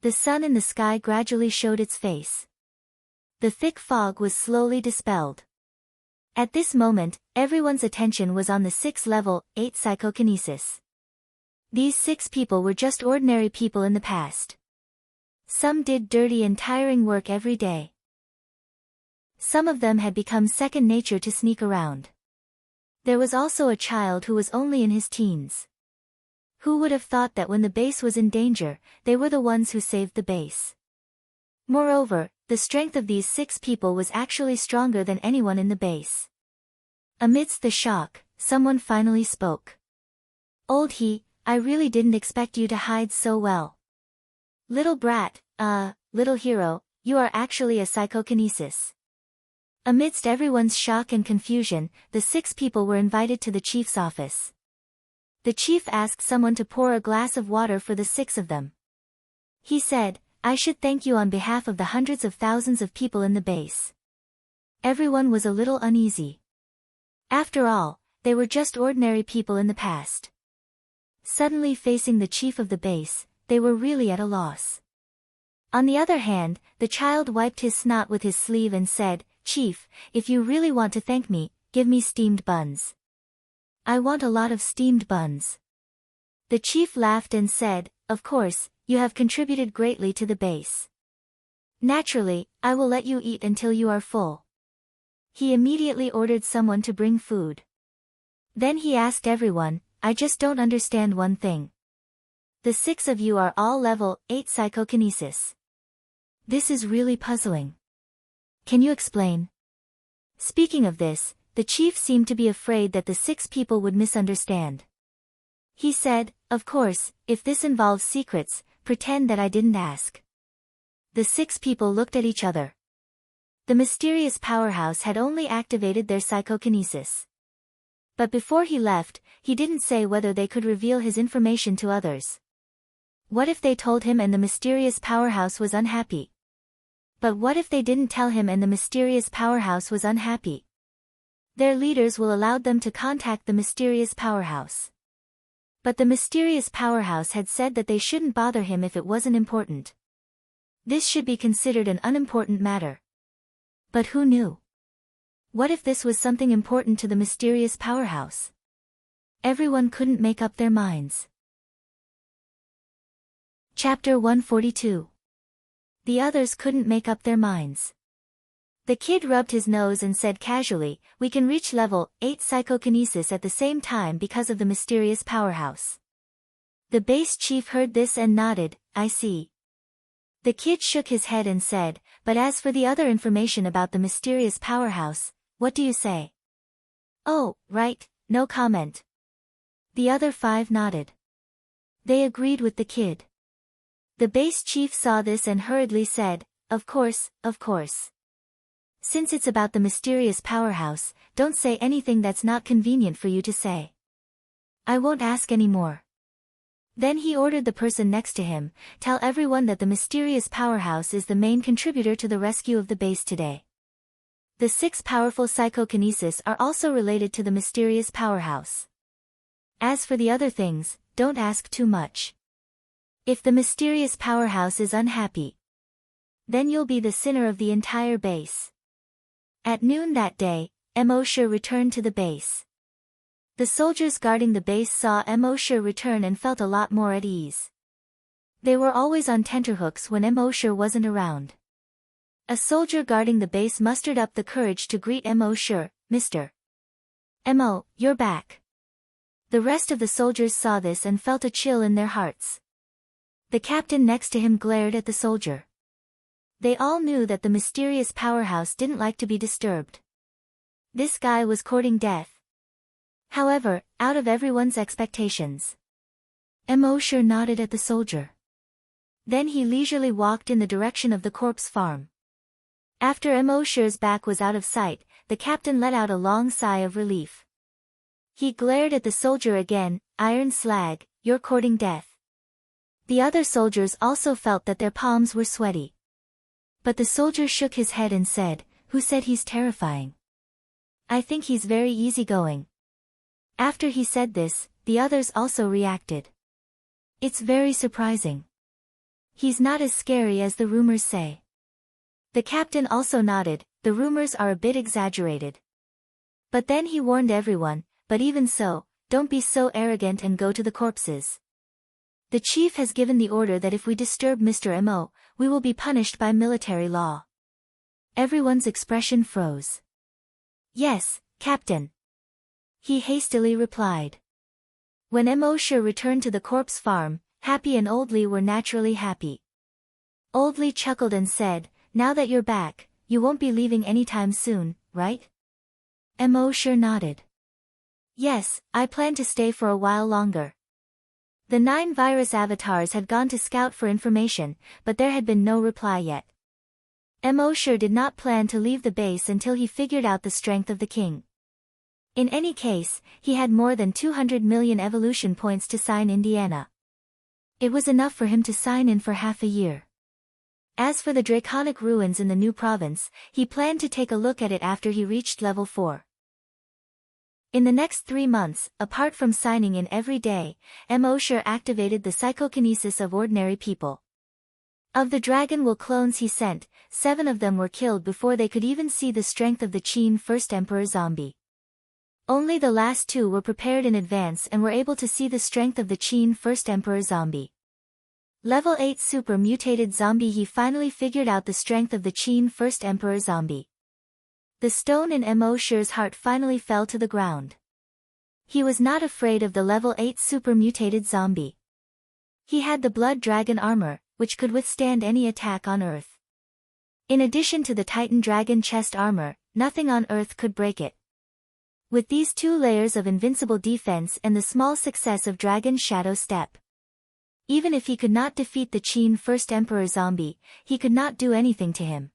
The sun in the sky gradually showed its face. The thick fog was slowly dispelled. At this moment, everyone's attention was on the 6 level 8 psychokinesis. These 6 people were just ordinary people in the past. Some did dirty and tiring work every day. Some of them had become second nature to sneak around. There was also a child who was only in his teens. Who would have thought that when the base was in danger, they were the ones who saved the base? Moreover, the strength of these 6 people was actually stronger than anyone in the base. Amidst the shock, someone finally spoke. Old he, I really didn't expect you to hide so well. Little brat, little hero, you are actually a psychokinesis. Amidst everyone's shock and confusion, the 6 people were invited to the chief's office. The chief asked someone to pour a glass of water for the 6 of them. He said, I should thank you on behalf of the hundreds of thousands of people in the base. Everyone was a little uneasy. After all, they were just ordinary people in the past. Suddenly facing the chief of the base, they were really at a loss. On the other hand, the child wiped his snot with his sleeve and said, Chief, if you really want to thank me, give me steamed buns. I want a lot of steamed buns. The chief laughed and said, Of course, you have contributed greatly to the base. Naturally, I will let you eat until you are full. He immediately ordered someone to bring food. Then he asked everyone, I just don't understand one thing. The 6 of you are all level 8 psychokinesis. This is really puzzling. Can you explain? Speaking of this, the chief seemed to be afraid that the 6 people would misunderstand. He said, of course, if this involves secrets, pretend that I didn't ask. The 6 people looked at each other. The mysterious powerhouse had only activated their psychokinesis. But before he left, he didn't say whether they could reveal his information to others. What if they told him and the mysterious powerhouse was unhappy? But what if they didn't tell him and the mysterious powerhouse was unhappy? Their leaders will allow them to contact the mysterious powerhouse. But the mysterious powerhouse had said that they shouldn't bother him if it wasn't important. This should be considered an unimportant matter. But who knew? What if this was something important to the mysterious powerhouse? Everyone couldn't make up their minds. Chapter 142. The others couldn't make up their minds. The kid rubbed his nose and said casually, we can reach level 8 psychokinesis at the same time because of the mysterious powerhouse. The base chief heard this and nodded, I see. The kid shook his head and said, but as for the other information about the mysterious powerhouse, what do you say? Oh, right, no comment. The other 5 nodded. They agreed with the kid. The base chief saw this and hurriedly said, of course, of course. Since it's about the mysterious powerhouse, don't say anything that's not convenient for you to say. I won't ask any more. Then he ordered the person next to him, tell everyone that the mysterious powerhouse is the main contributor to the rescue of the base today. The 6 powerful psychokinesis are also related to the mysterious powerhouse. As for the other things, don't ask too much. If the mysterious powerhouse is unhappy, then you'll be the sinner of the entire base. At noon that day, Emosher returned to the base. The soldiers guarding the base saw Emosher return and felt a lot more at ease. They were always on tenterhooks when Emosher wasn't around. A soldier guarding the base mustered up the courage to greet Emosher, Mr. Emo, you're back. The rest of the soldiers saw this and felt a chill in their hearts. The captain next to him glared at the soldier. They all knew that the mysterious powerhouse didn't like to be disturbed. This guy was courting death. However, out of everyone's expectations, Emosher nodded at the soldier. Then he leisurely walked in the direction of the corpse farm. After Emosher's back was out of sight, the captain let out a long sigh of relief. He glared at the soldier again, iron slag, you're courting death. The other soldiers also felt that their palms were sweaty. But the soldier shook his head and said, who said he's terrifying? I think he's very easygoing. After he said this, the others also reacted. It's very surprising. He's not as scary as the rumors say. The captain also nodded, the rumors are a bit exaggerated. But then he warned everyone, but even so, don't be so arrogant and go to the corpses. The chief has given the order that if we disturb Mr. Emo, we will be punished by military law. Everyone's expression froze. Yes, Captain. He hastily replied. When Emosher returned to the corpse farm, Happy and Oldly were naturally happy. Oldly chuckled and said, now that you're back, you won't be leaving anytime soon, right? Emosher nodded. Yes, I plan to stay for a while longer. The 9 virus avatars had gone to scout for information, but there had been no reply yet. Emosher did not plan to leave the base until he figured out the strength of the king. In any case, he had more than 200 million evolution points to sign Indiana. It was enough for him to sign in for half a year. As for the draconic ruins in the new province, he planned to take a look at it after he reached level 4. In the next 3 months, apart from signing in every day, Emosher activated the psychokinesis of ordinary people. Of the Dragon Will clones he sent, 7 of them were killed before they could even see the strength of the Qin First Emperor zombie. Only the last 2 were prepared in advance and were able to see the strength of the Qin First Emperor zombie. Level 8 super mutated zombie he finally figured out the strength of the Qin First Emperor zombie. The stone in Emosher's heart finally fell to the ground. He was not afraid of the level 8 super mutated zombie. He had the blood dragon armor, which could withstand any attack on Earth. In addition to the Titan dragon chest armor, nothing on Earth could break it. With these 2 layers of invincible defense and the small success of Dragon's Shadow Step, even if he could not defeat the Qin First Emperor zombie, he could not do anything to him.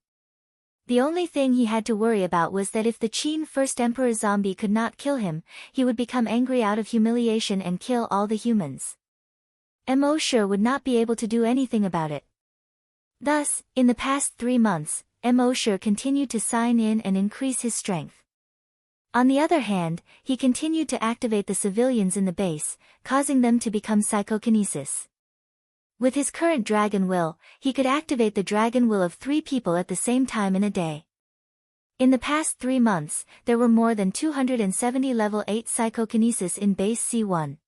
The only thing he had to worry about was that if the Qin First Emperor zombie could not kill him, he would become angry out of humiliation and kill all the humans. Emosure would not be able to do anything about it. Thus, in the past 3 months, Emosure continued to sign in and increase his strength. On the other hand, he continued to activate the civilians in the base, causing them to become psychokinesis. With his current dragon will, he could activate the dragon will of 3 people at the same time in a day. In the past 3 months, there were more than 270 level 8 psychokinesis in base C1.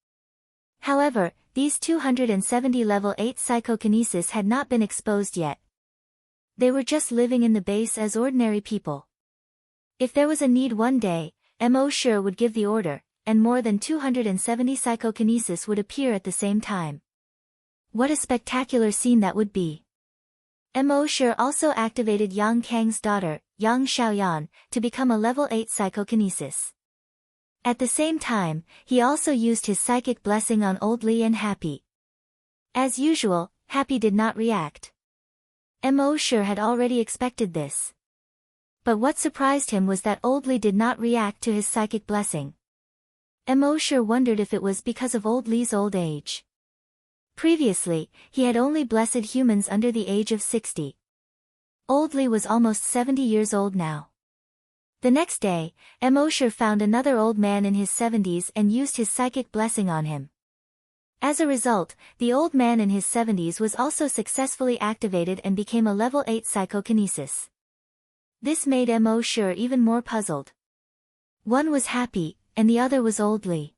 However, these 270 level 8 psychokinesis had not been exposed yet. They were just living in the base as ordinary people. If there was a need one day, Emosure would give the order, and more than 270 psychokinesis would appear at the same time. What a spectacular scene that would be. Emosure also activated Yang Kang's daughter, Yang Xiaoyan, to become a level 8 psychokinesis. At the same time, he also used his psychic blessing on Old Li and Happy. As usual, Happy did not react. Emosure had already expected this. But what surprised him was that Old Li did not react to his psychic blessing. Emosure wondered if it was because of Old Li's old age. Previously, he had only blessed humans under the age of 60. Old Li was almost 70 years old now. The next day, Emosure found another old man in his 70s and used his psychic blessing on him. As a result, the old man in his 70s was also successfully activated and became a level 8 psychokinesis. This made Emosure even more puzzled. One was Happy, and the other was Old Li.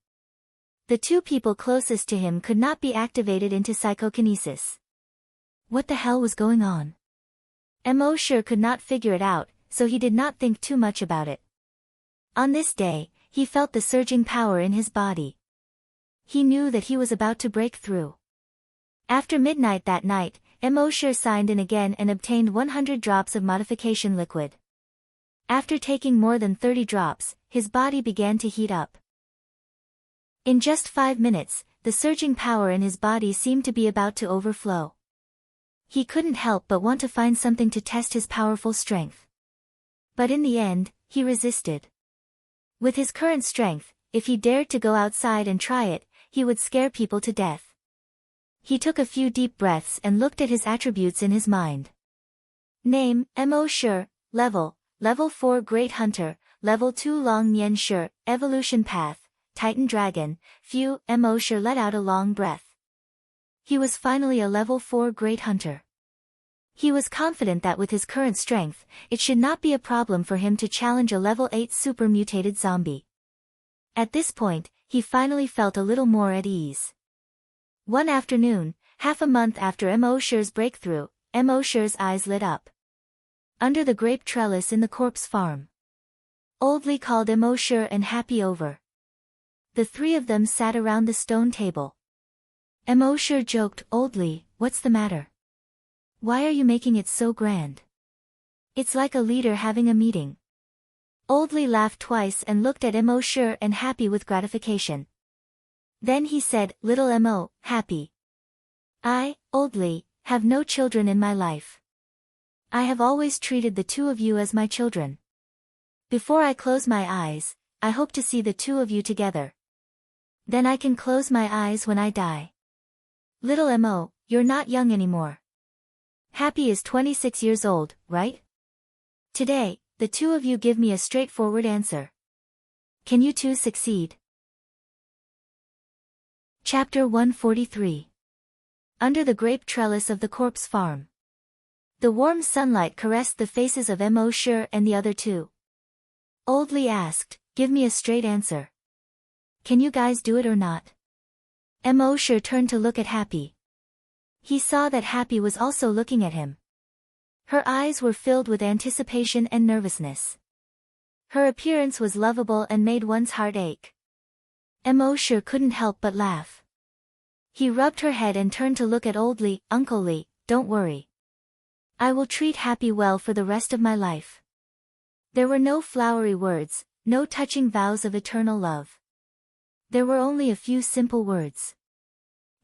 The 2 people closest to him could not be activated into psychokinesis. What the hell was going on? Emosure could not figure it out, so he did not think too much about it. On this day, he felt the surging power in his body. He knew that he was about to break through. After midnight that night, Emosure signed in again and obtained 100 drops of modification liquid. After taking more than 30 drops, his body began to heat up. In just 5 minutes, the surging power in his body seemed to be about to overflow. He couldn't help but want to find something to test his powerful strength. But in the end, he resisted. With his current strength, if he dared to go outside and try it, he would scare people to death. He took a few deep breaths and looked at his attributes in his mind. Name, Emosure, Level 4 Great Hunter, Level 2 Long Nian Shi, Evolution Path, Titan Dragon. Phew, Emosure let out a long breath. He was finally a level 4 Great Hunter. He was confident that with his current strength, it should not be a problem for him to challenge a level 8 super mutated zombie. At this point, he finally felt a little more at ease. One afternoon, half a month after Emosure's breakthrough, Emosure's eyes lit up. Under the grape trellis in the corpse farm, Old Li called Emosure and Happy over. The 3 of them sat around the stone table. Emosure joked, "Old Li, what's the matter? Why are you making it so grand? It's like a leader having a meeting." Old Li laughed twice and looked at Emosure and Happy with gratification. Then he said, "Little Emo, Happy. I, Old Li, have no children in my life. I have always treated the 2 of you as my children. Before I close my eyes, I hope to see the 2 of you together. Then I can close my eyes when I die. Little Emo, you're not young anymore. Happy is 26 years old, right? Today, the 2 of you give me a straightforward answer. Can you 2 succeed?" Chapter 143. Under the grape trellis of the corpse farm. The warm sunlight caressed the faces of Emosure and the other 2. Old Li asked, "Give me a straight answer. Can you guys do it or not?" Emosure turned to look at Happy. He saw that Happy was also looking at him. Her eyes were filled with anticipation and nervousness. Her appearance was lovable and made one's heart ache. Emosher couldn't help but laugh. He rubbed her head and turned to look at Old Lee. Uncle Lee, don't worry. I will treat Happy well for the rest of my life. There were no flowery words, no touching vows of eternal love. There were only a few simple words.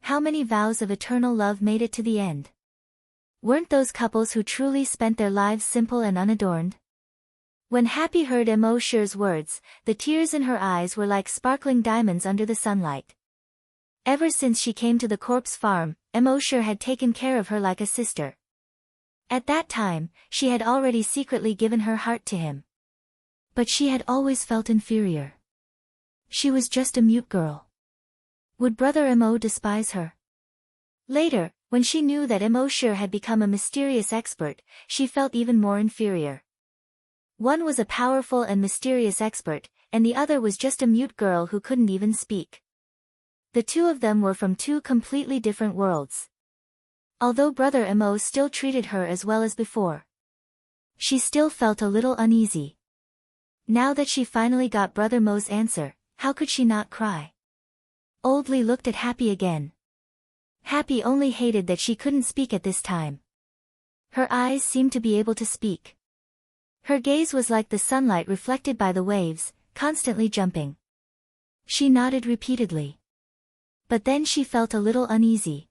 How many vows of eternal love made it to the end? Weren't those couples who truly spent their lives simple and unadorned? When Happy heard Emosher's words, the tears in her eyes were like sparkling diamonds under the sunlight. Ever since she came to the corpse farm, Emosher had taken care of her like a sister. At that time, she had already secretly given her heart to him. But she had always felt inferior. She was just a mute girl. Would Brother Emo despise her? Later, when she knew that Emosher had become a mysterious expert, she felt even more inferior. One was a powerful and mysterious expert, and the other was just a mute girl who couldn't even speak. The two of them were from two completely different worlds. Although Brother Emo still treated her as well as before, she still felt a little uneasy. Now that she finally got Brother Mo's answer, how could she not cry? Old Lee looked at Happy again. Happy only hated that she couldn't speak at this time. Her eyes seemed to be able to speak. Her gaze was like the sunlight reflected by the waves, constantly jumping. She nodded repeatedly. But then she felt a little uneasy.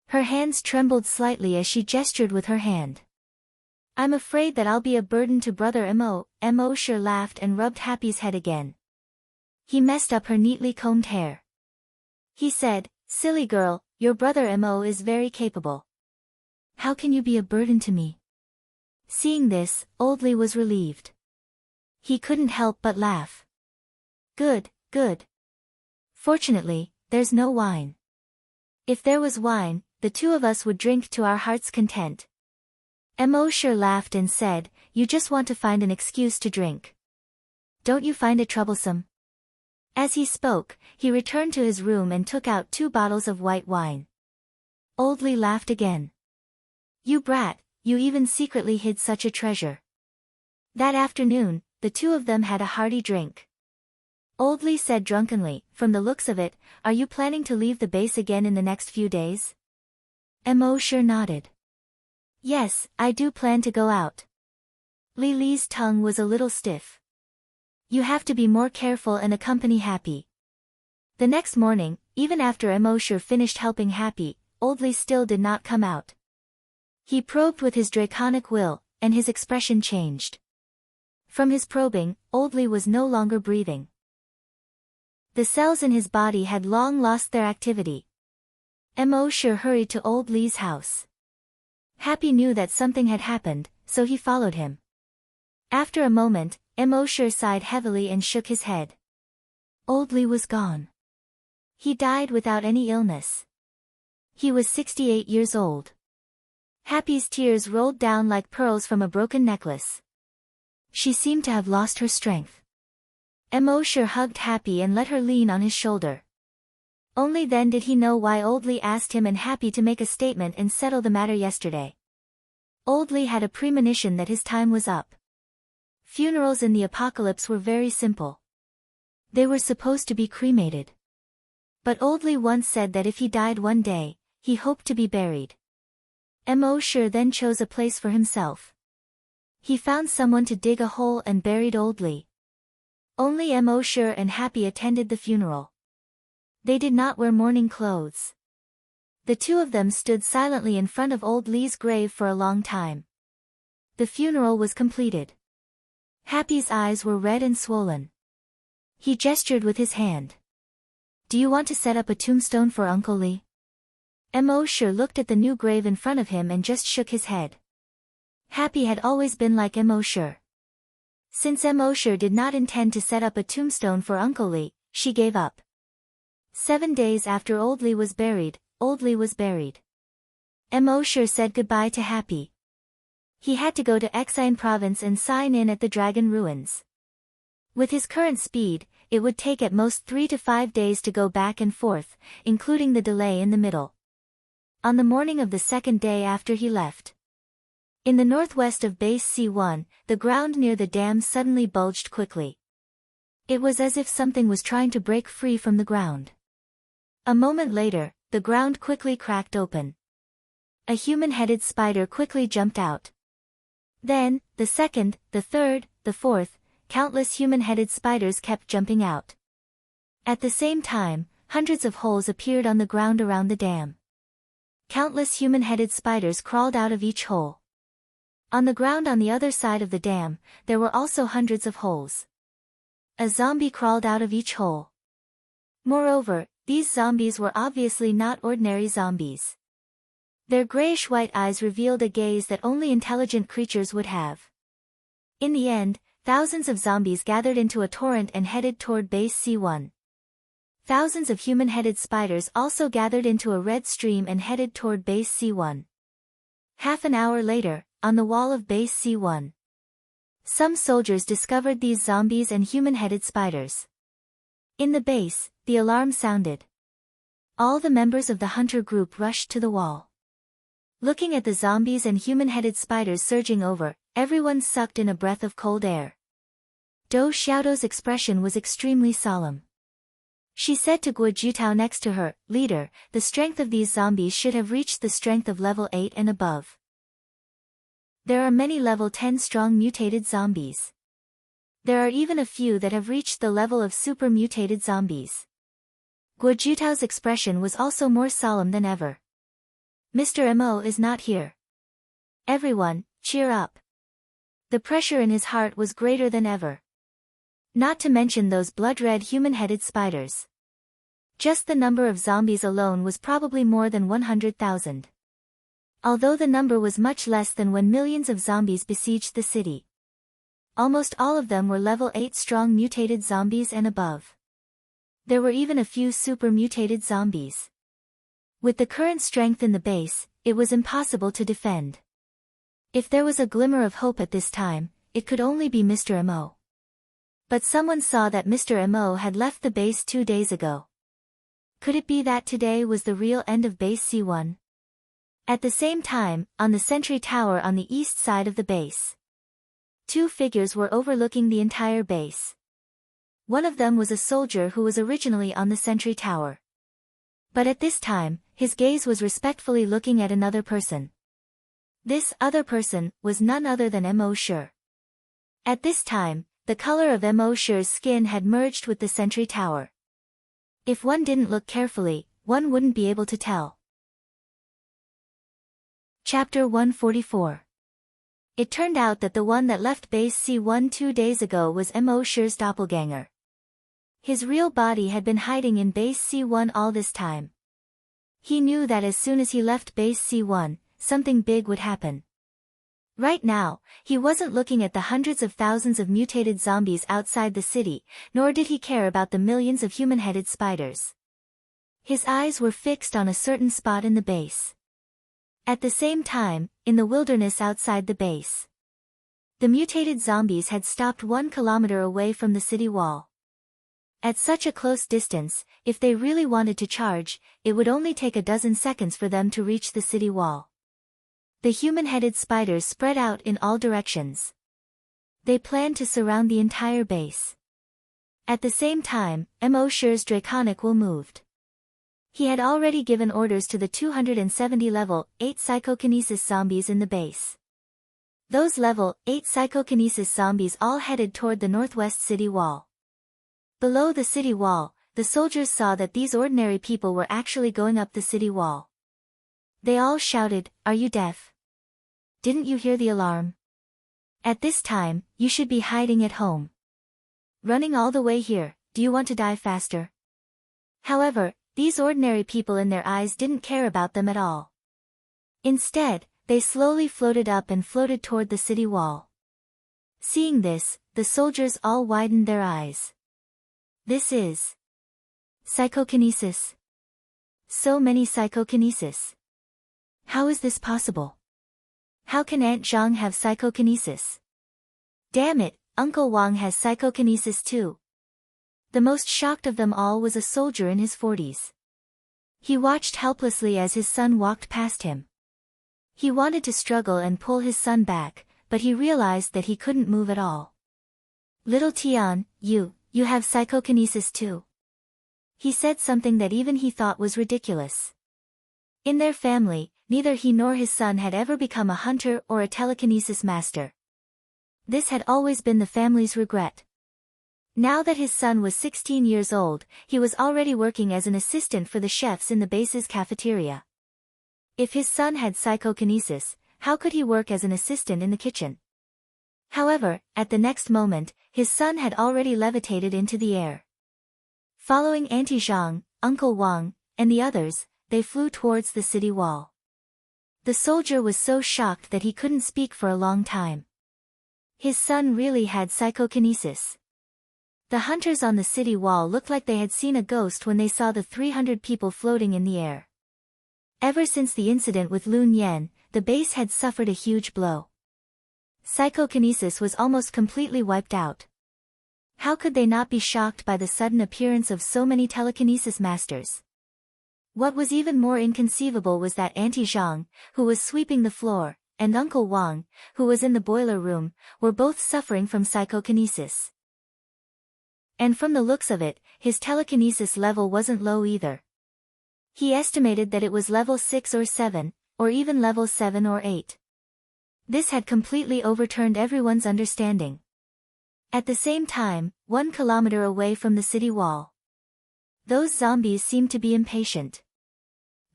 Her hands trembled slightly as she gestured with her hand. I'm afraid that I'll be a burden to Brother Emo. Emosher laughed and rubbed Happy's head again. He messed up her neatly combed hair. He said, silly girl, your Brother Emo is very capable. How can you be a burden to me? Seeing this, Old Lee was relieved. He couldn't help but laugh. Good, good. Fortunately, there's no wine. If there was wine, the two of us would drink to our heart's content. Emosher laughed and said, you just want to find an excuse to drink. Don't you find it troublesome? As he spoke, he returned to his room and took out 2 bottles of white wine. Old Lee laughed again. You brat, you even secretly hid such a treasure. That afternoon, the two of them had a hearty drink. Old Lee said drunkenly, from the looks of it, are you planning to leave the base again in the next few days? Emosher nodded. Yes, I do plan to go out. Li's tongue was a little stiff. You have to be more careful and accompany Happy. The next morning, even after Emosher finished helping Happy, Old Lee still did not come out. He probed with his draconic will, and his expression changed. From his probing, Old Lee was no longer breathing. The cells in his body had long lost their activity. Emosher hurried to Old Lee's house. Happy knew that something had happened, so he followed him. After a moment, Emosher sighed heavily and shook his head. Old Lee was gone. He died without any illness. He was 68 years old. Happy's tears rolled down like pearls from a broken necklace. She seemed to have lost her strength. Emosher hugged Happy and let her lean on his shoulder. Only then did he know why Old Lee asked him and Happy to make a statement and settle the matter yesterday. Old Lee had a premonition that his time was up. Funerals in the apocalypse were very simple. They were supposed to be cremated. But Old Lee once said that if he died one day, he hoped to be buried. Emosher then chose a place for himself. He found someone to dig a hole and buried Old Lee. Only Emosher and Happy attended the funeral. They did not wear mourning clothes. The two of them stood silently in front of Old Lee's grave for a long time. The funeral was completed. Happy's eyes were red and swollen. He gestured with his hand. Do you want to set up a tombstone for Uncle Lee? Emosher looked at the new grave in front of him and just shook his head. Happy had always been like Emosher. Since Emosher did not intend to set up a tombstone for Uncle Lee, she gave up. 7 days after Old Lee was buried, Old Lee was buried. Emosher said goodbye to Happy. He had to go to Exine province and sign in at the dragon ruins. With his current speed, it would take at most 3 to 5 days to go back and forth, including the delay in the middle. On the morning of the 2nd day after he left, in the northwest of base C1, the ground near the dam suddenly bulged quickly. It was as if something was trying to break free from the ground. A moment later, the ground quickly cracked open. A human-headed spider quickly jumped out. Then, the second, the third, the fourth, countless human-headed spiders kept jumping out. At the same time, hundreds of holes appeared on the ground around the dam. Countless human-headed spiders crawled out of each hole. On the ground on the other side of the dam, there were also hundreds of holes. A zombie crawled out of each hole. Moreover, these zombies were obviously not ordinary zombies. Their grayish-white eyes revealed a gaze that only intelligent creatures would have. In the end, thousands of zombies gathered into a torrent and headed toward Base C1. Thousands of human-headed spiders also gathered into a red stream and headed toward Base C1. Half an hour later, on the wall of Base C1, some soldiers discovered these zombies and human-headed spiders. In the base, the alarm sounded. All the members of the hunter group rushed to the wall. Looking at the zombies and human-headed spiders surging over, everyone sucked in a breath of cold air. Dou Xiaodo's expression was extremely solemn. She said to Guo Jutao next to her, "Leader, the strength of these zombies should have reached the strength of level 8 and above. There are many level 10 strong mutated zombies. There are even a few that have reached the level of super mutated zombies." Guo Jutao's expression was also more solemn than ever. "Mr. Mo is not here. Everyone, cheer up." The pressure in his heart was greater than ever. Not to mention those blood-red human-headed spiders. Just the number of zombies alone was probably more than 100,000. Although the number was much less than when millions of zombies besieged the city. Almost all of them were level 8 strong mutated zombies and above. There were even a few super mutated zombies. With the current strength in the base, it was impossible to defend. If there was a glimmer of hope at this time, it could only be Mr. Mo. But someone saw that Mr. Mo had left the base 2 days ago. Could it be that today was the real end of Base C1? At the same time, on the sentry tower on the east side of the base, 2 figures were overlooking the entire base. One of them was a soldier who was originally on the sentry tower. But at this time, his gaze was respectfully looking at another person. This other person was none other than Mo Shi. At this time, the color of Mo Shi's skin had merged with the sentry tower. If one didn't look carefully, one wouldn't be able to tell. Chapter 144. It turned out that the one that left Base C1 2 days ago was Mo Shi's doppelganger. His real body had been hiding in Base C1 all this time. He knew that as soon as he left Base C1, something big would happen. Right now, he wasn't looking at the hundreds of thousands of mutated zombies outside the city, nor did he care about the millions of human-headed spiders. His eyes were fixed on a certain spot in the base. At the same time, in the wilderness outside the base, the mutated zombies had stopped 1 kilometer away from the city wall. At such a close distance, if they really wanted to charge, it would only take a dozen seconds for them to reach the city wall. The human-headed spiders spread out in all directions. They planned to surround the entire base. At the same time, Mo Shi's draconic will moved. He had already given orders to the 270 level 8 psychokinesis zombies in the base. Those level 8 psychokinesis zombies all headed toward the northwest city wall. Below the city wall, the soldiers saw that these ordinary people were actually going up the city wall. They all shouted, "Are you deaf? Didn't you hear the alarm? At this time, you should be hiding at home. Running all the way here, do you want to die faster?" However, these ordinary people in their eyes didn't care about them at all. Instead, they slowly floated up and floated toward the city wall. Seeing this, the soldiers all widened their eyes. This is psychokinesis. So many psychokinesis. How is this possible? How can Aunt Zhang have psychokinesis? Damn it, Uncle Wang has psychokinesis too. The most shocked of them all was a soldier in his 40s. He watched helplessly as his son walked past him. He wanted to struggle and pull his son back, but he realized that he couldn't move at all. "Little Tian, you You have psychokinesis too? He said something that even he thought was ridiculous. In their family, neither he nor his son had ever become a hunter or a telekinesis master. This had always been the family's regret. Now that his son was 16 years old, he was already working as an assistant for the chefs in the base's cafeteria. If his son had psychokinesis, how could he work as an assistant in the kitchen? However, at the next moment, his son had already levitated into the air. Following Auntie Zhang, Uncle Wang, and the others, they flew towards the city wall. The soldier was so shocked that he couldn't speak for a long time. His son really had psychokinesis. The hunters on the city wall looked like they had seen a ghost when they saw the 300 people floating in the air. Ever since the incident with Lun Yan, the base had suffered a huge blow. Psychokinesis was almost completely wiped out. How could they not be shocked by the sudden appearance of so many telekinesis masters? What was even more inconceivable was that Auntie Zhang, who was sweeping the floor, and Uncle Wang, who was in the boiler room, were both suffering from psychokinesis. And from the looks of it, his telekinesis level wasn't low either. He estimated that it was level 6 or 7, or even level 7 or 8. This had completely overturned everyone's understanding. At the same time, 1 kilometer away from the city wall, those zombies seemed to be impatient.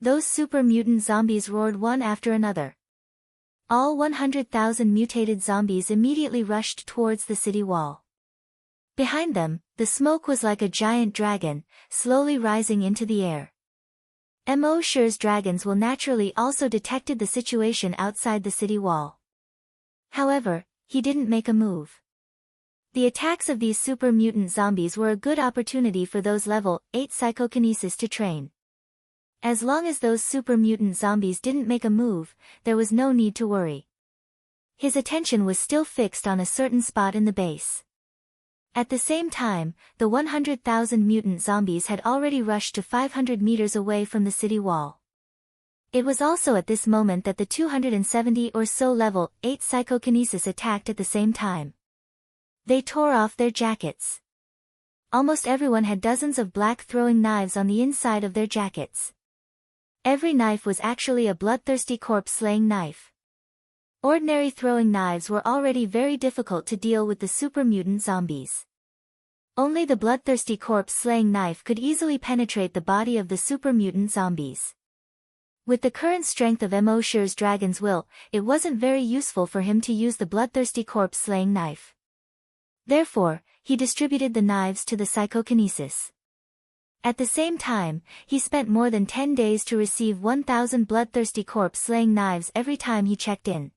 Those super mutant zombies roared one after another. All 100,000 mutated zombies immediately rushed towards the city wall. Behind them, the smoke was like a giant dragon, slowly rising into the air. Mo Shi's dragons will naturally also detected the situation outside the city wall. However, he didn't make a move. The attacks of these super mutant zombies were a good opportunity for those level 8 psychokinesis to train. As long as those super mutant zombies didn't make a move, there was no need to worry. His attention was still fixed on a certain spot in the base. At the same time, the 100,000 mutant zombies had already rushed to 500 meters away from the city wall. It was also at this moment that the 270 or so level 8 psychokinesis attacked at the same time. They tore off their jackets. Almost everyone had dozens of black throwing knives on the inside of their jackets. Every knife was actually a bloodthirsty corpse-slaying knife. Ordinary throwing knives were already very difficult to deal with the super mutant zombies. Only the bloodthirsty corpse-slaying knife could easily penetrate the body of the super mutant zombies. With the current strength of Mo Shi's dragon's will, it wasn't very useful for him to use the bloodthirsty corpse-slaying knife. Therefore, he distributed the knives to the psychokinesis. At the same time, he spent more than 10 days to receive 1,000 bloodthirsty corpse-slaying knives every time he checked in.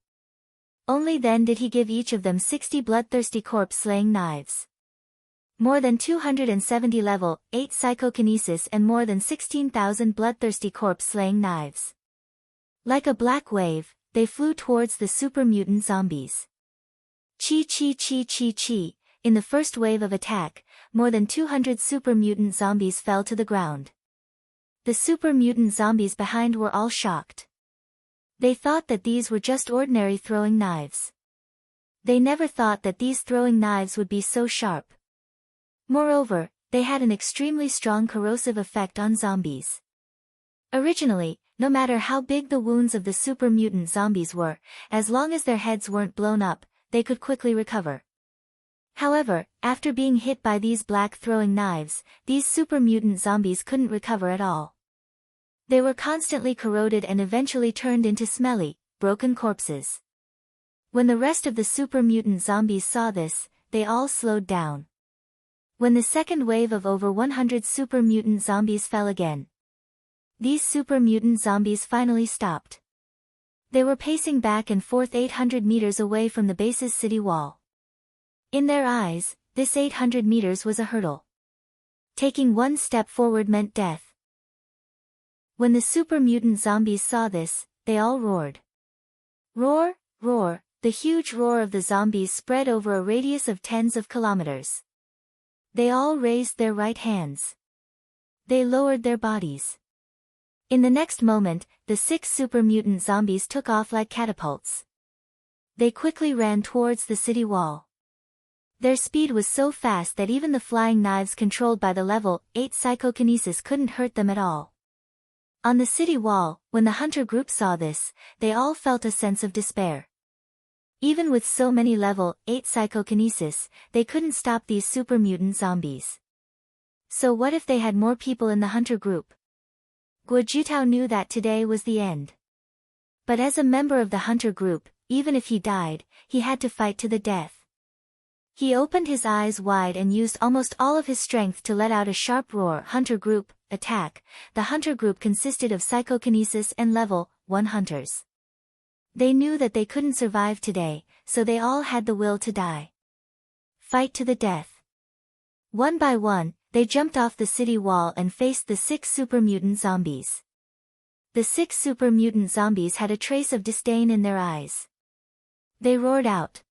Only then did he give each of them 60 bloodthirsty corpse-slaying knives. More than 270 level 8 psychokinesis and more than 16,000 bloodthirsty corpse-slaying knives. Like a black wave, they flew towards the super mutant zombies. Chi chi chi chi chi. In the first wave of attack, more than 200 super mutant zombies fell to the ground. The super mutant zombies behind were all shocked. They thought that these were just ordinary throwing knives. They never thought that these throwing knives would be so sharp. Moreover, they had an extremely strong corrosive effect on zombies. Originally, no matter how big the wounds of the super mutant zombies were, as long as their heads weren't blown up, they could quickly recover. However, after being hit by these black throwing knives, these super mutant zombies couldn't recover at all. They were constantly corroded and eventually turned into smelly, broken corpses. When the rest of the super mutant zombies saw this, they all slowed down. When the second wave of over 100 super mutant zombies fell again, these super mutant zombies finally stopped. They were pacing back and forth 800 meters away from the base's city wall. In their eyes, this 800 meters was a hurdle. Taking one step forward meant death. When the super mutant zombies saw this, they all roared. Roar, roar, the huge roar of the zombies spread over a radius of tens of kilometers. They all raised their right hands. They lowered their bodies. In the next moment, the 6 super mutant zombies took off like catapults. They quickly ran towards the city wall. Their speed was so fast that even the flying knives controlled by the level 8 psychokinesis couldn't hurt them at all. On the city wall, when the hunter group saw this, they all felt a sense of despair. Even with so many level 8 psychokinesis, they couldn't stop these super mutant zombies. So what if they had more people in the hunter group? Guo Jitao knew that today was the end. But as a member of the hunter group, even if he died, he had to fight to the death. He opened his eyes wide and used almost all of his strength to let out a sharp roar. Hunter group, attack. The hunter group consisted of psychokinesis and level 1 hunters. They knew that they couldn't survive today, so they all had the will to die. Fight to the death. One by one, they jumped off the city wall and faced the 6 super mutant zombies. The 6 super mutant zombies had a trace of disdain in their eyes. They roared out.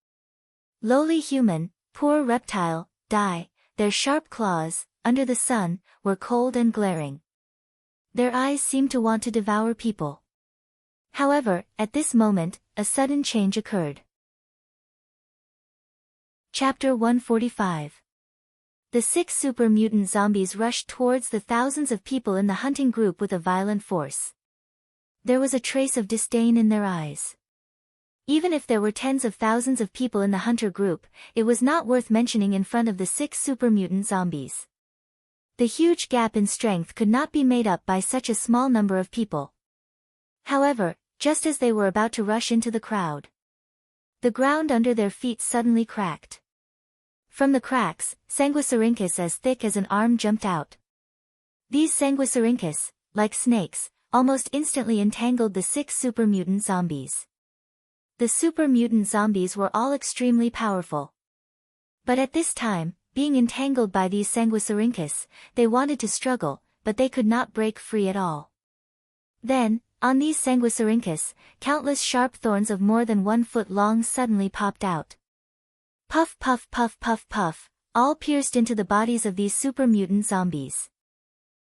Lowly human, poor reptile, die. Their sharp claws, under the sun, were cold and glaring. Their eyes seemed to want to devour people. However, at this moment, a sudden change occurred. Chapter 145. The 6 super mutant zombies rushed towards the thousands of people in the hunting group with a violent force. There was a trace of disdain in their eyes. Even if there were tens of thousands of people in the hunter group, it was not worth mentioning in front of the 6 super mutant zombies. The huge gap in strength could not be made up by such a small number of people. However, just as they were about to rush into the crowd, the ground under their feet suddenly cracked. From the cracks, sanguisurincus as thick as an arm jumped out. These sanguisurincus, like snakes, almost instantly entangled the 6 super mutant zombies. The super mutant zombies were all extremely powerful. But at this time, being entangled by these sanguisurincus, they wanted to struggle, but they could not break free at all. Then, on these sanguisurincus, countless sharp thorns of more than 1 foot long suddenly popped out. Puff puff puff puff puff, all pierced into the bodies of these super mutant zombies.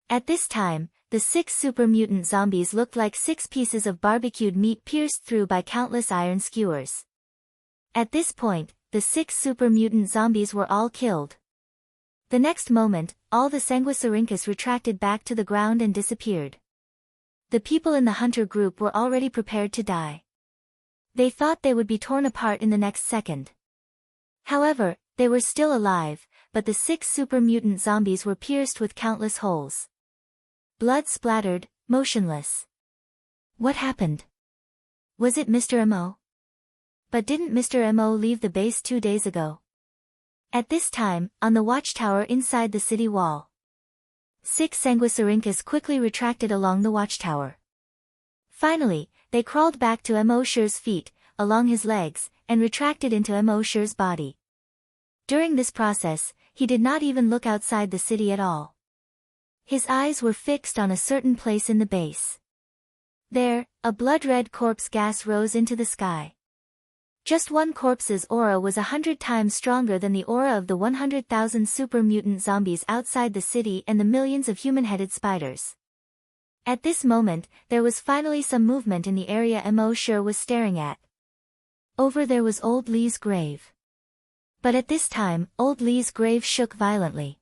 At this time, the 6 super mutant zombies looked like 6 pieces of barbecued meat pierced through by countless iron skewers. At this point, the 6 super mutant zombies were all killed. The next moment, all the sanguisurincus retracted back to the ground and disappeared. The people in the hunter group were already prepared to die. They thought they would be torn apart in the next second. However, they were still alive, but the 6 super mutant zombies were pierced with countless holes. Blood splattered, motionless. What happened? Was it Mr. Mo? But didn't Mr. Mo leave the base 2 days ago? At this time, on the watchtower inside the city wall, 6 sanguisurincus quickly retracted along the watchtower. Finally, they crawled back to Mo Shi's feet, along his legs, and retracted into Mo Shi's body. During this process, he did not even look outside the city at all. His eyes were fixed on a certain place in the base. There, a blood-red corpse gas rose into the sky. Just one corpse's aura was 100 times stronger than the aura of the 100,000 super mutant zombies outside the city and the millions of human-headed spiders. At this moment, there was finally some movement in the area Mo Shi was staring at. Over there was Old Li's grave. But at this time, Old Li's grave shook violently.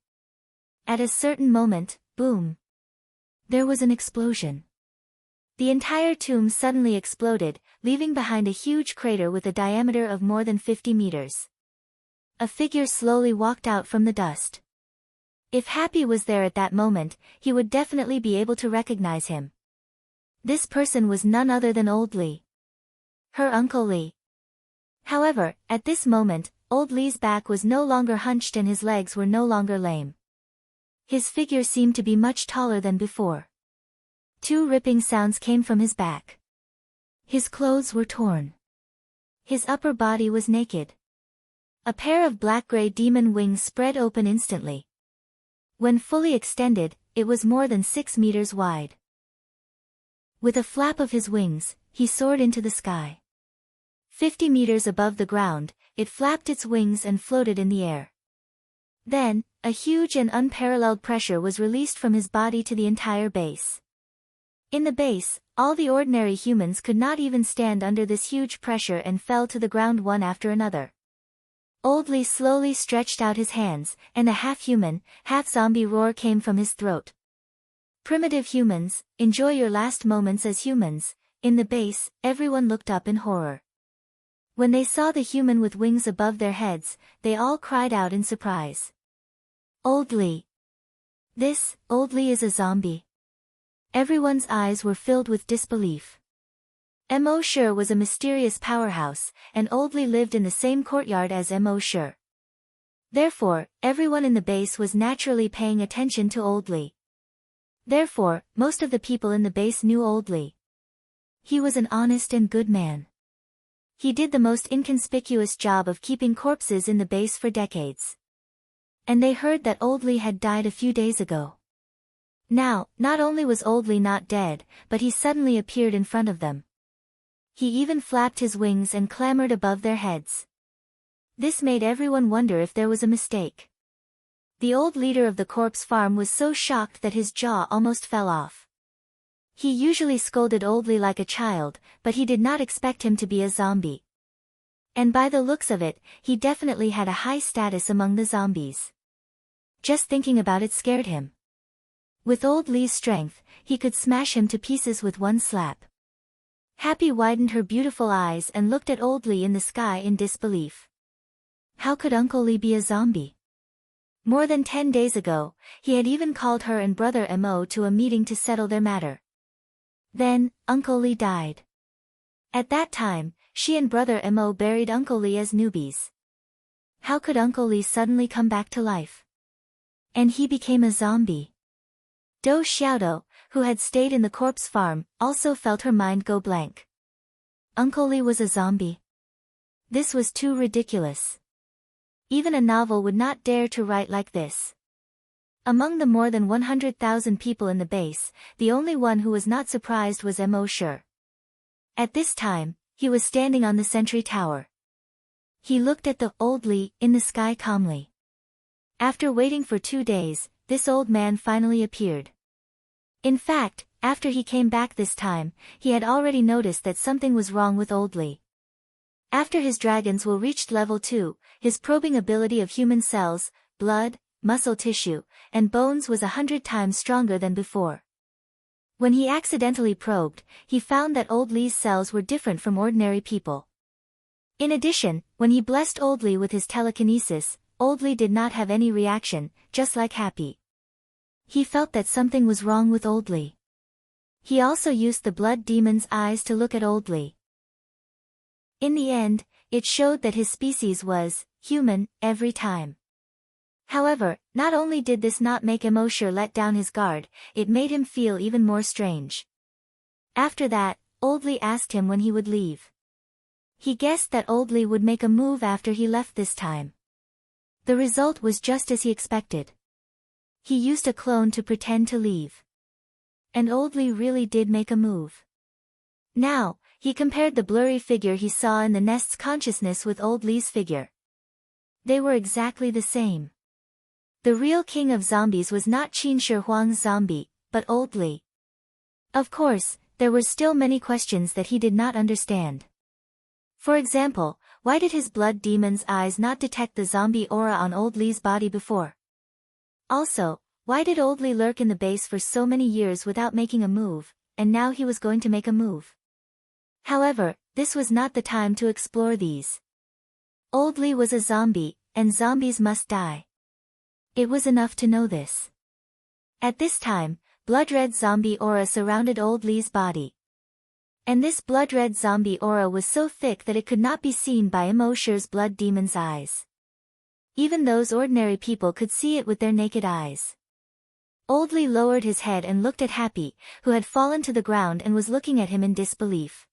At a certain moment, boom! There was an explosion. The entire tomb suddenly exploded, leaving behind a huge crater with a diameter of more than 50 meters. A figure slowly walked out from the dust. If Happy was there at that moment, he would definitely be able to recognize him. This person was none other than Old Li. Her Uncle Li. However, at this moment, Old Li's back was no longer hunched and his legs were no longer lame. His figure seemed to be much taller than before. 2 ripping sounds came from his back. His clothes were torn. His upper body was naked. A pair of black-gray demon wings spread open instantly. When fully extended, it was more than 6 meters wide. With a flap of his wings, he soared into the sky. 50 meters above the ground, it flapped its wings and floated in the air. Then, a huge and unparalleled pressure was released from his body to the entire base. In the base, all the ordinary humans could not even stand under this huge pressure and fell to the ground one after another. Old Li slowly stretched out his hands, and a half-human, half-zombie roar came from his throat. Primitive humans, enjoy your last moments as humans. In the base, everyone looked up in horror. When they saw the human with wings above their heads, they all cried out in surprise. Old Li. Old Li is a zombie. Everyone's eyes were filled with disbelief. Emosure was a mysterious powerhouse, and Old Li lived in the same courtyard as Emosure. Therefore, everyone in the base was naturally paying attention to Old Li. Therefore, most of the people in the base knew Old Li. He was an honest and good man. He did the most inconspicuous job of keeping corpses in the base for decades. And they heard that Old Li had died a few days ago. Now, not only was Old Li not dead, but he suddenly appeared in front of them. He even flapped his wings and clambered above their heads. This made everyone wonder if there was a mistake. The old leader of the corpse farm was so shocked that his jaw almost fell off. He usually scolded Old Li like a child, but he did not expect him to be a zombie. And by the looks of it, he definitely had a high status among the zombies. Just thinking about it scared him. With Old Li's strength, he could smash him to pieces with one slap. Happy widened her beautiful eyes and looked at Old Li in the sky in disbelief. How could Uncle Li be a zombie? More than 10 days ago, he had even called her and brother Mo to a meeting to settle their matter. Then, Uncle Li died. At that time, she and brother Mo buried Uncle Li as newbies. How could Uncle Li suddenly come back to life? And he became a zombie. Do Xiaodo, who had stayed in the corpse farm, also felt her mind go blank. Uncle Li was a zombie. This was too ridiculous. Even a novel would not dare to write like this. Among the more than 100,000 people in the base, the only one who was not surprised was Emosure. At this time, he was standing on the sentry tower. He looked at the Old Li in the sky calmly. After waiting for 2 days, this old man finally appeared. In fact, after he came back this time, he had already noticed that something was wrong with Old Li. After his dragons will reached level 2, his probing ability of human cells, blood, muscle tissue, and bones was 100 times stronger than before. When he accidentally probed, he found that Old Li's cells were different from ordinary people. In addition, when he blessed Old Li with his telekinesis, Old Li did not have any reaction, just like Happy. He felt that something was wrong with Old Li. He also used the blood demon's eyes to look at Old Li. In the end, it showed that his species was human every time. However, not only did this not make Emosure let down his guard, it made him feel even more strange. After that, Old Li asked him when he would leave. He guessed that Old Li would make a move after he left this time. The result was just as he expected. He used a clone to pretend to leave. And Old Li really did make a move. Now, he compared the blurry figure he saw in the nest's consciousness with Old Li's figure. They were exactly the same. The real king of zombies was not Qin Shi Huang's zombie, but Old Li. Of course, there were still many questions that he did not understand. For example, why did his blood demon's eyes not detect the zombie aura on Old Li's body before? Also, why did Old Li lurk in the base for so many years without making a move, and now he was going to make a move? However, this was not the time to explore these. Old Li was a zombie, and zombies must die. It was enough to know this. At this time, blood-red zombie aura surrounded Old Li's body. And this blood-red zombie aura was so thick that it could not be seen by Emosure's blood demon's eyes. Even those ordinary people could see it with their naked eyes. Old Li lowered his head and looked at Happy, who had fallen to the ground and was looking at him in disbelief.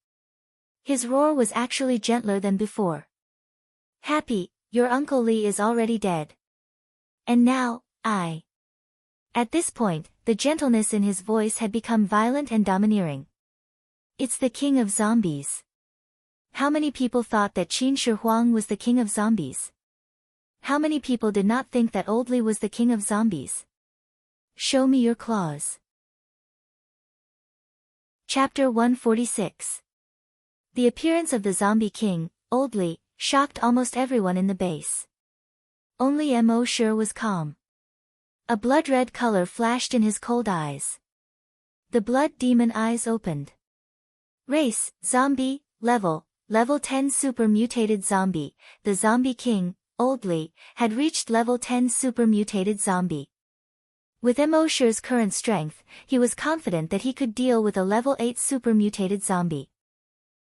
His roar was actually gentler than before. Happy, your Uncle Li is already dead. And now, I. At this point, the gentleness in his voice had become violent and domineering. It's the king of zombies. How many people thought that Qin Shi Huang was the king of zombies? How many people did not think that Old Li was the king of zombies? Show me your claws. Chapter 146. The appearance of the zombie king, Old Li, shocked almost everyone in the base. Only Emosure was calm. A blood-red color flashed in his cold eyes. The blood demon eyes opened. Race, zombie, level 10 super mutated zombie. The zombie king, Oldly, had reached level 10 super mutated zombie. With Emosure's current strength, he was confident that he could deal with a level 8 super mutated zombie.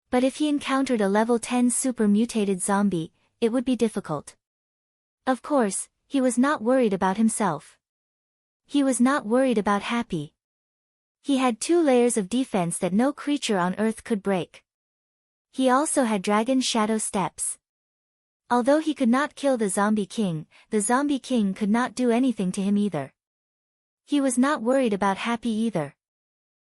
But if he encountered a level 10 super mutated zombie, it would be difficult. Of course, he was not worried about himself. He was not worried about Happy. He had 2 layers of defense that no creature on Earth could break. He also had Dragon Shadow Steps. Although he could not kill the Zombie King could not do anything to him either. He was not worried about Happy either.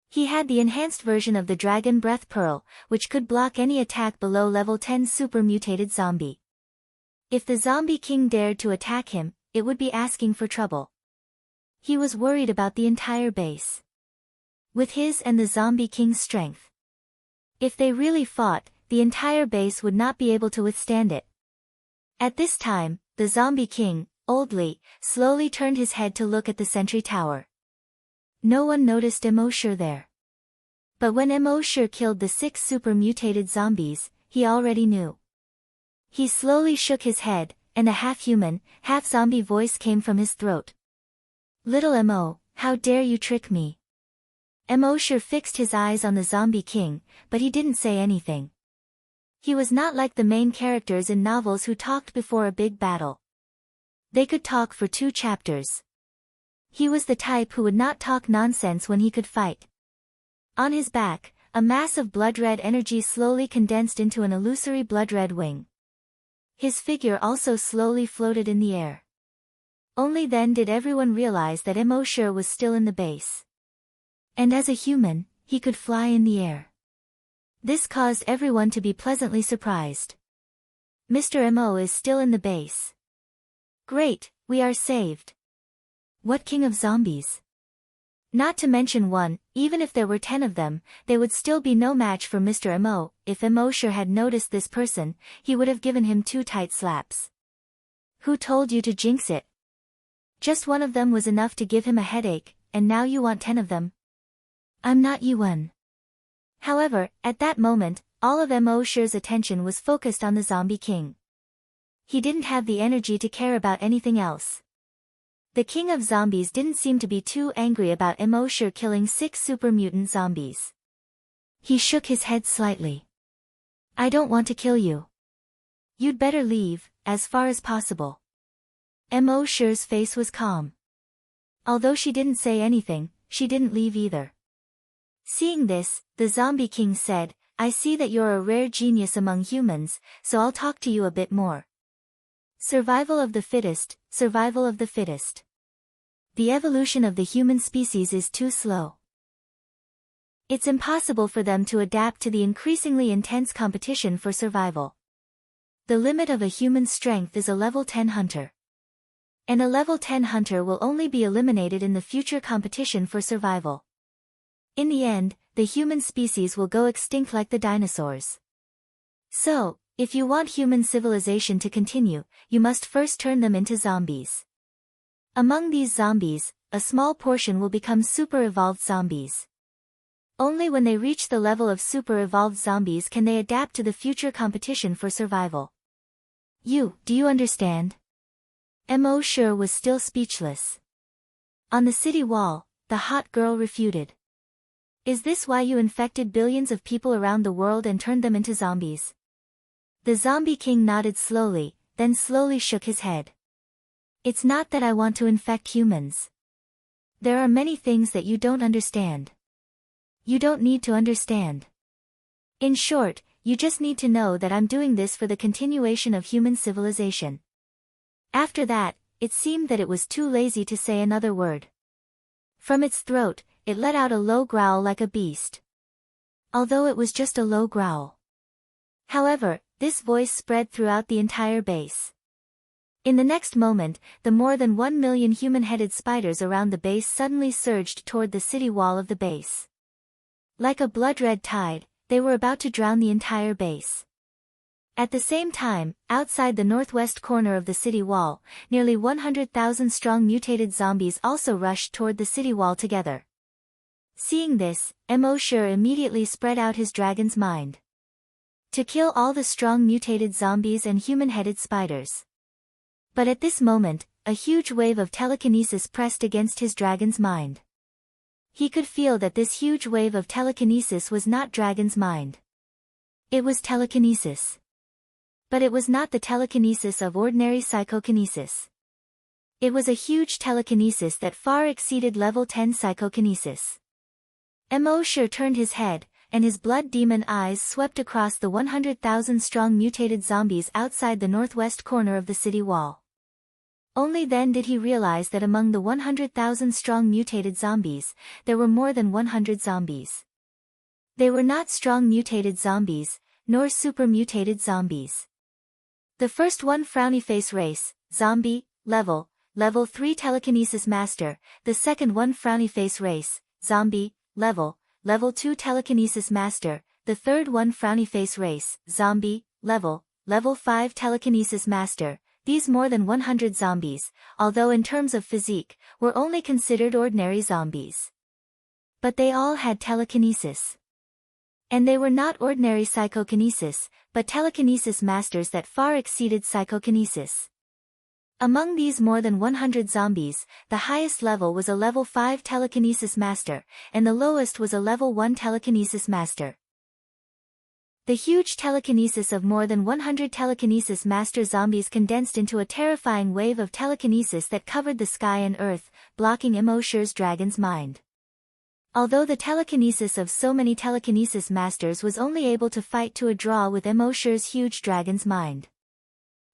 He had the enhanced version of the Dragon Breath Pearl, which could block any attack below level 10 super mutated zombie. If the Zombie King dared to attack him, it would be asking for trouble. He was worried about the entire base. With his and the Zombie King's strength, if they really fought, the entire base would not be able to withstand it. At this time, the Zombie King, Oldly, slowly turned his head to look at the sentry tower. No one noticed Emosure there. But when Emosure killed the 6 super mutated zombies, he already knew. He slowly shook his head, and a half-human, half-zombie voice came from his throat. Little Emo, how dare you trick me? Emosure fixed his eyes on the Zombie King, but he didn't say anything. He was not like the main characters in novels who talked before a big battle. They could talk for 2 chapters. He was the type who would not talk nonsense when he could fight. On his back, a mass of blood-red energy slowly condensed into an illusory blood-red wing. His figure also slowly floated in the air. Only then did everyone realize that Emosure was still in the base. And as a human, he could fly in the air. This caused everyone to be pleasantly surprised. Mr. Emo is still in the base. Great, we are saved. What king of zombies? Not to mention one, even if there were 10 of them, they would still be no match for Mr. Emo. If Emosure had noticed this person, he would have given him 2 tight slaps. Who told you to jinx it? Just one of them was enough to give him a headache, and now you want 10 of them? I'm not you one. However, at that moment, all of Emosure's attention was focused on the Zombie King. He didn't have the energy to care about anything else. The King of Zombies didn't seem to be too angry about Emosure killing 6 super mutant zombies. He shook his head slightly. I don't want to kill you. You'd better leave, as far as possible. Emosure's face was calm. Although she didn't say anything, she didn't leave either. Seeing this, the Zombie King said, I see that you're a rare genius among humans, so I'll talk to you a bit more. Survival of the fittest, survival of the fittest. The evolution of the human species is too slow. It's impossible for them to adapt to the increasingly intense competition for survival. The limit of a human's strength is a level 10 hunter. And a level 10 hunter will only be eliminated in the future competition for survival. In the end, the human species will go extinct like the dinosaurs. So, if you want human civilization to continue, you must first turn them into zombies. Among these zombies, a small portion will become super-evolved zombies. Only when they reach the level of super-evolved zombies can they adapt to the future competition for survival. Do you understand? Emosure was still speechless. On the city wall, the hot girl refuted. Is this why you infected billions of people around the world and turned them into zombies? The Zombie King nodded slowly, then slowly shook his head. It's not that I want to infect humans. There are many things that you don't understand. You don't need to understand. In short, you just need to know that I'm doing this for the continuation of human civilization. After that, it seemed that it was too lazy to say another word. From its throat, it let out a low growl like a beast. Although it was just a low growl. However, this voice spread throughout the entire base. In the next moment, the more than 1 million human-headed spiders around the base suddenly surged toward the city wall of the base. Like a blood-red tide, they were about to drown the entire base. At the same time, outside the northwest corner of the city wall, nearly 100,000 strong mutated zombies also rushed toward the city wall together. Seeing this, Emosure immediately spread out his dragon's mind to kill all the strong mutated zombies and human-headed spiders. But at this moment, a huge wave of telekinesis pressed against his dragon's mind. He could feel that this huge wave of telekinesis was not dragon's mind. It was telekinesis. But it was not the telekinesis of ordinary psychokinesis. It was a huge telekinesis that far exceeded level 10 psychokinesis. Emosure turned his head, and his blood demon eyes swept across the 100,000 strong mutated zombies outside the northwest corner of the city wall. Only then did he realize that among the 100,000 strong mutated zombies, there were more than 100 zombies. They were not strong mutated zombies, nor super mutated zombies. The first one frowny face race, zombie, level 3 telekinesis master, the second one frowny face race, zombie, level 2 telekinesis master, the third one frowny face race, zombie, level 5 telekinesis master. These more than 100 zombies, although in terms of physique, were only considered ordinary zombies. But they all had telekinesis. And they were not ordinary psychokinesis, but telekinesis masters that far exceeded psychokinesis. Among these more than 100 zombies, the highest level was a level 5 telekinesis master, and the lowest was a level 1 telekinesis master. The huge telekinesis of more than 100 telekinesis master zombies condensed into a terrifying wave of telekinesis that covered the sky and earth, blocking Emosure's dragon's mind. Although the telekinesis of so many telekinesis masters was only able to fight to a draw with Emosure's huge dragon's mind.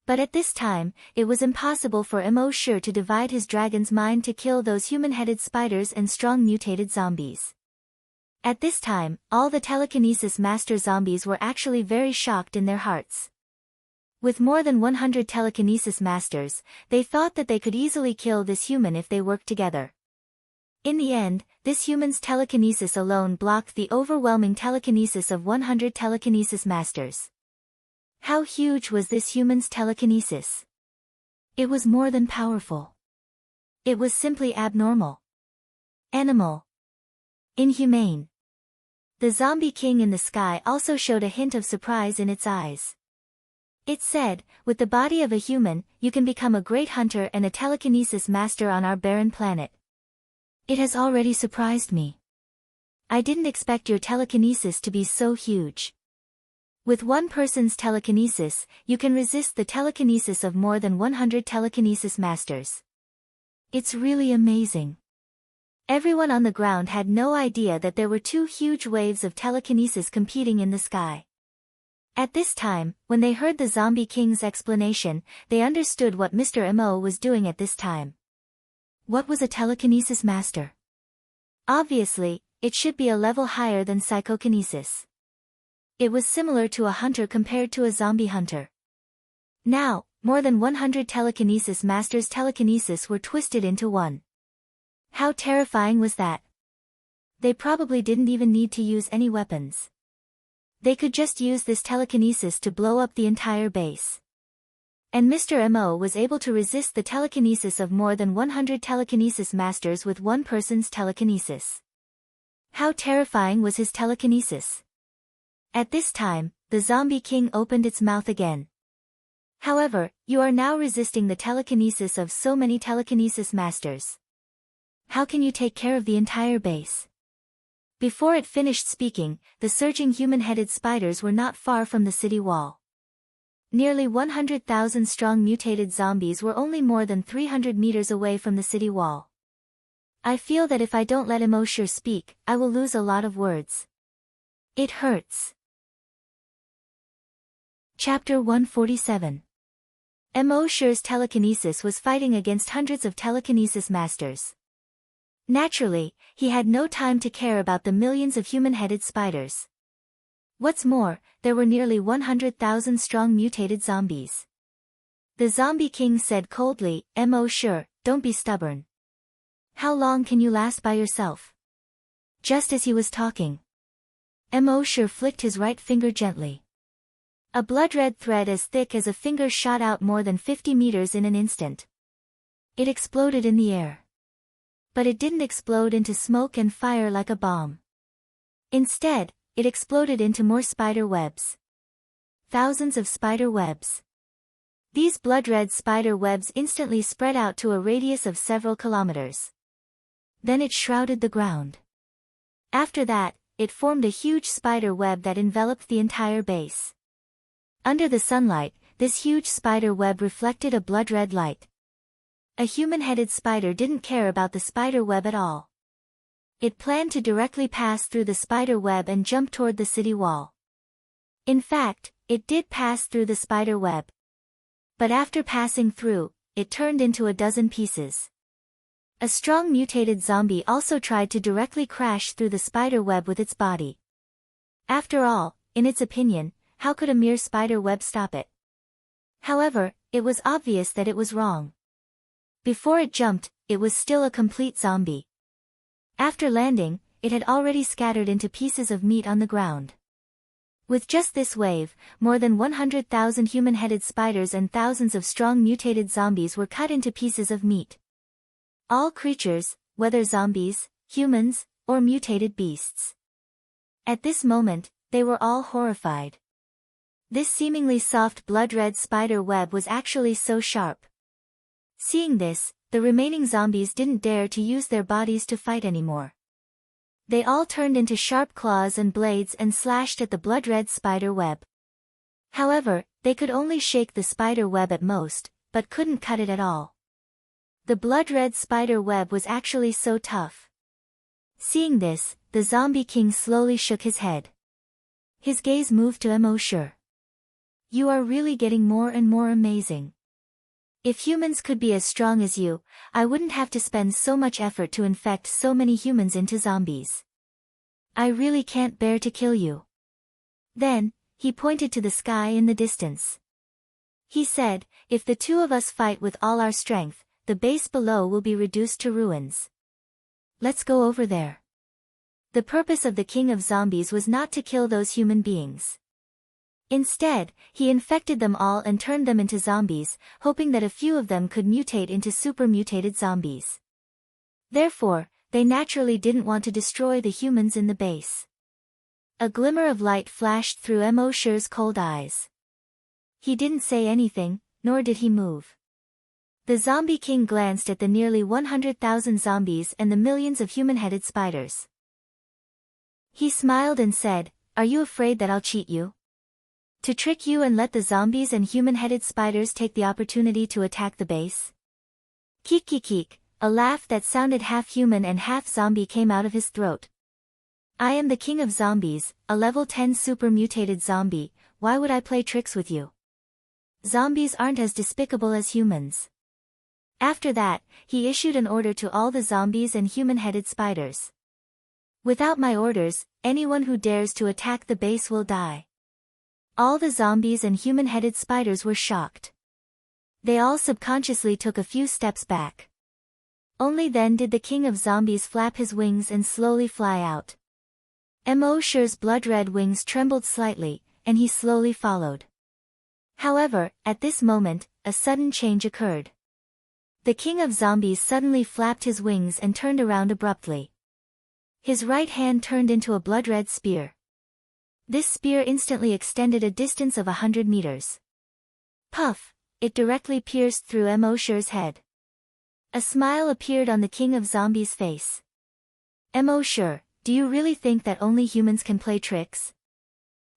But at this time, it was impossible for Emosure to divide his dragon's mind to kill those human-headed spiders and strong mutated zombies. At this time, all the telekinesis master zombies were actually very shocked in their hearts. With more than 100 telekinesis masters, they thought that they could easily kill this human if they worked together. In the end, this human's telekinesis alone blocked the overwhelming telekinesis of 100 telekinesis masters. How huge was this human's telekinesis? It was more than powerful. It was simply abnormal. Animal. Inhumane. The zombie king in the sky also showed a hint of surprise in its eyes. It said, "With the body of a human, you can become a great hunter and a telekinesis master on our barren planet. It has already surprised me. I didn't expect your telekinesis to be so huge. With one person's telekinesis, you can resist the telekinesis of more than 100 telekinesis masters. It's really amazing." Everyone on the ground had no idea that there were two huge waves of telekinesis competing in the sky. At this time, when they heard the Zombie King's explanation, they understood what Mr. Mo was doing at this time. What was a telekinesis master? Obviously, it should be a level higher than psychokinesis. It was similar to a hunter compared to a zombie hunter. Now, more than 100 telekinesis masters' telekinesis were twisted into one. How terrifying was that? They probably didn't even need to use any weapons. They could just use this telekinesis to blow up the entire base. And Mr. Mo was able to resist the telekinesis of more than 100 telekinesis masters with one person's telekinesis. How terrifying was his telekinesis? At this time, the Zombie King opened its mouth again. However, you are now resisting the telekinesis of so many telekinesis masters. How can you take care of the entire base? Before it finished speaking, the surging human-headed spiders were not far from the city wall. Nearly 100,000 strong mutated zombies were only more than 300 meters away from the city wall. I feel that if I don't let Emosure speak, I will lose a lot of words. It hurts. Chapter 147. Emosure's telekinesis was fighting against hundreds of telekinesis masters. Naturally, he had no time to care about the millions of human-headed spiders. What's more, there were nearly 100,000 strong mutated zombies. The Zombie King said coldly, "Emosure, don't be stubborn. How long can you last by yourself?" Just as he was talking, Emosure flicked his right finger gently. A blood-red thread as thick as a finger shot out more than 50 meters in an instant. It exploded in the air. But it didn't explode into smoke and fire like a bomb. Instead, it exploded into more spider webs. Thousands of spider webs. These blood-red spider webs instantly spread out to a radius of several kilometers. Then it shrouded the ground. After that, it formed a huge spider web that enveloped the entire base. Under the sunlight, this huge spider web reflected a blood-red light. A human-headed spider didn't care about the spider web at all. It planned to directly pass through the spider web and jump toward the city wall. In fact, it did pass through the spider web. But after passing through, it turned into a dozen pieces. A strong mutated zombie also tried to directly crash through the spider web with its body. After all, in its opinion, how could a mere spider web stop it? However, it was obvious that it was wrong. Before it jumped, it was still a complete zombie. After landing, it had already scattered into pieces of meat on the ground. With just this wave, more than 100,000 human-headed spiders and thousands of strong mutated zombies were cut into pieces of meat. All creatures, whether zombies, humans, or mutated beasts. At this moment, they were all horrified. This seemingly soft blood-red spider web was actually so sharp. Seeing this, the remaining zombies didn't dare to use their bodies to fight anymore. They all turned into sharp claws and blades and slashed at the blood-red spider web. However, they could only shake the spider web at most, but couldn't cut it at all. The blood-red spider web was actually so tough. Seeing this, the zombie king slowly shook his head. His gaze moved to Immortal. You are really getting more and more amazing. If humans could be as strong as you, I wouldn't have to spend so much effort to infect so many humans into zombies. I really can't bear to kill you. Then, he pointed to the sky in the distance. He said, if the two of us fight with all our strength, the base below will be reduced to ruins. Let's go over there. The purpose of the king of zombies was not to kill those human beings. Instead, he infected them all and turned them into zombies, hoping that a few of them could mutate into super mutated zombies. Therefore, they naturally didn't want to destroy the humans in the base. A glimmer of light flashed through Immortal's cold eyes. He didn't say anything, nor did he move. The zombie king glanced at the nearly 100,000 zombies and the millions of human-headed spiders. He smiled and said, "Are you afraid that I'll cheat you? To trick you and let the zombies and human-headed spiders take the opportunity to attack the base?" Keek keek keek, a laugh that sounded half human and half zombie came out of his throat. I am the king of zombies, a level 10 super mutated zombie, why would I play tricks with you? Zombies aren't as despicable as humans. After that, he issued an order to all the zombies and human-headed spiders. Without my orders, anyone who dares to attack the base will die. All the zombies and human-headed spiders were shocked. They all subconsciously took a few steps back. Only then did the king of zombies flap his wings and slowly fly out. Immortal's blood-red wings trembled slightly, and he slowly followed. However, at this moment, a sudden change occurred. The king of zombies suddenly flapped his wings and turned around abruptly. His right hand turned into a blood-red spear. This spear instantly extended a distance of 100 meters. Puff! It directly pierced through Immortal's head. A smile appeared on the king of zombies' face. Immortal, do you really think that only humans can play tricks?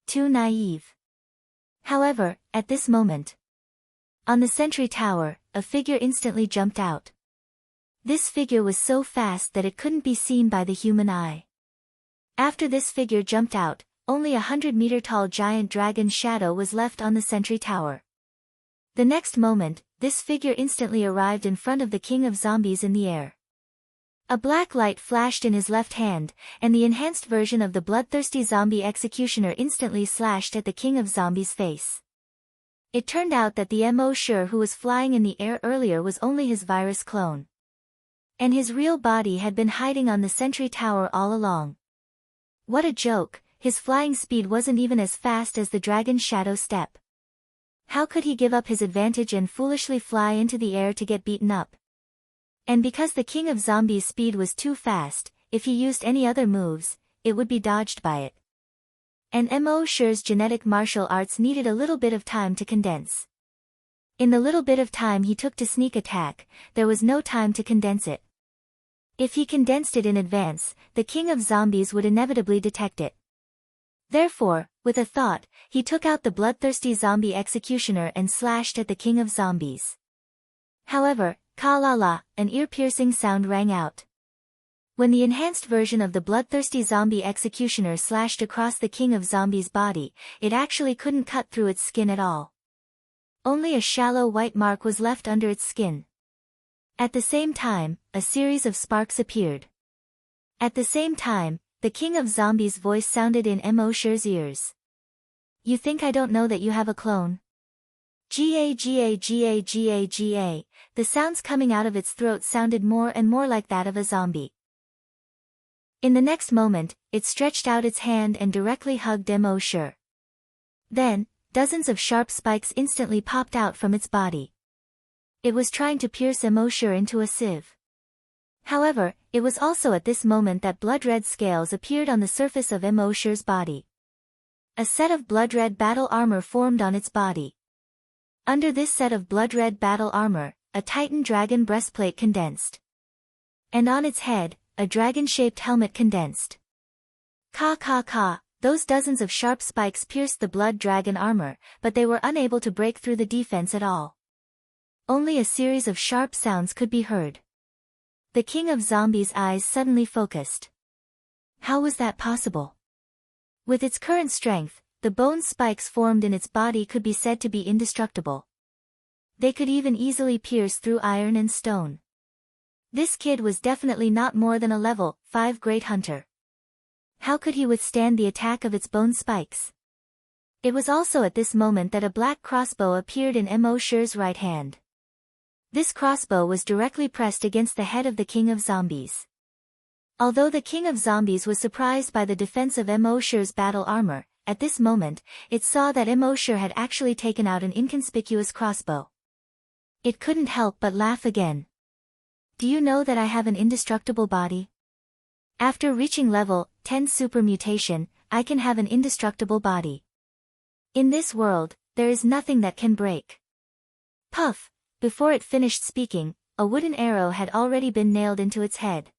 Too naive. However, at this moment, on the sentry tower, a figure instantly jumped out. This figure was so fast that it couldn't be seen by the human eye. After this figure jumped out, only a 100-meter-tall giant dragon shadow was left on the sentry tower. The next moment, this figure instantly arrived in front of the king of zombies in the air. A black light flashed in his left hand, and the enhanced version of the bloodthirsty zombie executioner instantly slashed at the king of zombies' face. It turned out that the Immortal who was flying in the air earlier was only his virus clone. And his real body had been hiding on the sentry tower all along. What a joke! his flying speed wasn't even as fast as the dragon's shadow step. How could he give up his advantage and foolishly fly into the air to get beaten up? And because the king of zombies' speed was too fast, if he used any other moves, it would be dodged by it. And Mo-Shi's genetic martial arts needed a little bit of time to condense. In the little bit of time he took to sneak attack, there was no time to condense it. If he condensed it in advance, the king of zombies would inevitably detect it. Therefore, with a thought, he took out the bloodthirsty zombie executioner and slashed at the king of zombies. However, ka-la-la, an ear-piercing sound rang out. When the enhanced version of the bloodthirsty zombie executioner slashed across the king of zombies' body, it actually couldn't cut through its skin at all. Only a shallow white mark was left under its skin. At the same time, a series of sparks appeared. At the same time, the king of zombies' voice sounded in Mo-Shi's ears. "You think I don't know that you have a clone?" Ga. The sounds coming out of its throat sounded more and more like that of a zombie. In the next moment, it stretched out its hand and directly hugged Mo-Shi. Then, dozens of sharp spikes instantly popped out from its body. It was trying to pierce Mo-Shi into a sieve. However, it was also at this moment that blood-red scales appeared on the surface of Mo-Shi's body. A set of blood-red battle armor formed on its body. Under this set of blood-red battle armor, a Titan dragon breastplate condensed. And on its head, a dragon-shaped helmet condensed. Ka. Those dozens of sharp spikes pierced the blood dragon armor, but they were unable to break through the defense at all. Only a series of sharp sounds could be heard. The king of zombies' eyes suddenly focused. How was that possible? With its current strength, the bone spikes formed in its body could be said to be indestructible. They could even easily pierce through iron and stone. This kid was definitely not more than a level 5 great hunter. How could he withstand the attack of its bone spikes? It was also at this moment that a black crossbow appeared in Mo-Shi's right hand. This crossbow was directly pressed against the head of the king of zombies. Although the king of zombies was surprised by the defense of Mo-Shi's battle armor, at this moment, it saw that Mo-Shi had actually taken out an inconspicuous crossbow. It couldn't help but laugh again. "Do you know that I have an indestructible body? After reaching level 10 super mutation, I can have an indestructible body. In this world, there is nothing that can break." Puff! Before it finished speaking, a wooden arrow had already been nailed into its head.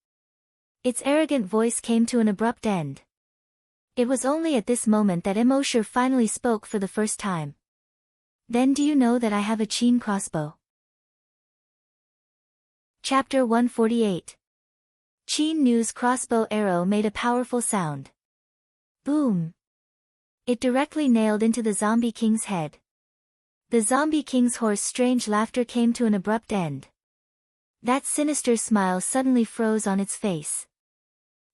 Its arrogant voice came to an abrupt end. It was only at this moment that Mo-Shi finally spoke for the first time. "Then do you know that I have a chain crossbow?" Chapter 148. Qin Nu's crossbow arrow made a powerful sound. Boom! It directly nailed into the zombie king's head. The zombie king's hoarse strange laughter came to an abrupt end. That sinister smile suddenly froze on its face.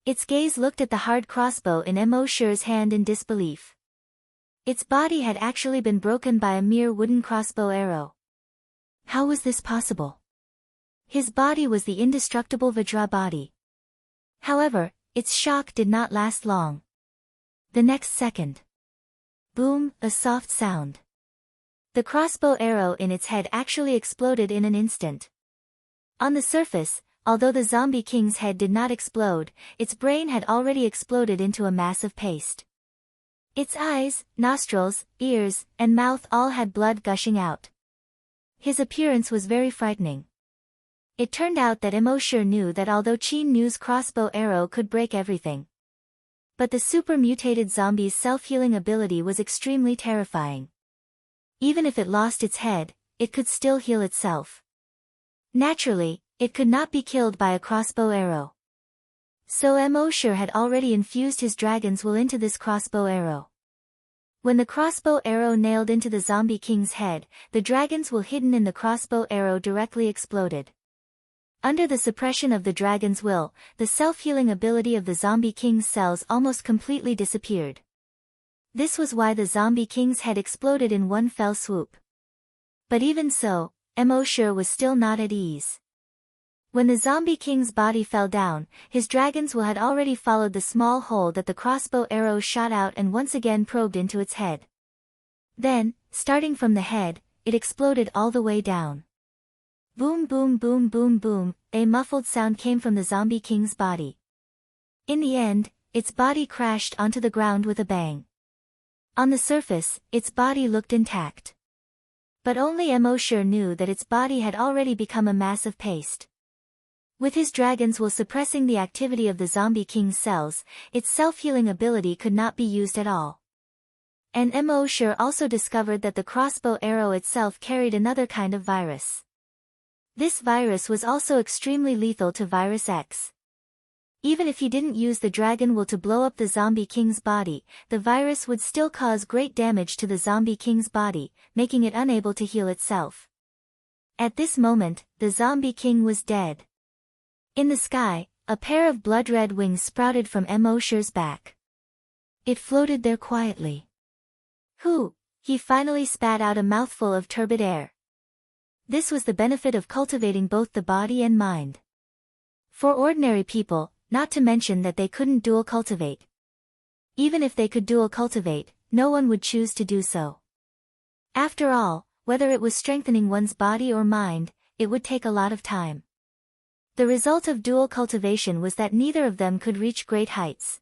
Its gaze looked at the hard crossbow in Mo-Shi's hand in disbelief. Its body had actually been broken by a mere wooden crossbow arrow. How was this possible? His body was the indestructible Vajra body. However, its shock did not last long. The next second. Boom, a soft sound. The crossbow arrow in its head actually exploded in an instant. On the surface, although the zombie king's head did not explode, its brain had already exploded into a mass of paste. Its eyes, nostrils, ears, and mouth all had blood gushing out. His appearance was very frightening. It turned out that Mo-Shi knew that although Qin Nu's crossbow arrow could break everything, but the super mutated zombie's self-healing ability was extremely terrifying. Even if it lost its head, it could still heal itself. Naturally, it could not be killed by a crossbow arrow. So Mo-Shi had already infused his dragon's will into this crossbow arrow. When the crossbow arrow nailed into the zombie king's head, the dragon's will hidden in the crossbow arrow directly exploded. Under the suppression of the dragon's will, the self-healing ability of the zombie king's cells almost completely disappeared. This was why the zombie king's head exploded in one fell swoop. But even so, Mo-Shi was still not at ease. When the zombie king's body fell down, his dragon's will had already followed the small hole that the crossbow arrow shot out and once again probed into its head. Then, starting from the head, it exploded all the way down. Boom boom boom boom boom, a muffled sound came from the zombie king's body. In the end, its body crashed onto the ground with a bang. On the surface, its body looked intact. But only Emoshur knew that its body had already become a mass of paste. With his dragon's will suppressing the activity of the zombie king's cells, its self-healing ability could not be used at all. And Emoshur also discovered that the crossbow arrow itself carried another kind of virus. This virus was also extremely lethal to Virus X. Even if he didn't use the dragon will to blow up the zombie king's body, the virus would still cause great damage to the zombie king's body, making it unable to heal itself. At this moment, the zombie king was dead. In the sky, a pair of blood-red wings sprouted from Emoshur's back. It floated there quietly. Hoo! He finally spat out a mouthful of turbid air. This was the benefit of cultivating both the body and mind. For ordinary people, not to mention that they couldn't dual cultivate. Even if they could dual cultivate, no one would choose to do so. After all, whether it was strengthening one's body or mind, it would take a lot of time. The result of dual cultivation was that neither of them could reach great heights.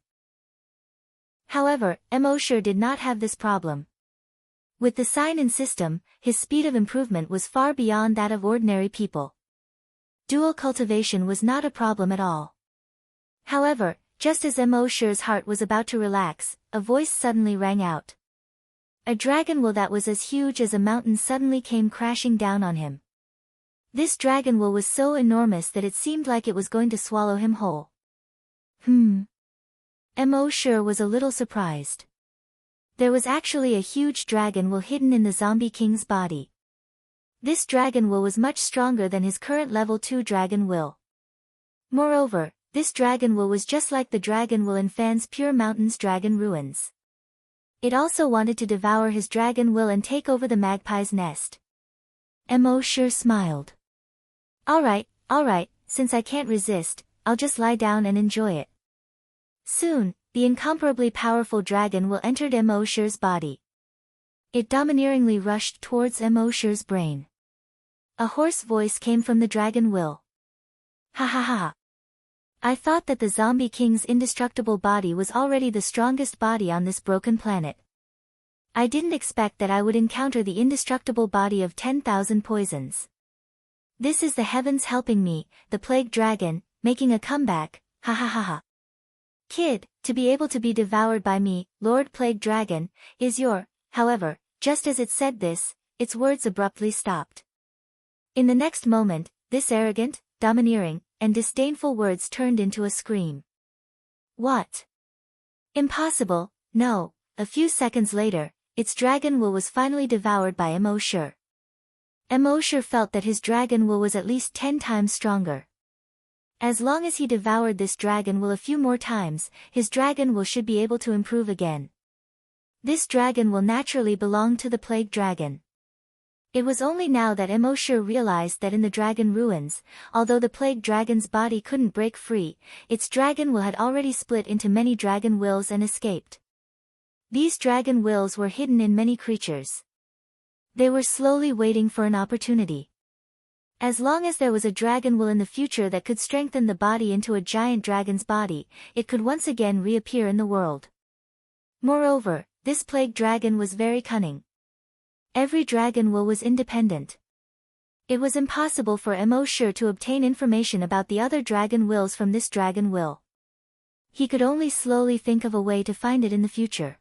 However, Emoshur did not have this problem. With the sign-in system, his speed of improvement was far beyond that of ordinary people. Dual cultivation was not a problem at all. However, just as Emoshur's heart was about to relax, a voice suddenly rang out. A dragon will that was as huge as a mountain suddenly came crashing down on him. This dragon will was so enormous that it seemed like it was going to swallow him whole. Emoshur was a little surprised. There was actually a huge dragon will hidden in the zombie king's body. This dragon will was much stronger than his current level 2 dragon will. Moreover, this dragon will was just like the dragon will in Fan's Pure Mountain's dragon ruins. It also wanted to devour his dragon will and take over the magpie's nest. Emoshur smiled. Alright, since I can't resist, I'll just lie down and enjoy it. Soon, the incomparably powerful dragon will entered Emoshur's body. It domineeringly rushed towards Emoshur's brain. A hoarse voice came from the dragon will. Ha ha ha. I thought that the zombie king's indestructible body was already the strongest body on this broken planet. I didn't expect that I would encounter the indestructible body of 10,000 poisons. This is the heavens helping me, the plague dragon, making a comeback, ha ha ha ha. Kid, to be able to be devoured by me, Lord Plague Dragon, is your, however, just as it said this, its words abruptly stopped. In the next moment, this arrogant, domineering, and disdainful words turned into a scream. What? Impossible, no. A few seconds later, its dragon will was finally devoured by Emoshur. Emoshur felt that his dragon will was at least 10 times stronger. As long as he devoured this dragon will a few more times, his dragon will should be able to improve again. This dragon will naturally belong to the plague dragon. It was only now that Emoshur realized that in the dragon ruins, although the plague dragon's body couldn't break free, its dragon will had already split into many dragon wills and escaped. These dragon wills were hidden in many creatures. They were slowly waiting for an opportunity. As long as there was a dragon will in the future that could strengthen the body into a giant dragon's body, it could once again reappear in the world. Moreover, this plague dragon was very cunning. Every dragon will was independent. It was impossible for Emoshur to obtain information about the other dragon wills from this dragon will. He could only slowly think of a way to find it in the future.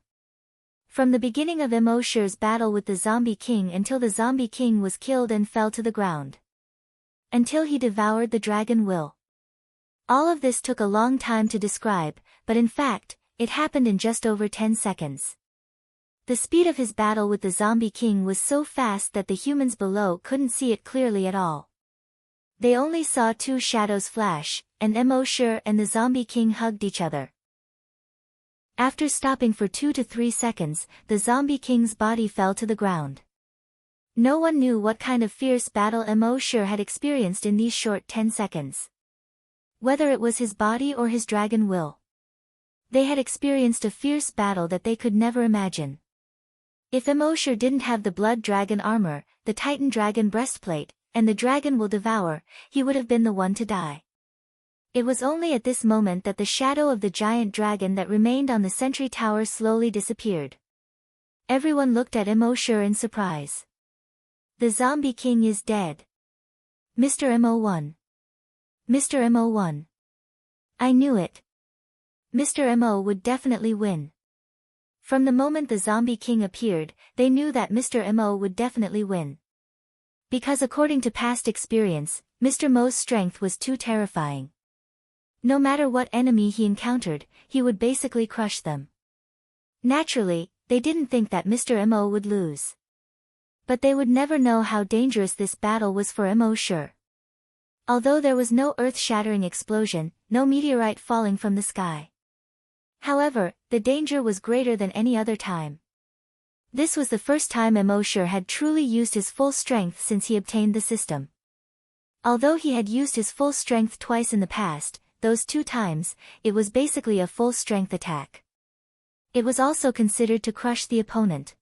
From the beginning of Emoshur's battle with the Zombie King until the Zombie King was killed and fell to the ground. Until he devoured the dragon will. All of this took a long time to describe, but in fact, it happened in just over 10 seconds. The speed of his battle with the Zombie King was so fast that the humans below couldn't see it clearly at all. They only saw 2 shadows flash, and Emoshur and the Zombie King hugged each other. After stopping for 2 to 3 seconds, the Zombie King's body fell to the ground. No one knew what kind of fierce battle Emosure had experienced in these short 10 seconds. Whether it was his body or his dragon will. They had experienced a fierce battle that they could never imagine. If Emosure didn't have the blood dragon armor, the Titan dragon breastplate, and the dragon will devour, he would have been the one to die. It was only at this moment that the shadow of the giant dragon that remained on the sentry tower slowly disappeared. Everyone looked at Emosure in surprise. The Zombie King is dead. Mr. Mo1. Mr. Mo1. I knew it. Mr. Mo would definitely win. From the moment the Zombie King appeared, they knew that Mr. Mo would definitely win. Because according to past experience, Mr. Mo's strength was too terrifying. No matter what enemy he encountered, he would basically crush them. Naturally, they didn't think that Mr. Mo would lose. But they would never know how dangerous this battle was for Emosure. Although there was no earth-shattering explosion, no meteorite falling from the sky. However, the danger was greater than any other time. This was the first time Emosure had truly used his full strength since he obtained the system. Although he had used his full strength twice in the past, those 2 times, it was basically a full-strength attack. It was also considered to crush the opponent.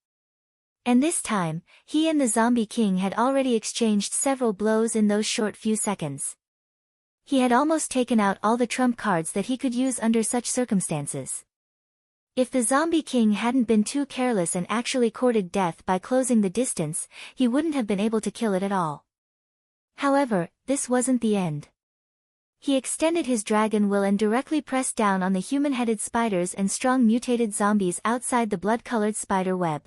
And this time, he and the Zombie King had already exchanged several blows in those short few seconds. He had almost taken out all the trump cards that he could use under such circumstances. If the Zombie King hadn't been too careless and actually courted death by closing the distance, he wouldn't have been able to kill it at all. However, this wasn't the end. He extended his dragon will and directly pressed down on the human-headed spiders and strong mutated zombies outside the blood-colored spider web.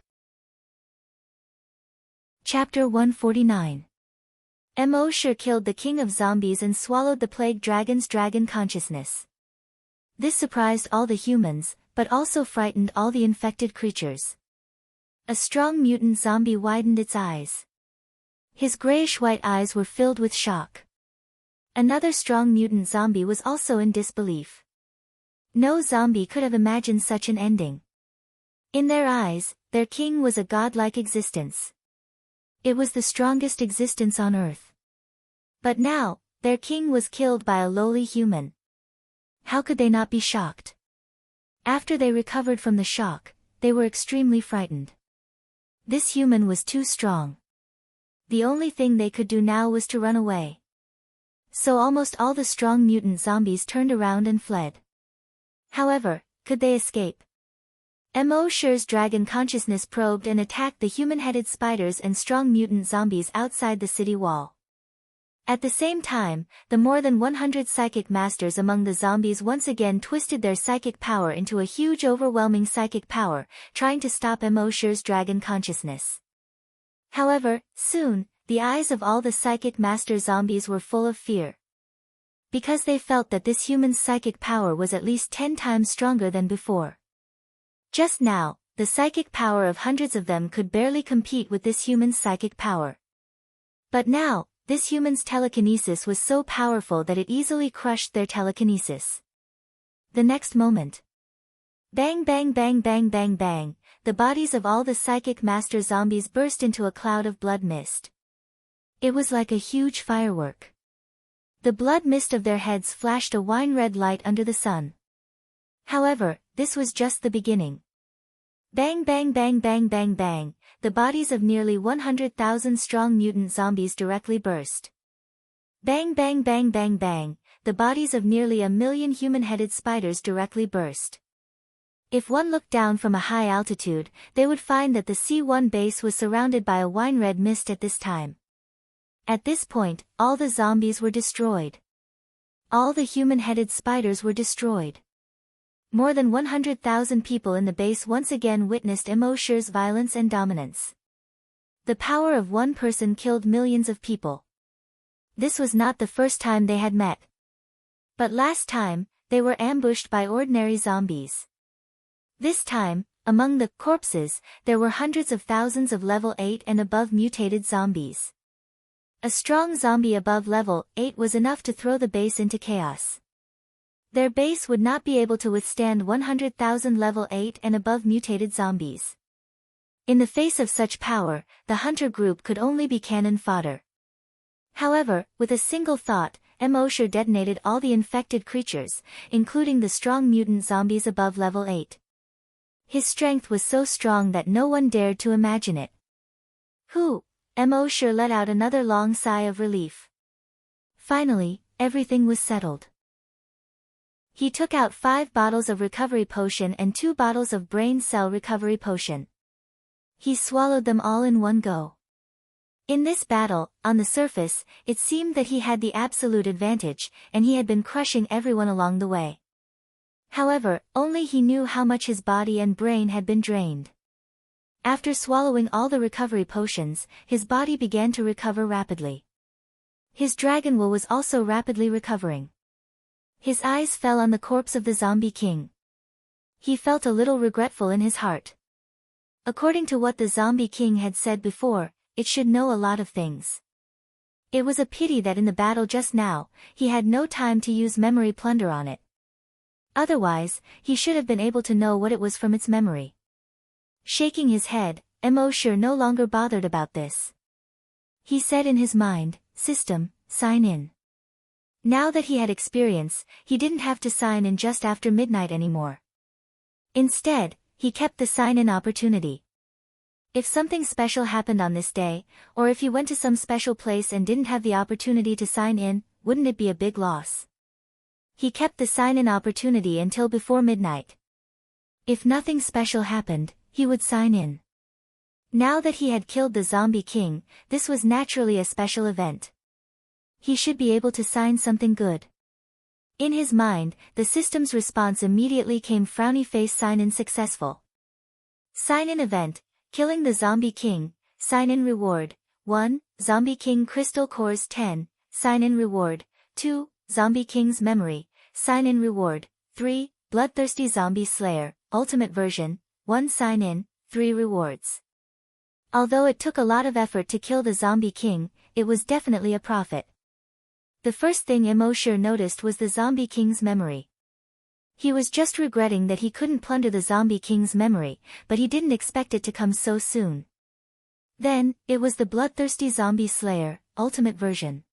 Chapter 149. Emosure killed the king of zombies and swallowed the plague dragon's dragon consciousness. This surprised all the humans, but also frightened all the infected creatures. A strong mutant zombie widened its eyes. His grayish-white eyes were filled with shock. Another strong mutant zombie was also in disbelief. No zombie could have imagined such an ending. In their eyes, their king was a godlike existence. It was the strongest existence on Earth. But now, their king was killed by a lowly human. How could they not be shocked? After they recovered from the shock, they were extremely frightened. This human was too strong. The only thing they could do now was to run away. So almost all the strong mutant zombies turned around and fled. However, could they escape? Emosure's dragon consciousness probed and attacked the human-headed spiders and strong mutant zombies outside the city wall. At the same time, the more than 100 psychic masters among the zombies once again twisted their psychic power into a huge overwhelming psychic power, trying to stop Emosure's dragon consciousness. However, soon, the eyes of all the psychic master zombies were full of fear. Because they felt that this human's psychic power was at least 10 times stronger than before. Just now, the psychic power of hundreds of them could barely compete with this human's psychic power. But now, this human's telekinesis was so powerful that it easily crushed their telekinesis. The next moment. Bang bang bang bang bang bang, the bodies of all the psychic master zombies burst into a cloud of blood mist. It was like a huge firework. The blood mist of their heads flashed a wine-red light under the sun. However, this was just the beginning. Bang bang bang bang bang bang, the bodies of nearly 100,000 strong mutant zombies directly burst. Bang bang bang bang bang, the bodies of nearly 1 million human-headed spiders directly burst. If one looked down from a high altitude, they would find that the C1 base was surrounded by a wine-red mist at this time. At this point, all the zombies were destroyed. All the human-headed spiders were destroyed. More than 100,000 people in the base once again witnessed Emosure's violence and dominance. The power of one person killed millions of people. This was not the first time they had met. But last time, they were ambushed by ordinary zombies. This time, among the corpses, there were hundreds of thousands of level 8 and above mutated zombies. A strong zombie above level 8 was enough to throw the base into chaos. Their base would not be able to withstand 100,000 level 8 and above mutated zombies. In the face of such power, the hunter group could only be cannon fodder. However, with a single thought, Emosher detonated all the infected creatures, including the strong mutant zombies above level 8. His strength was so strong that no one dared to imagine it. Whew! Emosher let out another long sigh of relief. Finally, everything was settled. He took out 5 bottles of recovery potion and 2 bottles of brain cell recovery potion. He swallowed them all in one go. In this battle, on the surface, it seemed that he had the absolute advantage, and he had been crushing everyone along the way. However, only he knew how much his body and brain had been drained. After swallowing all the recovery potions, his body began to recover rapidly. His dragon will was also rapidly recovering. His eyes fell on the corpse of the zombie king. He felt a little regretful in his heart. According to what the zombie king had said before, it should know a lot of things. It was a pity that in the battle just now, he had no time to use memory plunder on it. Otherwise, he should have been able to know what it was from its memory. Shaking his head, Emosher no longer bothered about this. He said in his mind, "System, sign in." Now that he had experience, he didn't have to sign in just after midnight anymore. Instead, he kept the sign-in opportunity. If something special happened on this day, or if he went to some special place and didn't have the opportunity to sign in, wouldn't it be a big loss? He kept the sign-in opportunity until before midnight. If nothing special happened, he would sign in. Now that he had killed the zombie king, this was naturally a special event. He should be able to sign something good. In his mind, the system's response immediately came frowny face sign-in successful. Sign-in event, killing the zombie king, sign-in reward, 1, zombie king crystal cores 10, sign-in reward, 2, zombie king's memory, sign-in reward, 3, bloodthirsty zombie slayer, ultimate version, 1 sign-in, 3 rewards. Although it took a lot of effort to kill the zombie king, it was definitely a profit. The first thing Emosher noticed was the zombie king's memory. He was just regretting that he couldn't plunder the zombie king's memory, but he didn't expect it to come so soon. Then, it was the bloodthirsty zombie slayer, ultimate version.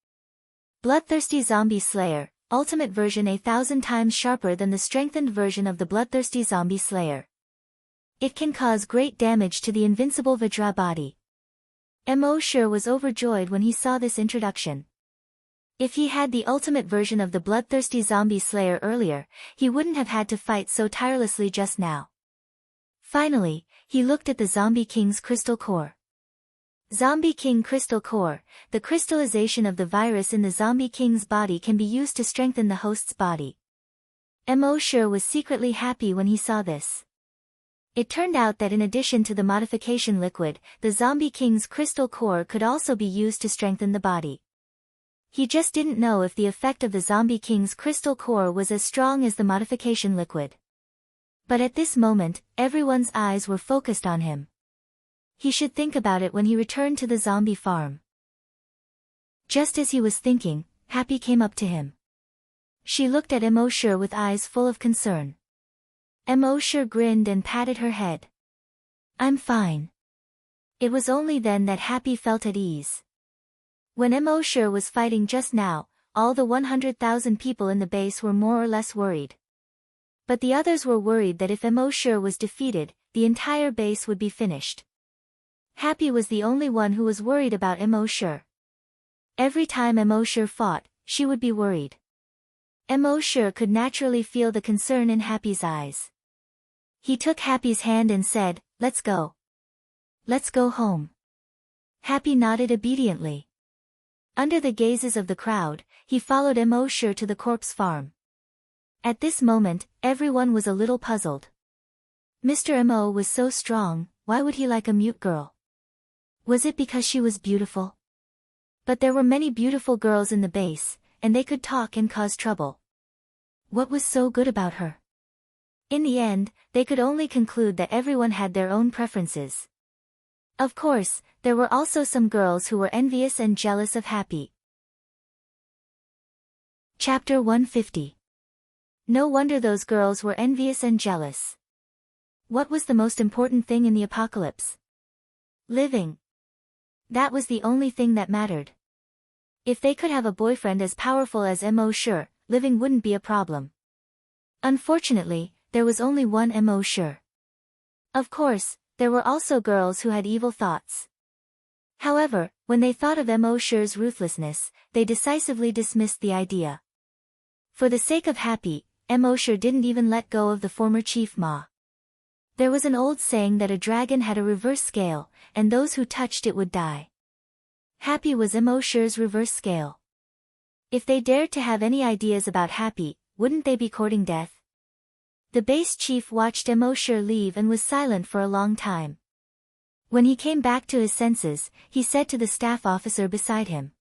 Bloodthirsty zombie slayer, ultimate version 1,000 times sharper than the strengthened version of the bloodthirsty zombie slayer. It can cause great damage to the invincible Vajra body. Emosher was overjoyed when he saw this introduction. If he had the ultimate version of the bloodthirsty zombie slayer earlier, he wouldn't have had to fight so tirelessly just now. Finally, he looked at the zombie king's crystal core. Zombie king crystal core, the crystallization of the virus in the zombie king's body can be used to strengthen the host's body. Emosher was secretly happy when he saw this. It turned out that in addition to the modification liquid, the zombie king's crystal core could also be used to strengthen the body. He just didn't know if the effect of the zombie king's crystal core was as strong as the modification liquid. But at this moment, everyone's eyes were focused on him. He should think about it when he returned to the zombie farm. Just as he was thinking, Happy came up to him. She looked at Emosher with eyes full of concern. Emosher grinned and patted her head. "I'm fine." It was only then that Happy felt at ease. When Emosher was fighting just now, all the 100,000 people in the base were more or less worried. But the others were worried that if Emosher was defeated, the entire base would be finished. Happy was the only one who was worried about Emosher. Every time Emosher fought, she would be worried. Emosher could naturally feel the concern in Happy's eyes. He took Happy's hand and said, "Let's go. Let's go home." Happy nodded obediently. Under the gazes of the crowd, he followed Emosher to the corpse farm. At this moment, everyone was a little puzzled. Mr. Emo was so strong, why would he like a mute girl? Was it because she was beautiful? But there were many beautiful girls in the base, and they could talk and cause trouble. What was so good about her? In the end, they could only conclude that everyone had their own preferences. Of course, there were also some girls who were envious and jealous of Happy. Chapter 150. No wonder those girls were envious and jealous. What was the most important thing in the apocalypse? Living. That was the only thing that mattered. If they could have a boyfriend as powerful as Mo, living wouldn't be a problem. Unfortunately, there was only one Mo. Of course, there were also girls who had evil thoughts. However, when they thought of Mo's ruthlessness, they decisively dismissed the idea. For the sake of Happy, Mo didn't even let go of the former Chief Ma. There was an old saying that a dragon had a reverse scale, and those who touched it would die. Happy was Mo's reverse scale. If they dared to have any ideas about Happy, wouldn't they be courting death? The base chief watched Mo leave and was silent for a long time. When he came back to his senses, he said to the staff officer beside him,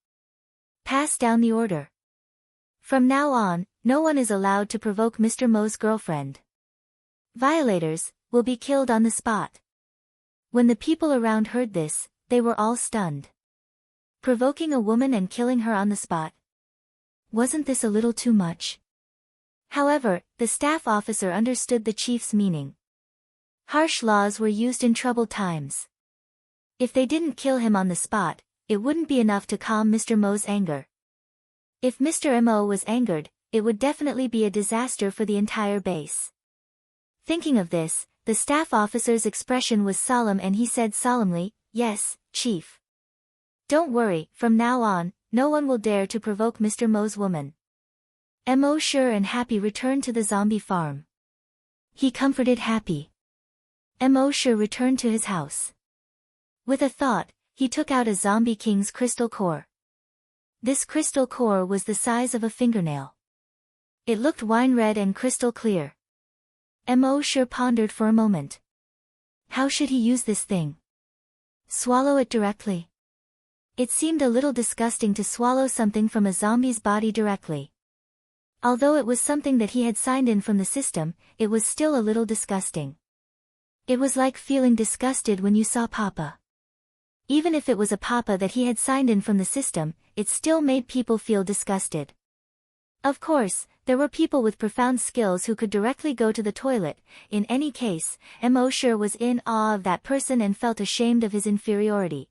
"Pass down the order. From now on, no one is allowed to provoke Mr. Mo's girlfriend. Violators will be killed on the spot." When the people around heard this, they were all stunned. Provoking a woman and killing her on the spot? Wasn't this a little too much? However, the staff officer understood the chief's meaning. Harsh laws were used in troubled times. If they didn't kill him on the spot, it wouldn't be enough to calm Mr. Mo's anger. If Mr. Mo was angered, it would definitely be a disaster for the entire base. Thinking of this, the staff officer's expression was solemn and he said solemnly, "Yes, Chief. Don't worry, from now on, no one will dare to provoke Mr. Mo's woman." Mo and Happy returned to the zombie farm. He comforted Happy. Mo returned to his house. With a thought, he took out a zombie king's crystal core. This crystal core was the size of a fingernail. It looked wine red and crystal clear. Mo pondered for a moment. How should he use this thing? Swallow it directly? It seemed a little disgusting to swallow something from a zombie's body directly. Although it was something that he had signed in from the system, it was still a little disgusting. It was like feeling disgusted when you saw Papa. Even if it was a Papa that he had signed in from the system, it still made people feel disgusted. Of course, there were people with profound skills who could directly go to the toilet. In any case, Mo was in awe of that person and felt ashamed of his inferiority.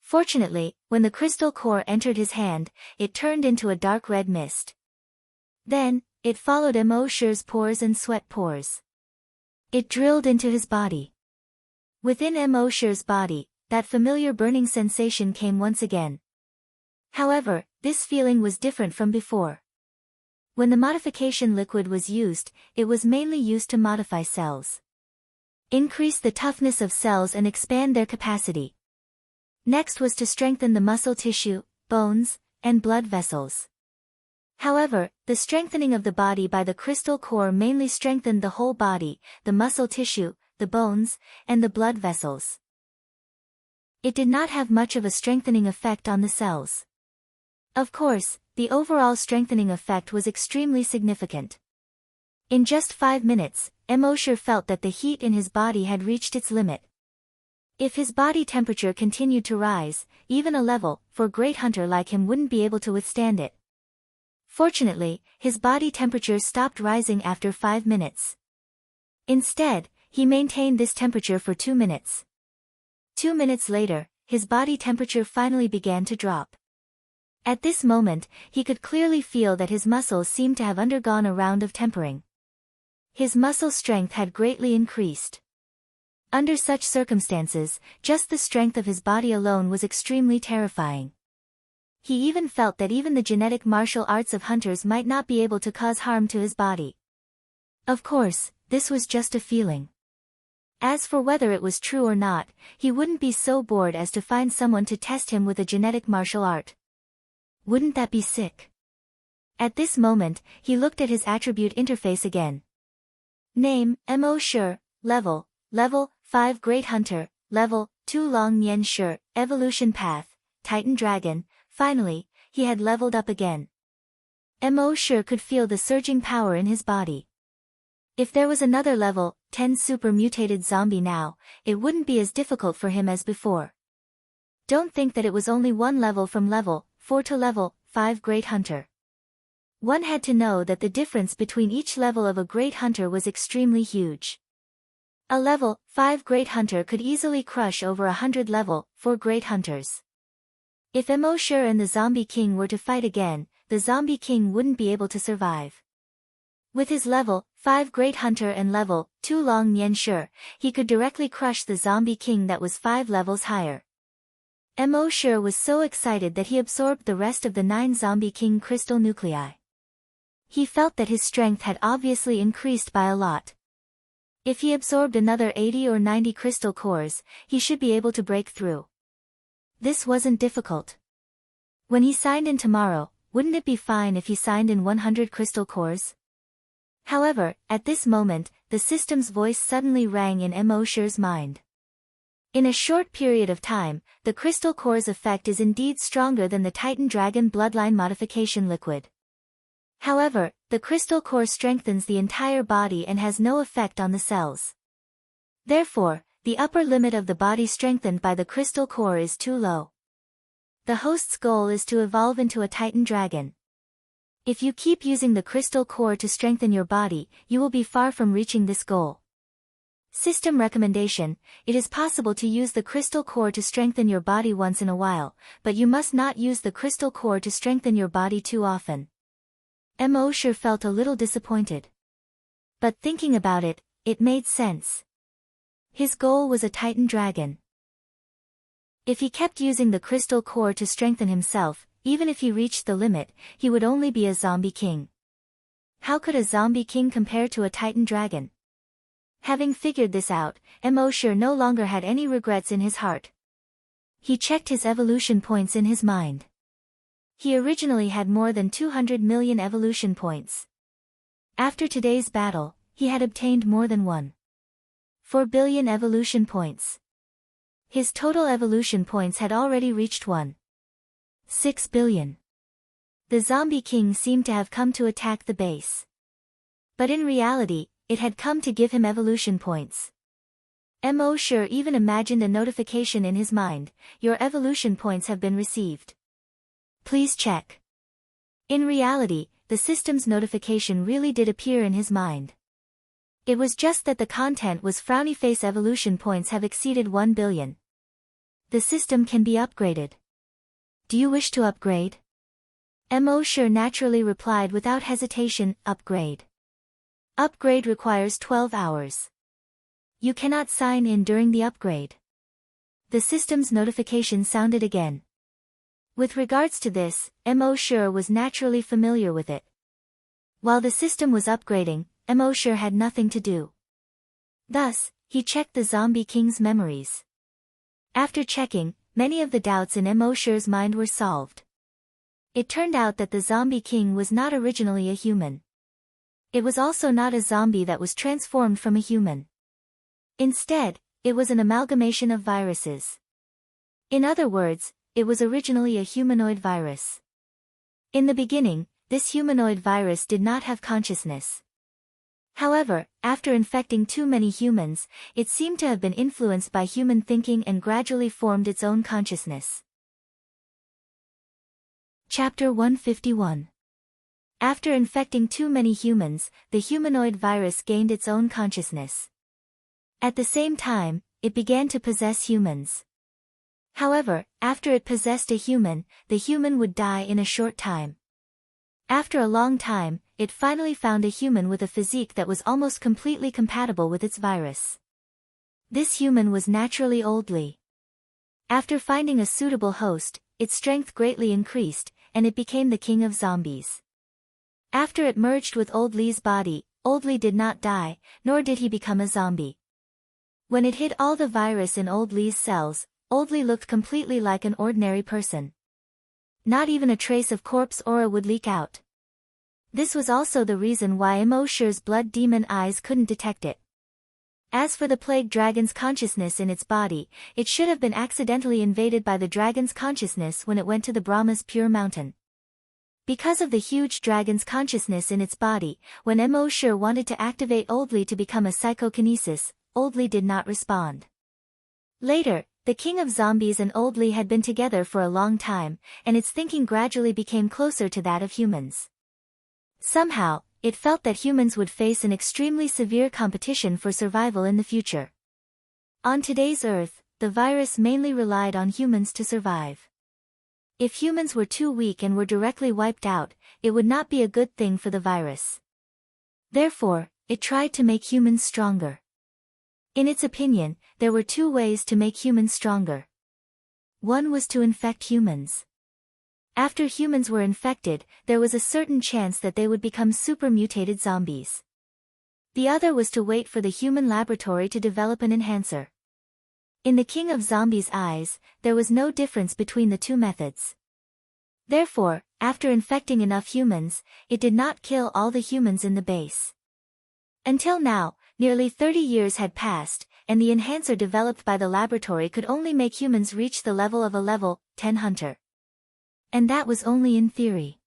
Fortunately, when the crystal core entered his hand, it turned into a dark red mist. Then, it followed Mo's pores and sweat pores. It drilled into his body. Within Mo's body, that familiar burning sensation came once again. However, this feeling was different from before. When the modification liquid was used, it was mainly used to modify cells. Increase the toughness of cells and expand their capacity. Next was to strengthen the muscle tissue, bones, and blood vessels. However, the strengthening of the body by the crystal core mainly strengthened the whole body, the muscle tissue, the bones, and the blood vessels. It did not have much of a strengthening effect on the cells. Of course, the overall strengthening effect was extremely significant. In just 5 minutes, Mo felt that the heat in his body had reached its limit. If his body temperature continued to rise, even a level 4 great hunter like him wouldn't be able to withstand it. Fortunately, his body temperature stopped rising after 5 minutes. Instead, he maintained this temperature for 2 minutes. 2 minutes later, his body temperature finally began to drop. At this moment, he could clearly feel that his muscles seemed to have undergone a round of tempering. His muscle strength had greatly increased. Under such circumstances, just the strength of his body alone was extremely terrifying. He even felt that even the genetic martial arts of hunters might not be able to cause harm to his body. Of course, this was just a feeling. As for whether it was true or not, he wouldn't be so bored as to find someone to test him with a genetic martial art. Wouldn't that be sick? At this moment, he looked at his attribute interface again. Name, Mo level 5 Great Hunter, level 2 Long Nian evolution path, Titan Dragon. Finally, he had leveled up again. Mo could feel the surging power in his body. If there was another level 10 super mutated zombie now, it wouldn't be as difficult for him as before. Don't think that it was only one level from level 4 to level 5 Great Hunter. One had to know that the difference between each level of a Great Hunter was extremely huge. A level 5 Great Hunter could easily crush over 100 level 4 Great Hunters. If Emosure and the Zombie King were to fight again, the Zombie King wouldn't be able to survive. With his level 5 Great Hunter and level 2 Long Nianshi, he could directly crush the Zombie King that was 5 levels higher. Emosure was so excited that he absorbed the rest of the 9 Zombie King crystal nuclei. He felt that his strength had obviously increased by a lot. If he absorbed another 80 or 90 crystal cores, he should be able to break through. This wasn't difficult. When he signed in tomorrow, wouldn't it be fine if he signed in 100 crystal cores? However, at this moment, the system's voice suddenly rang in Emosure's mind. In a short period of time, the crystal core's effect is indeed stronger than the Titan Dragon bloodline modification liquid. However, the crystal core strengthens the entire body and has no effect on the cells. Therefore, the upper limit of the body strengthened by the crystal core is too low. The host's goal is to evolve into a Titan Dragon. If you keep using the crystal core to strengthen your body, you will be far from reaching this goal. System recommendation: it is possible to use the crystal core to strengthen your body once in a while, but you must not use the crystal core to strengthen your body too often. Emosure felt a little disappointed. But thinking about it, it made sense. His goal was a Titan Dragon. If he kept using the crystal core to strengthen himself, even if he reached the limit, he would only be a Zombie King. How could a Zombie King compare to a Titan Dragon? Having figured this out, Emosure no longer had any regrets in his heart. He checked his evolution points in his mind. He originally had more than 200 million evolution points. After today's battle, he had obtained more than 1.4 billion evolution points. His total evolution points had already reached 1.6 billion. The Zombie King seemed to have come to attack the base. But in reality, it had come to give him evolution points. Emosure even imagined a notification in his mind: your evolution points have been received. Please check. In reality, the system's notification really did appear in his mind. It was just that the content was frowny face evolution points have exceeded 1 billion. The system can be upgraded. Do you wish to upgrade? Emosure naturally replied without hesitation: upgrade. Upgrade requires 12 hours. You cannot sign in during the upgrade. The system's notification sounded again. With regards to this, Emosure was naturally familiar with it. While the system was upgrading, Emosure had nothing to do. Thus, he checked the Zombie King's memories. After checking, many of the doubts in Emosure's mind were solved. It turned out that the Zombie King was not originally a human. It was also not a zombie that was transformed from a human. Instead, it was an amalgamation of viruses. In other words, it was originally a humanoid virus. In the beginning, this humanoid virus did not have consciousness. However, after infecting too many humans, it seemed to have been influenced by human thinking and gradually formed its own consciousness. Chapter 151. After infecting too many humans, the humanoid virus gained its own consciousness. At the same time, it began to possess humans. However, after it possessed a human, the human would die in a short time. After a long time, it finally found a human with a physique that was almost completely compatible with its virus. This human was naturally Oldly. After finding a suitable host, its strength greatly increased, and it became the king of zombies. After it merged with Oldly's body, Oldly did not die, nor did he become a zombie. When it hid all the virus in Oldly's cells, Oldly looked completely like an ordinary person. Not even a trace of corpse aura would leak out. This was also the reason why Emosure's blood demon eyes couldn't detect it. As for the plague dragon's consciousness in its body, it should have been accidentally invaded by the dragon's consciousness when it went to the Brahma's pure mountain. Because of the huge dragon's consciousness in its body, when Emosure wanted to activate Oldly to become a psychokinesis, Oldly did not respond. Later, the king of zombies and Oldly had been together for a long time, and its thinking gradually became closer to that of humans. Somehow, it felt that humans would face an extremely severe competition for survival in the future. On today's Earth, the virus mainly relied on humans to survive. If humans were too weak and were directly wiped out, it would not be a good thing for the virus. Therefore, it tried to make humans stronger. In its opinion, there were two ways to make humans stronger. One was to infect humans. After humans were infected, there was a certain chance that they would become super-mutated zombies. The other was to wait for the human laboratory to develop an enhancer. In the King of Zombies' eyes, there was no difference between the two methods. Therefore, after infecting enough humans, it did not kill all the humans in the base. Until now, nearly 30 years had passed, and the enhancer developed by the laboratory could only make humans reach the level of a level 10 hunter. And that was only in theory.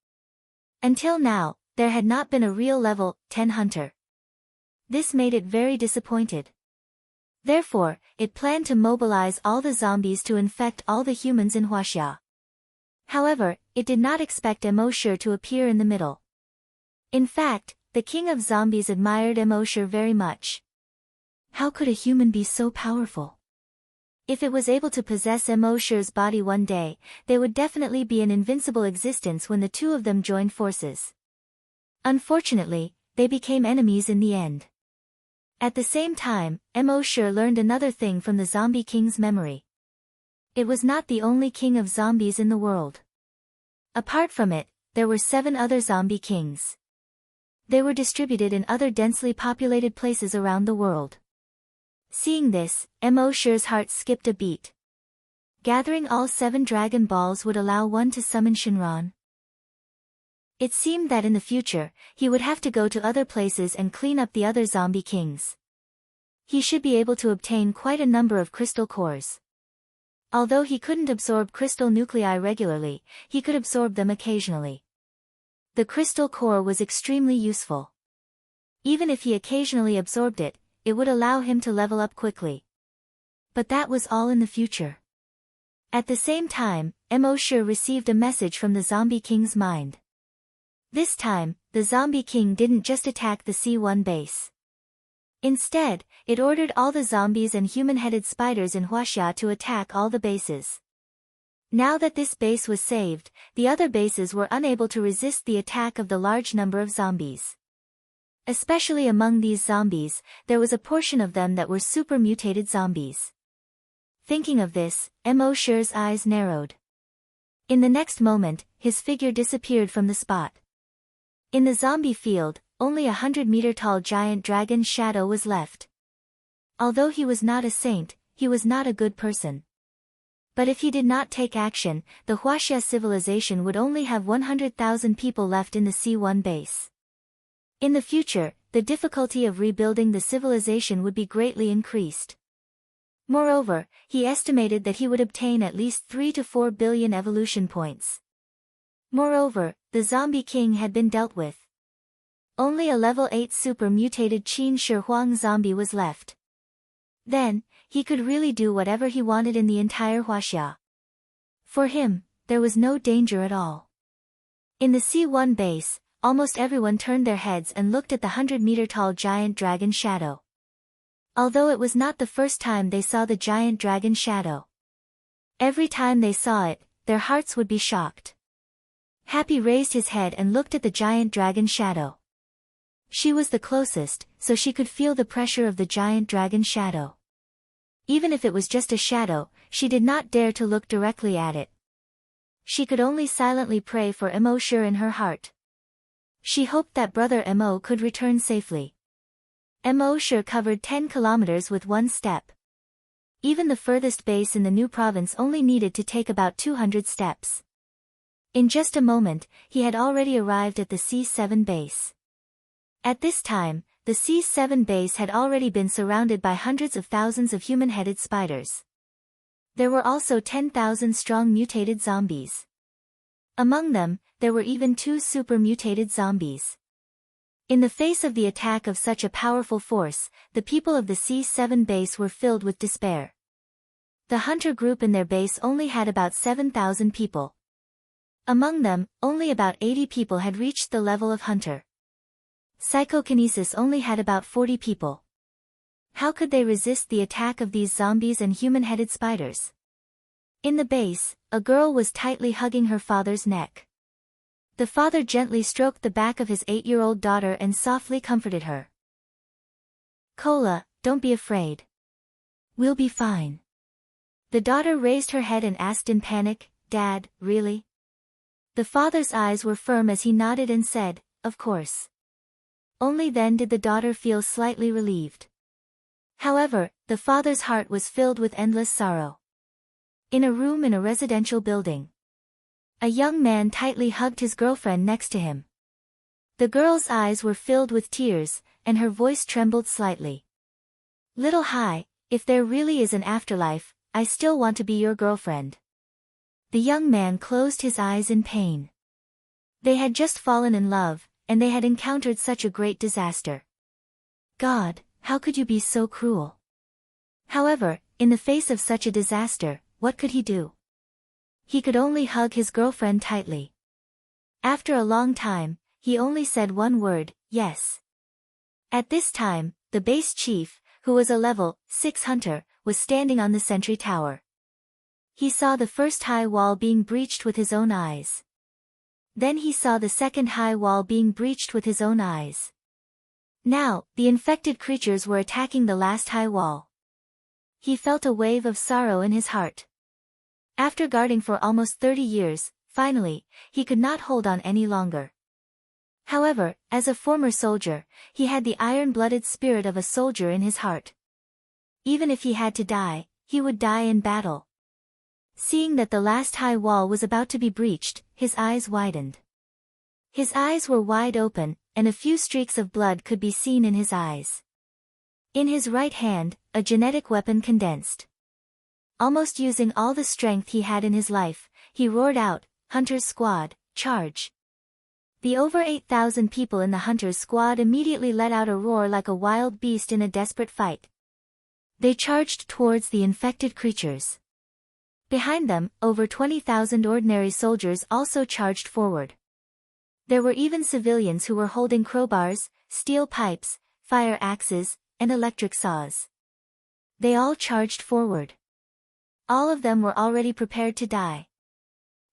Until now, there had not been a real level 10 hunter. This made it very disappointed. Therefore, it planned to mobilize all the zombies to infect all the humans in Huaxia. However, it did not expect Emoshir to appear in the middle. In fact, the King of Zombies admired Emoshir very much. How could a human be so powerful? If it was able to possess Emoshir's body one day, they would definitely be an invincible existence when the two of them joined forces. Unfortunately, they became enemies in the end. At the same time, Emoshir learned another thing from the Zombie King's memory. It was not the only king of zombies in the world. Apart from it, there were 7 other zombie kings. They were distributed in other densely populated places around the world. Seeing this, Emoshir's heart skipped a beat. Gathering all 7 Dragon Balls would allow one to summon Shinran. It seemed that in the future, he would have to go to other places and clean up the other zombie kings. He should be able to obtain quite a number of crystal cores. Although he couldn't absorb crystal nuclei regularly, he could absorb them occasionally. The crystal core was extremely useful. Even if he occasionally absorbed it, it would allow him to level up quickly. But that was all in the future. At the same time, Emoshir received a message from the Zombie King's mind. This time, the Zombie King didn't just attack the C1 base. Instead, it ordered all the zombies and human-headed spiders in Huaxia to attack all the bases. Now that this base was saved, the other bases were unable to resist the attack of the large number of zombies. Especially among these zombies, there was a portion of them that were super-mutated zombies. Thinking of this, Emoshir's eyes narrowed. In the next moment, his figure disappeared from the spot. In the zombie field, only 100-meter-tall giant dragon Shadow was left. Although he was not a saint, he was not a good person. But if he did not take action, the Huaxia civilization would only have 100,000 people left in the C1 base. In the future, the difficulty of rebuilding the civilization would be greatly increased. Moreover, he estimated that he would obtain at least 3 to 4 billion evolution points. Moreover, the Zombie King had been dealt with. Only a level 8 super-mutated Qin Shi Huang zombie was left. Then, he could really do whatever he wanted in the entire Huaxia. For him, there was no danger at all. In the C1 base, almost everyone turned their heads and looked at the 100-meter-tall giant dragon Shadow. Although it was not the first time they saw the giant dragon Shadow. Every time they saw it, their hearts would be shocked. Happy raised his head and looked at the giant dragon Shadow. She was the closest, so she could feel the pressure of the giant dragon Shadow. Even if it was just a shadow, she did not dare to look directly at it. She could only silently pray for Emoshir in her heart. She hoped that brother Emo could return safely. Emoshir covered 10 kilometers with one step. Even the furthest base in the new province only needed to take about 200 steps. In just a moment, he had already arrived at the C7 base. At this time, the C7 base had already been surrounded by hundreds of thousands of human-headed spiders. There were also 10,000 strong mutated zombies. Among them, there were even 2 super-mutated zombies. In the face of the attack of such a powerful force, the people of the C7 base were filled with despair. The hunter group in their base only had about 7,000 people. Among them, only about 80 people had reached the level of hunter. Psychokinesis only had about 40 people. How could they resist the attack of these zombies and human-headed spiders? In the base, a girl was tightly hugging her father's neck. The father gently stroked the back of his 8-year-old daughter and softly comforted her. "Cola, don't be afraid. We'll be fine." The daughter raised her head and asked in panic, "Dad, really?" The father's eyes were firm as he nodded and said, "Of course." Only then did the daughter feel slightly relieved. However, the father's heart was filled with endless sorrow. In a room in a residential building, a young man tightly hugged his girlfriend next to him. The girl's eyes were filled with tears, and her voice trembled slightly. "Little Hai, if there really is an afterlife, I still want to be your girlfriend." The young man closed his eyes in pain. They had just fallen in love, and they had encountered such a great disaster. God, how could you be so cruel? However, in the face of such a disaster, what could he do? He could only hug his girlfriend tightly. After a long time, he only said one word, "Yes." At this time, the base chief, who was a level 6 hunter, was standing on the sentry tower. He saw the first high wall being breached with his own eyes. Then he saw the second high wall being breached with his own eyes. Now, the infected creatures were attacking the last high wall. He felt a wave of sorrow in his heart. After guarding for almost 30 years, finally, he could not hold on any longer. However, as a former soldier, he had the iron-blooded spirit of a soldier in his heart. Even if he had to die, he would die in battle. Seeing that the last high wall was about to be breached, his eyes widened. His eyes were wide open, and a few streaks of blood could be seen in his eyes. In his right hand, a genetic weapon condensed. Almost using all the strength he had in his life, he roared out, "Hunter's squad, charge!" The over 8,000 people in the Hunter's squad immediately let out a roar like a wild beast in a desperate fight. They charged towards the infected creatures. Behind them, over 20,000 ordinary soldiers also charged forward. There were even civilians who were holding crowbars, steel pipes, fire axes, and electric saws. They all charged forward. All of them were already prepared to die.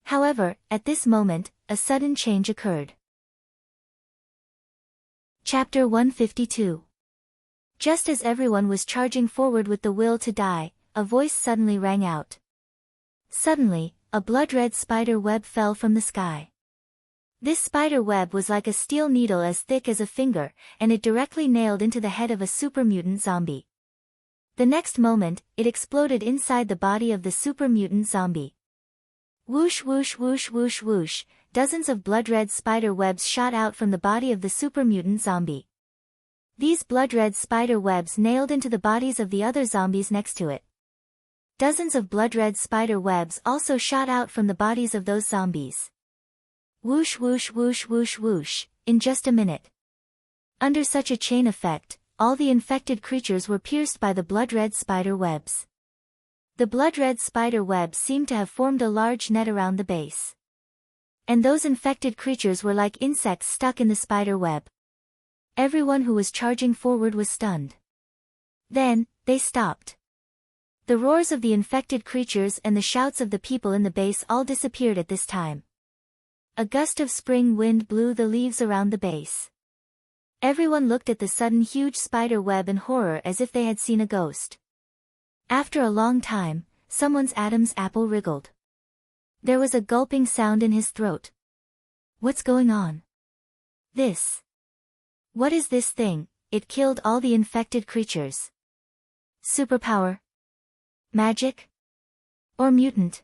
However, at this moment, a sudden change occurred. Chapter 152. Just as everyone was charging forward with the will to die, a voice suddenly rang out. Suddenly, a blood-red spider web fell from the sky. This spider web was like a steel needle as thick as a finger, and it directly nailed into the head of a super mutant zombie. The next moment, it exploded inside the body of the super mutant zombie. Whoosh whoosh whoosh whoosh whoosh, dozens of blood-red spider webs shot out from the body of the super mutant zombie. These blood-red spider webs nailed into the bodies of the other zombies next to it. Dozens of blood-red spider webs also shot out from the bodies of those zombies. Whoosh whoosh whoosh whoosh whoosh, in just a minute. Under such a chain effect, all the infected creatures were pierced by the blood-red spider webs. The blood-red spider webs seemed to have formed a large net around the base. And those infected creatures were like insects stuck in the spider web. Everyone who was charging forward was stunned. Then, they stopped. The roars of the infected creatures and the shouts of the people in the base all disappeared at this time. A gust of spring wind blew the leaves around the base. Everyone looked at the sudden huge spider web in horror as if they had seen a ghost. After a long time, someone's Adam's apple wriggled. There was a gulping sound in his throat. What's going on? What is this thing? It killed all the infected creatures. Superpower? Magic? Or mutant?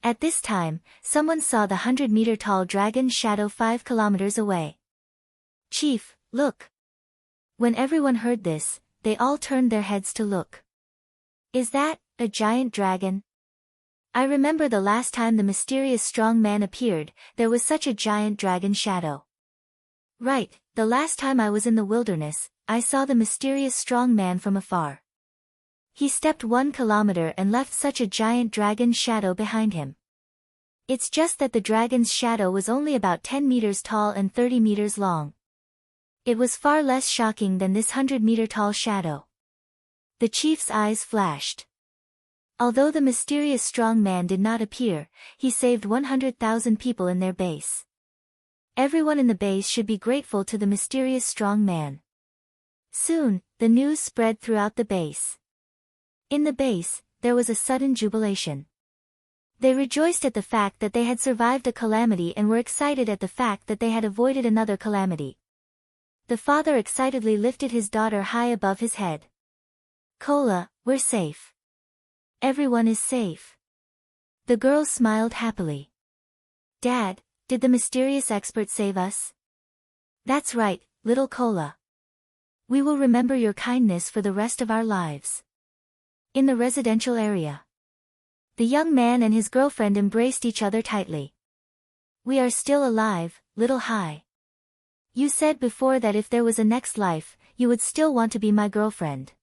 At this time, someone saw the 100-meter-tall dragon's shadow 5 kilometers away. Chief, look. When everyone heard this, they all turned their heads to look. Is that a giant dragon? I remember the last time the mysterious strong man appeared, there was such a giant dragon shadow. Right, the last time I was in the wilderness, I saw the mysterious strong man from afar. He stepped 1 kilometer and left such a giant dragon's shadow behind him. It's just that the dragon's shadow was only about 10 meters tall and 30 meters long. It was far less shocking than this 100-meter-tall shadow. The chief's eyes flashed. Although the mysterious strong man did not appear, he saved 100,000 people in their base. Everyone in the base should be grateful to the mysterious strong man. Soon, the news spread throughout the base. In the base, there was a sudden jubilation. They rejoiced at the fact that they had survived a calamity and were excited at the fact that they had avoided another calamity. The father excitedly lifted his daughter high above his head. "Kola, we're safe. Everyone is safe." The girl smiled happily. "Dad, did the mysterious expert save us?" "That's right, little Kola. We will remember your kindness for the rest of our lives." In the residential area, the young man and his girlfriend embraced each other tightly. "We are still alive, little Hai. You said before that if there was a next life, you would still want to be my girlfriend.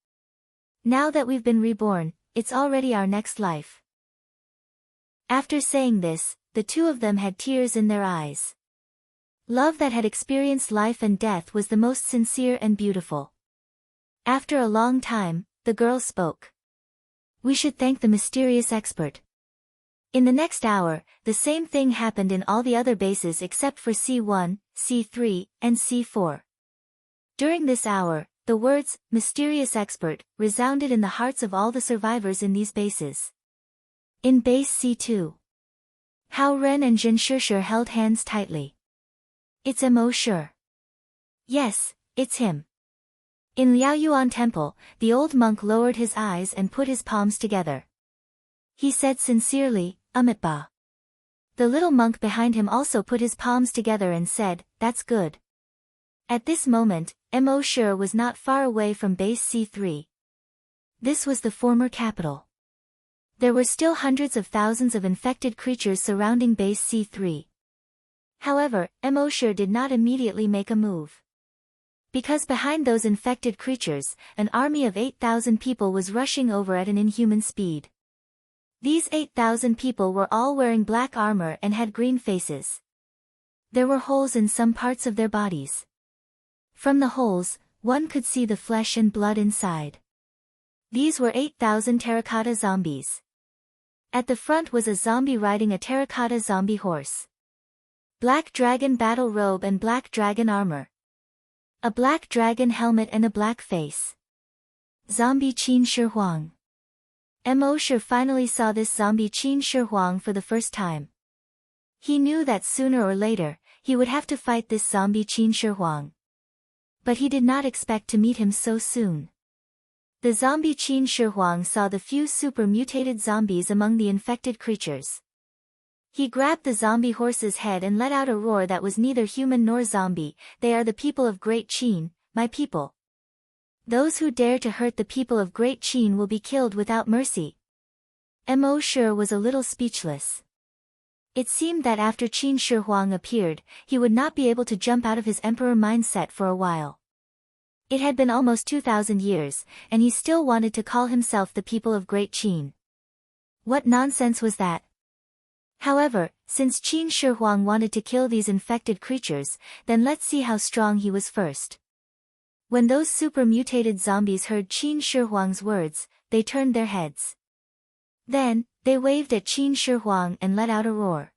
Now that we've been reborn, it's already our next life." After saying this, the two of them had tears in their eyes. Love that had experienced life and death was the most sincere and beautiful. After a long time, the girl spoke. "We should thank the mysterious expert." In the next hour, the same thing happened in all the other bases except for C1, C3, and C4. During this hour, the words, "mysterious expert," resounded in the hearts of all the survivors in these bases. In base C2, Hao Ren and Jin Shishir held hands tightly. "It's Mo Shi." "Yes, it's him." In Liaoyuan Temple, the old monk lowered his eyes and put his palms together. He said sincerely, "Amitba." The little monk behind him also put his palms together and said, "That's good." At this moment, Mo Shi was not far away from base C3. This was the former capital. There were still hundreds of thousands of infected creatures surrounding base C3. However, Mo Shi did not immediately make a move. Because behind those infected creatures, an army of 8,000 people was rushing over at an inhuman speed. These 8,000 people were all wearing black armor and had green faces. There were holes in some parts of their bodies. From the holes, one could see the flesh and blood inside. These were 8,000 terracotta zombies. At the front was a zombie riding a terracotta zombie horse. Black dragon battle robe and black dragon armor. A black dragon helmet and a black face. Zombie Qin Shi Huang. Mo Shi finally saw this zombie Qin Shi Huang for the first time. He knew that sooner or later, he would have to fight this zombie Qin Shi Huang. But he did not expect to meet him so soon. The zombie Qin Shi Huang saw the few super mutated zombies among the infected creatures. He grabbed the zombie horse's head and let out a roar that was neither human nor zombie. "They are the people of Great Qin, my people. Those who dare to hurt the people of Great Qin will be killed without mercy." Mo Shi was a little speechless. It seemed that after Qin Shi Huang appeared, he would not be able to jump out of his emperor mindset for a while. It had been almost 2,000 years, and he still wanted to call himself the people of Great Qin. What nonsense was that? However, since Qin Shi Huang wanted to kill these infected creatures, then let's see how strong he was first. When those super mutated zombies heard Qin Shi Huang's words, they turned their heads. Then, they waved at Qin Shi Huang and let out a roar.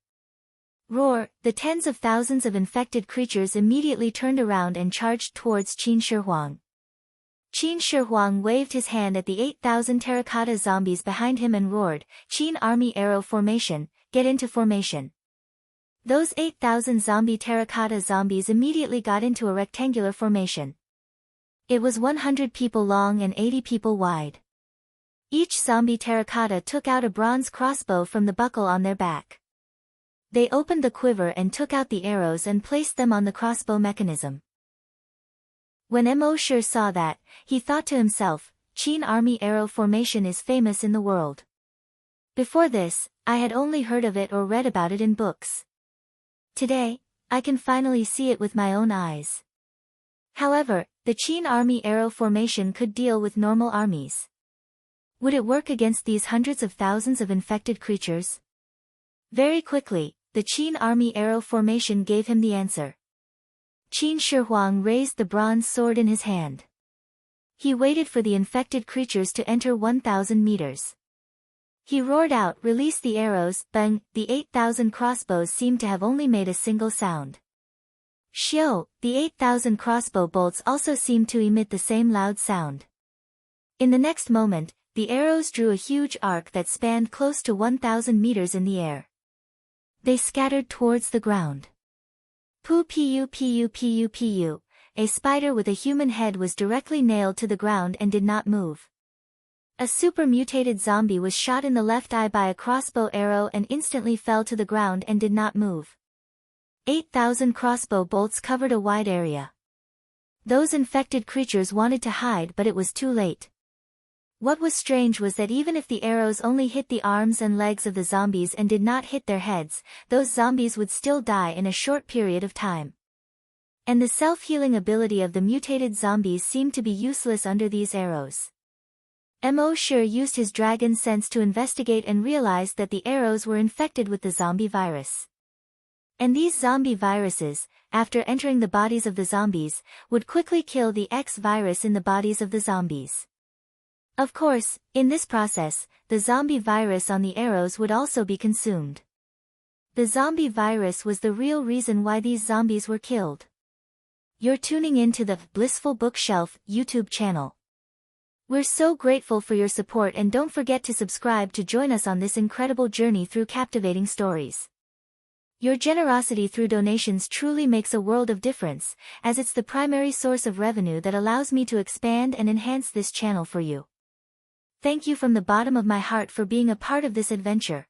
Roar! The tens of thousands of infected creatures immediately turned around and charged towards Qin Shi Huang. Qin Shi Huang waved his hand at the 8,000 terracotta zombies behind him and roared, "Qin Army Arrow Formation, get into formation." Those 8,000 zombie terracotta zombies immediately got into a rectangular formation. It was 100 people long and 80 people wide. Each zombie terracotta took out a bronze crossbow from the buckle on their back. They opened the quiver and took out the arrows and placed them on the crossbow mechanism. When Mo Shi saw that, he thought to himself, "Qin Army Arrow Formation is famous in the world. Before this, I had only heard of it or read about it in books. Today, I can finally see it with my own eyes." However, the Qin Army Arrow Formation could deal with normal armies. Would it work against these hundreds of thousands of infected creatures? Very quickly, the Qin Army Arrow Formation gave him the answer. Qin Shi Huang raised the bronze sword in his hand. He waited for the infected creatures to enter 1,000 meters. He roared out, "Release the arrows!" Bang! The 8,000 crossbows seemed to have only made a single sound. Xiao! The 8,000 crossbow bolts also seemed to emit the same loud sound. In the next moment, the arrows drew a huge arc that spanned close to 1,000 meters in the air. They scattered towards the ground. Pu pu pu pu pu. A spider with a human head was directly nailed to the ground and did not move. A super-mutated zombie was shot in the left eye by a crossbow arrow and instantly fell to the ground and did not move. 8,000 crossbow bolts covered a wide area. Those infected creatures wanted to hide, but it was too late. What was strange was that even if the arrows only hit the arms and legs of the zombies and did not hit their heads, those zombies would still die in a short period of time. And the self-healing ability of the mutated zombies seemed to be useless under these arrows. Mo-Shi used his dragon sense to investigate and realized that the arrows were infected with the zombie virus. And these zombie viruses, after entering the bodies of the zombies, would quickly kill the X virus in the bodies of the zombies. Of course, in this process, the zombie virus on the arrows would also be consumed. The zombie virus was the real reason why these zombies were killed. You're tuning in to the Blissful Bookshelf YouTube channel. We're so grateful for your support, and don't forget to subscribe to join us on this incredible journey through captivating stories. Your generosity through donations truly makes a world of difference, as it's the primary source of revenue that allows me to expand and enhance this channel for you. Thank you from the bottom of my heart for being a part of this adventure.